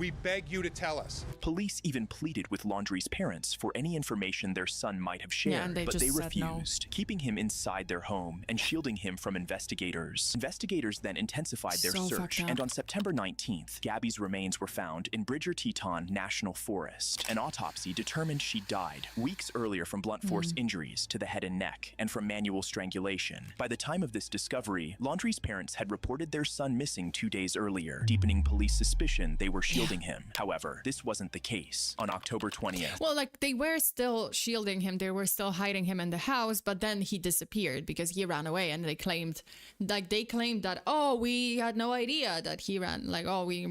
We beg you to tell us. Police even pleaded with Laundrie's parents for any information their son might have shared, but they refused, keeping him inside their home and shielding him from investigators. Investigators then intensified their search, and on September 19th, Gabby's remains were found in Bridger Teton National Forest. An autopsy determined she died weeks earlier from blunt force injuries to the head and neck and from manual strangulation. By the time of this discovery, Laundrie's parents had reported their son missing 2 days earlier, deepening police suspicion they were shielding him. However, this wasn't the case. On October 20th. Well, like they were still shielding him. They were still hiding him in the house, but then he disappeared because he ran away, and they claimed that, oh, we had no idea that he ran. Like, oh, we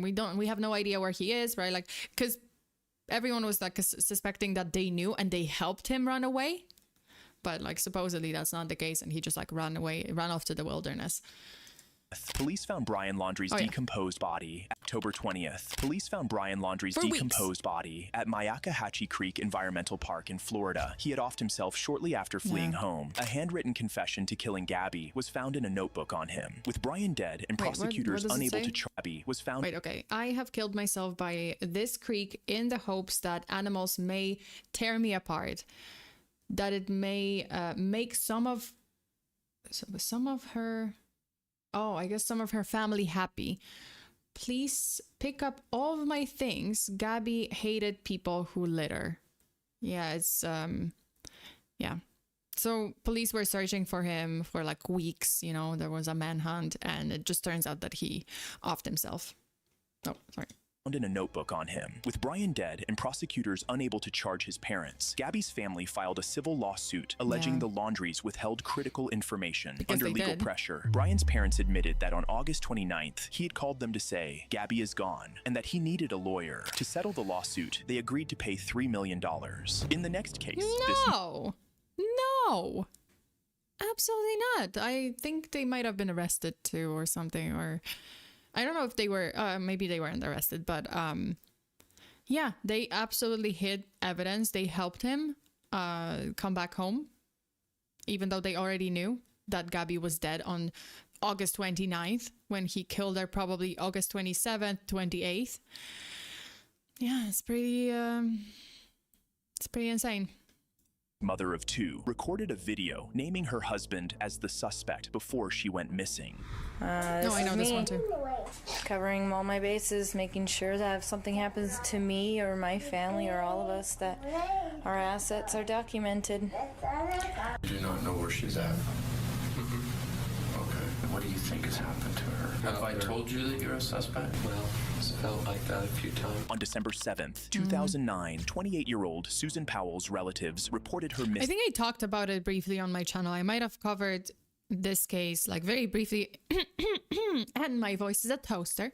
have no idea where he is, right? Like, because everyone was like suspecting that they knew and they helped him run away. But like supposedly that's not the case, and he just like ran off to the wilderness. Police found Brian Laundrie's decomposed body October 20th. Police found Brian Laundrie's decomposed body at Myakkahatchee Creek Environmental Park in Florida. He had offed himself shortly after fleeing home. A handwritten confession to killing Gabby was found in a notebook on him. With Brian dead and prosecutors unable to charge Gabby was found. Wait, okay. I have killed myself by this creek in the hopes that animals may tear me apart. That it may make some of her... Oh, I guess some of her family happy. Please pick up all of my things. Gabby hated people who litter. Yeah, it's, yeah. So police were searching for him for like weeks, you know, there was a manhunt and it just turns out that he offed himself. Oh, sorry. In a notebook on him. With Brian dead and prosecutors unable to charge his parents, Gabby's family filed a civil lawsuit alleging the Laundries withheld critical information under legal pressure. Brian's parents admitted that on August 29th, he had called them to say, Gabby is gone, and that he needed a lawyer. To settle the lawsuit, they agreed to pay $3 million. In the next case... No! Absolutely not. I think they might have been arrested too or something, or... I don't know if they were, maybe they weren't arrested, but yeah, they absolutely hid evidence. They helped him come back home, even though they already knew that Gabby was dead on August 29th, when he killed her probably August 27th, 28th. Yeah, it's pretty insane. Mother of two, recorded a video naming her husband as the suspect before she went missing. No, I know this one too. Covering all my bases, making sure that if something happens to me or my family or all of us, that our assets are documented. I do not know where she's at. Okay. What do you think has happened to her? Have I told you that you're a suspect? Well, it's felt like that a few times. On December 7th, 2009, 28-year-old Susan Powell's relatives reported her missing. I think I talked about it briefly on my channel. I might have covered this case like very briefly and my voice is a toaster,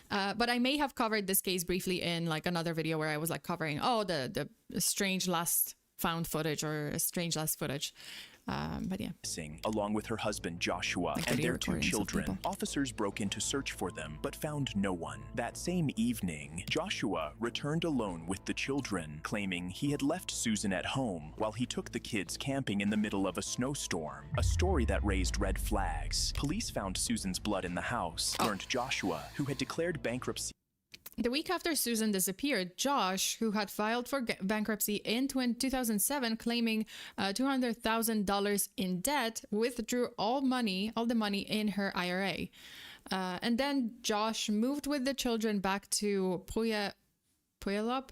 but I may have covered this case briefly in like another video where I was like covering the strange last found footage or strange last footage. But yeah. Along with her husband Joshua and their two children, officers broke in to search for them, but found no one. That same evening, Joshua returned alone with the children, claiming he had left Susan at home while he took the kids camping in the middle of a snowstorm, a story that raised red flags. Police found Susan's blood in the house, learned Joshua, who had declared bankruptcy. The week after Susan disappeared, Josh, who had filed for bankruptcy in 2007, claiming $200,000 in debt, withdrew all the money in her IRA. And then Josh moved with the children back to Puyallup,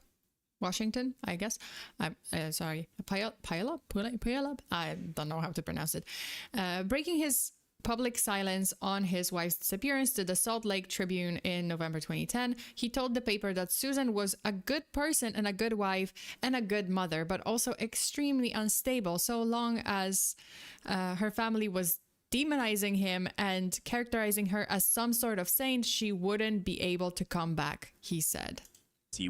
Washington, I guess. Sorry, Puyallup? I don't know how to pronounce it. Breaking his public silence on his wife's disappearance to the Salt Lake Tribune in November 2010. He told the paper that Susan was a good person and a good wife and a good mother, but also extremely unstable so long as her family was demonizing him and characterizing her as some sort of saint. She wouldn't be able to come back, he said.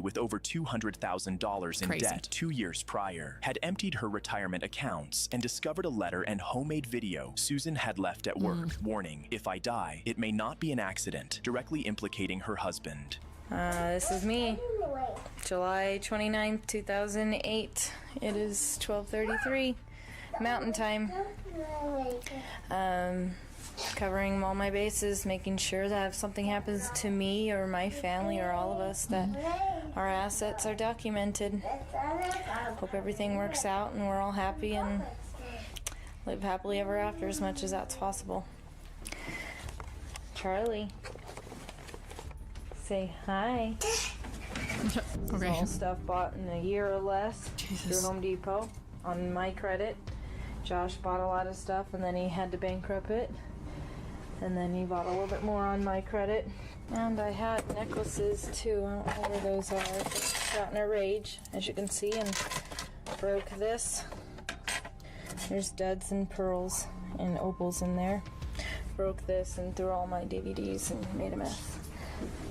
With over $200,000 in debt 2 years prior, had emptied her retirement accounts and discovered a letter and homemade video Susan had left at work, warning, if I die, it may not be an accident, directly implicating her husband. This is me. July 29th, 2008. It is 12:33 Mountain Time. Covering all my bases, making sure that if something happens to me or my family or all of us, that our assets are documented. Hope everything works out and we're all happy and live happily ever after as much as that's possible. Charlie, say hi. Okay. All stuff bought in a year or less through Home Depot on my credit. Josh bought a lot of stuff and then he had to bankrupt it. And then he bought a little bit more on my credit. And I had necklaces too. I don't know where those are. I just got in a rage, as you can see, and broke this. There's studs and pearls and opals in there. Broke this and threw all my DVDs and made a mess.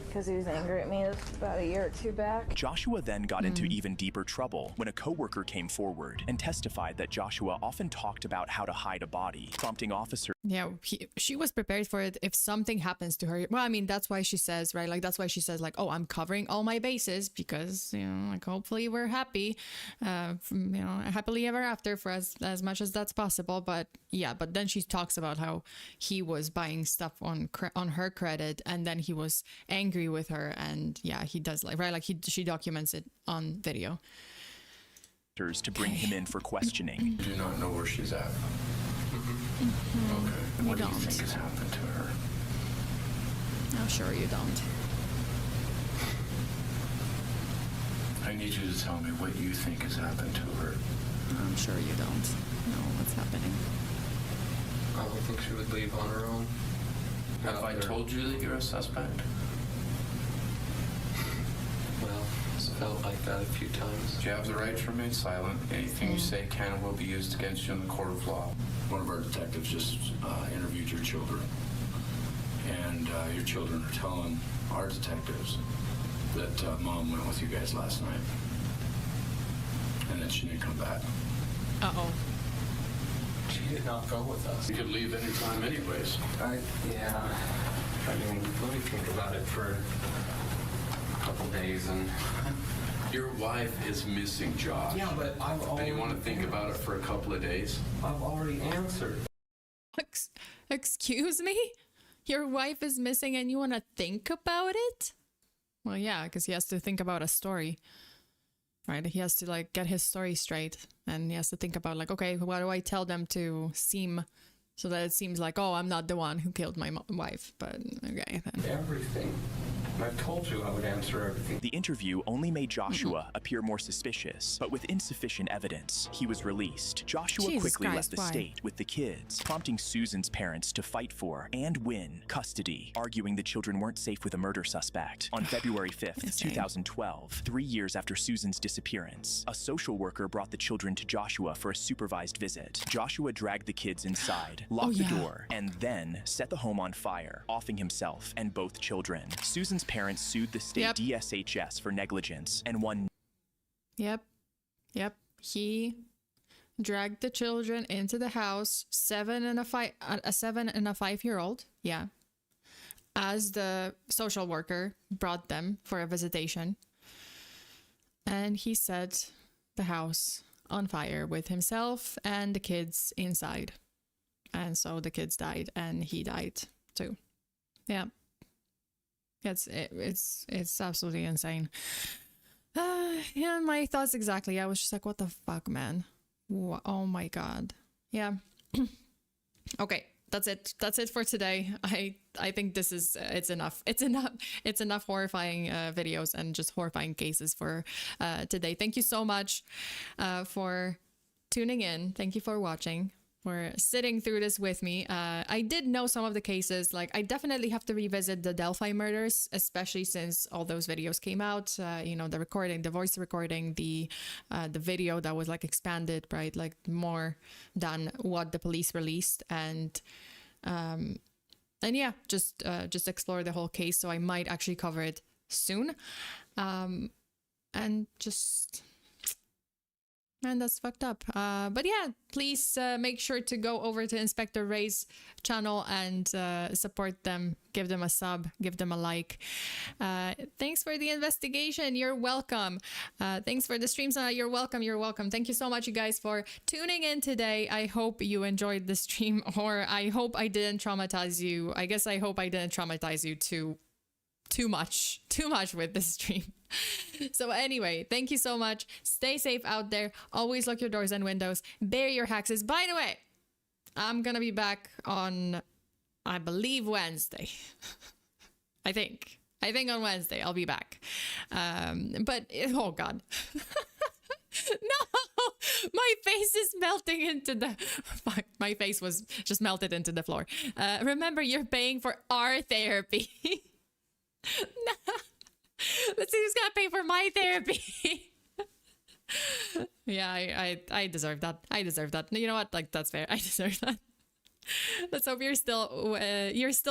Because he was angry at me about a year or two back. Joshua then got into even deeper trouble when a coworker came forward and testified that Joshua often talked about how to hide a body, prompting officers. Yeah, she was prepared for it if something happens to her. Well, I mean, that's why she says, right? Like, that's why she says, like, oh, I'm covering all my bases because, you know, like, hopefully we're happy, you know, happily ever after for as much as that's possible. But yeah, but then she talks about how he was buying stuff on her credit, and then he was angry with her, and yeah, he does, like, right? Like, she documents it on video. To bring him in for questioning. You do not know where she's at. Mm-hmm. Okay. What do you think has happened to her? I'm sure you don't. I need you to tell me what you think has happened to her. I'm sure you don't know what's happening. I don't think she would leave on her own. Have I told you that you're a suspect? Well, it's felt like that a few times. You have the right to remain silent. Anything you say can and will be used against you in the court of law. One of our detectives just interviewed your children. And your children are telling our detectives that Mom went with you guys last night. And then she didn't come back. Uh-oh. She did not go with us. You could leave anytime anyways. Yeah. I mean, let me think about it for a couple days and... Your wife is missing, Josh. Yeah, but I've already... And you want to think about it for a couple of days? I've already answered. Excuse me? Your wife is missing and you want to think about it? Well, yeah, because he has to think about a story. Right? He has to, like, get his story straight. And he has to think about, like, okay, what do I tell them to seem... So that it seems like, oh, I'm not the one who killed my wife. But, okay, then. Everything. I told you I would answer everything. The interview only made Joshua appear more suspicious, but with insufficient evidence, he was released. Joshua quickly left the state with the kids, prompting Susan's parents to fight for and win custody, arguing the children weren't safe with a murder suspect. On February 5th, 2012, 3 years after Susan's disappearance, a social worker brought the children to Joshua for a supervised visit. Joshua dragged the kids inside, locked the door, and then set the home on fire, offing himself and both children. Susan's parents sued the state DSHS for negligence and won. Yep. He dragged the children into the house, a 7 and a 5-year-old. Yeah. As the social worker brought them for a visitation. And he set the house on fire with himself and the kids inside. And so the kids died and he died too. Yeah. It's absolutely insane. Yeah, my thoughts exactly. I was just like, what the fuck, man? Oh my god. Yeah. Okay, that's it. That's it for today. I think this is it's enough. It's enough horrifying videos and just horrifying cases for today. Thank you so much for tuning in. Thank you for watching. For sitting through this with me. I did know some of the cases. Like, I definitely have to revisit the Delphi murders, especially since all those videos came out. You know, the recording, the voice recording, the video that was like expanded, right? Like more than what the police released, and yeah, just explore the whole case. So I might actually cover it soon, and just. And that's fucked up. But yeah, please make sure to go over to Inspector Ray's channel and support them. Give them a sub. Give them a like. Thanks for the investigation. You're welcome. Thanks for the streams. You're welcome. You're welcome. Thank you so much, you guys, for tuning in today. I hope you enjoyed the stream, or I hope I didn't traumatize you. I guess I hope I didn't traumatize you too much with this stream. So anyway, thank you so much. Stay safe out there. Always lock your doors and windows. Bear your haxes. By the way, I'm gonna be back on, I believe, Wednesday. I think on Wednesday I'll be back. But oh god. No, my face is melting into the my face was just melted into the floor. Remember, you're paying for our therapy. No. Let's see who's gonna pay for my therapy. Yeah, I deserve that. I deserve that. You know what? Like, that's fair. I deserve that. Let's hope you're still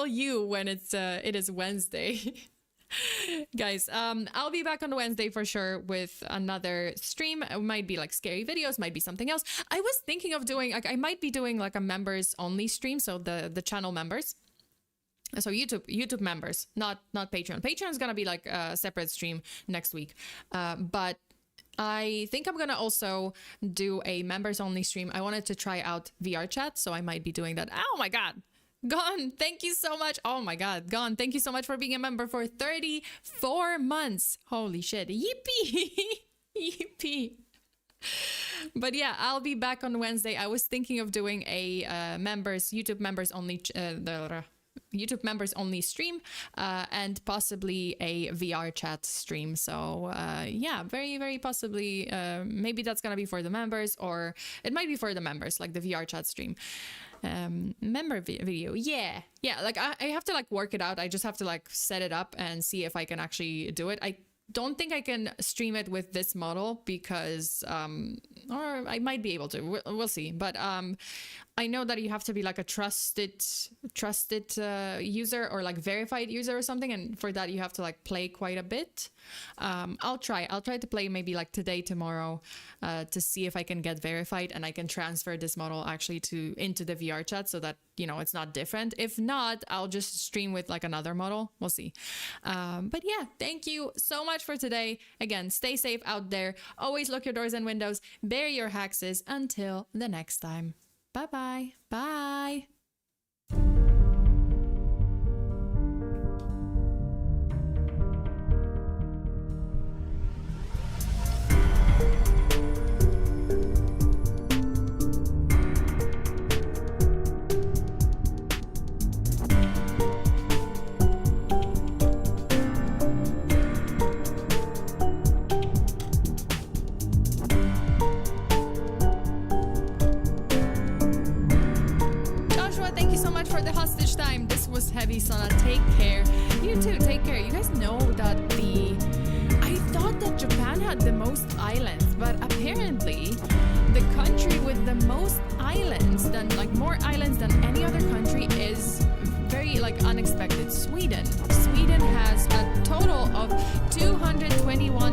you when it is Wednesday. Guys, I'll be back on Wednesday for sure with another stream. It might be like scary videos, might be something else. I was thinking of doing, like, I might be doing like a members only stream, so the channel members. So YouTube members, not Patreon. Patreon's gonna be like a separate stream next week. But I think I'm gonna also do a members only stream. I wanted to try out VR chat, so I might be doing that. Oh my god. Gon, thank you so much. Oh my god, Gon, thank you so much for being a member for 34 months. Holy shit. Yippee. Yippee. But yeah, I'll be back on Wednesday. I was thinking of doing a YouTube members only stream and possibly a VR chat stream. So yeah, very, very possibly maybe that's gonna be for the members, or it might be for the members, like the VR chat stream. Member video. Yeah, like I have to like work it out. I just have to like set it up and see if I can actually do it. I don't think I can stream it with this model because or I might be able to. We'll see. But I know that you have to be like a trusted user or like verified user or something, and for that you have to like play quite a bit. I'll try to play maybe like today, tomorrow, to see if I can get verified and I can transfer this model actually into the VR chat so that, you know, it's not different. If not, I'll just stream with like another model. We'll see. But yeah, thank you so much for today. Again, stay safe out there. Always lock your doors and windows. Bear your haxes. Until the next time. Bye-bye. Bye. For the hostage time. This was heavy, Sana. Take care. You too, take care. You guys know that I thought that Japan had the most islands, but apparently the country with the most islands, more islands than any other country, is very like unexpected. Sweden has a total of 221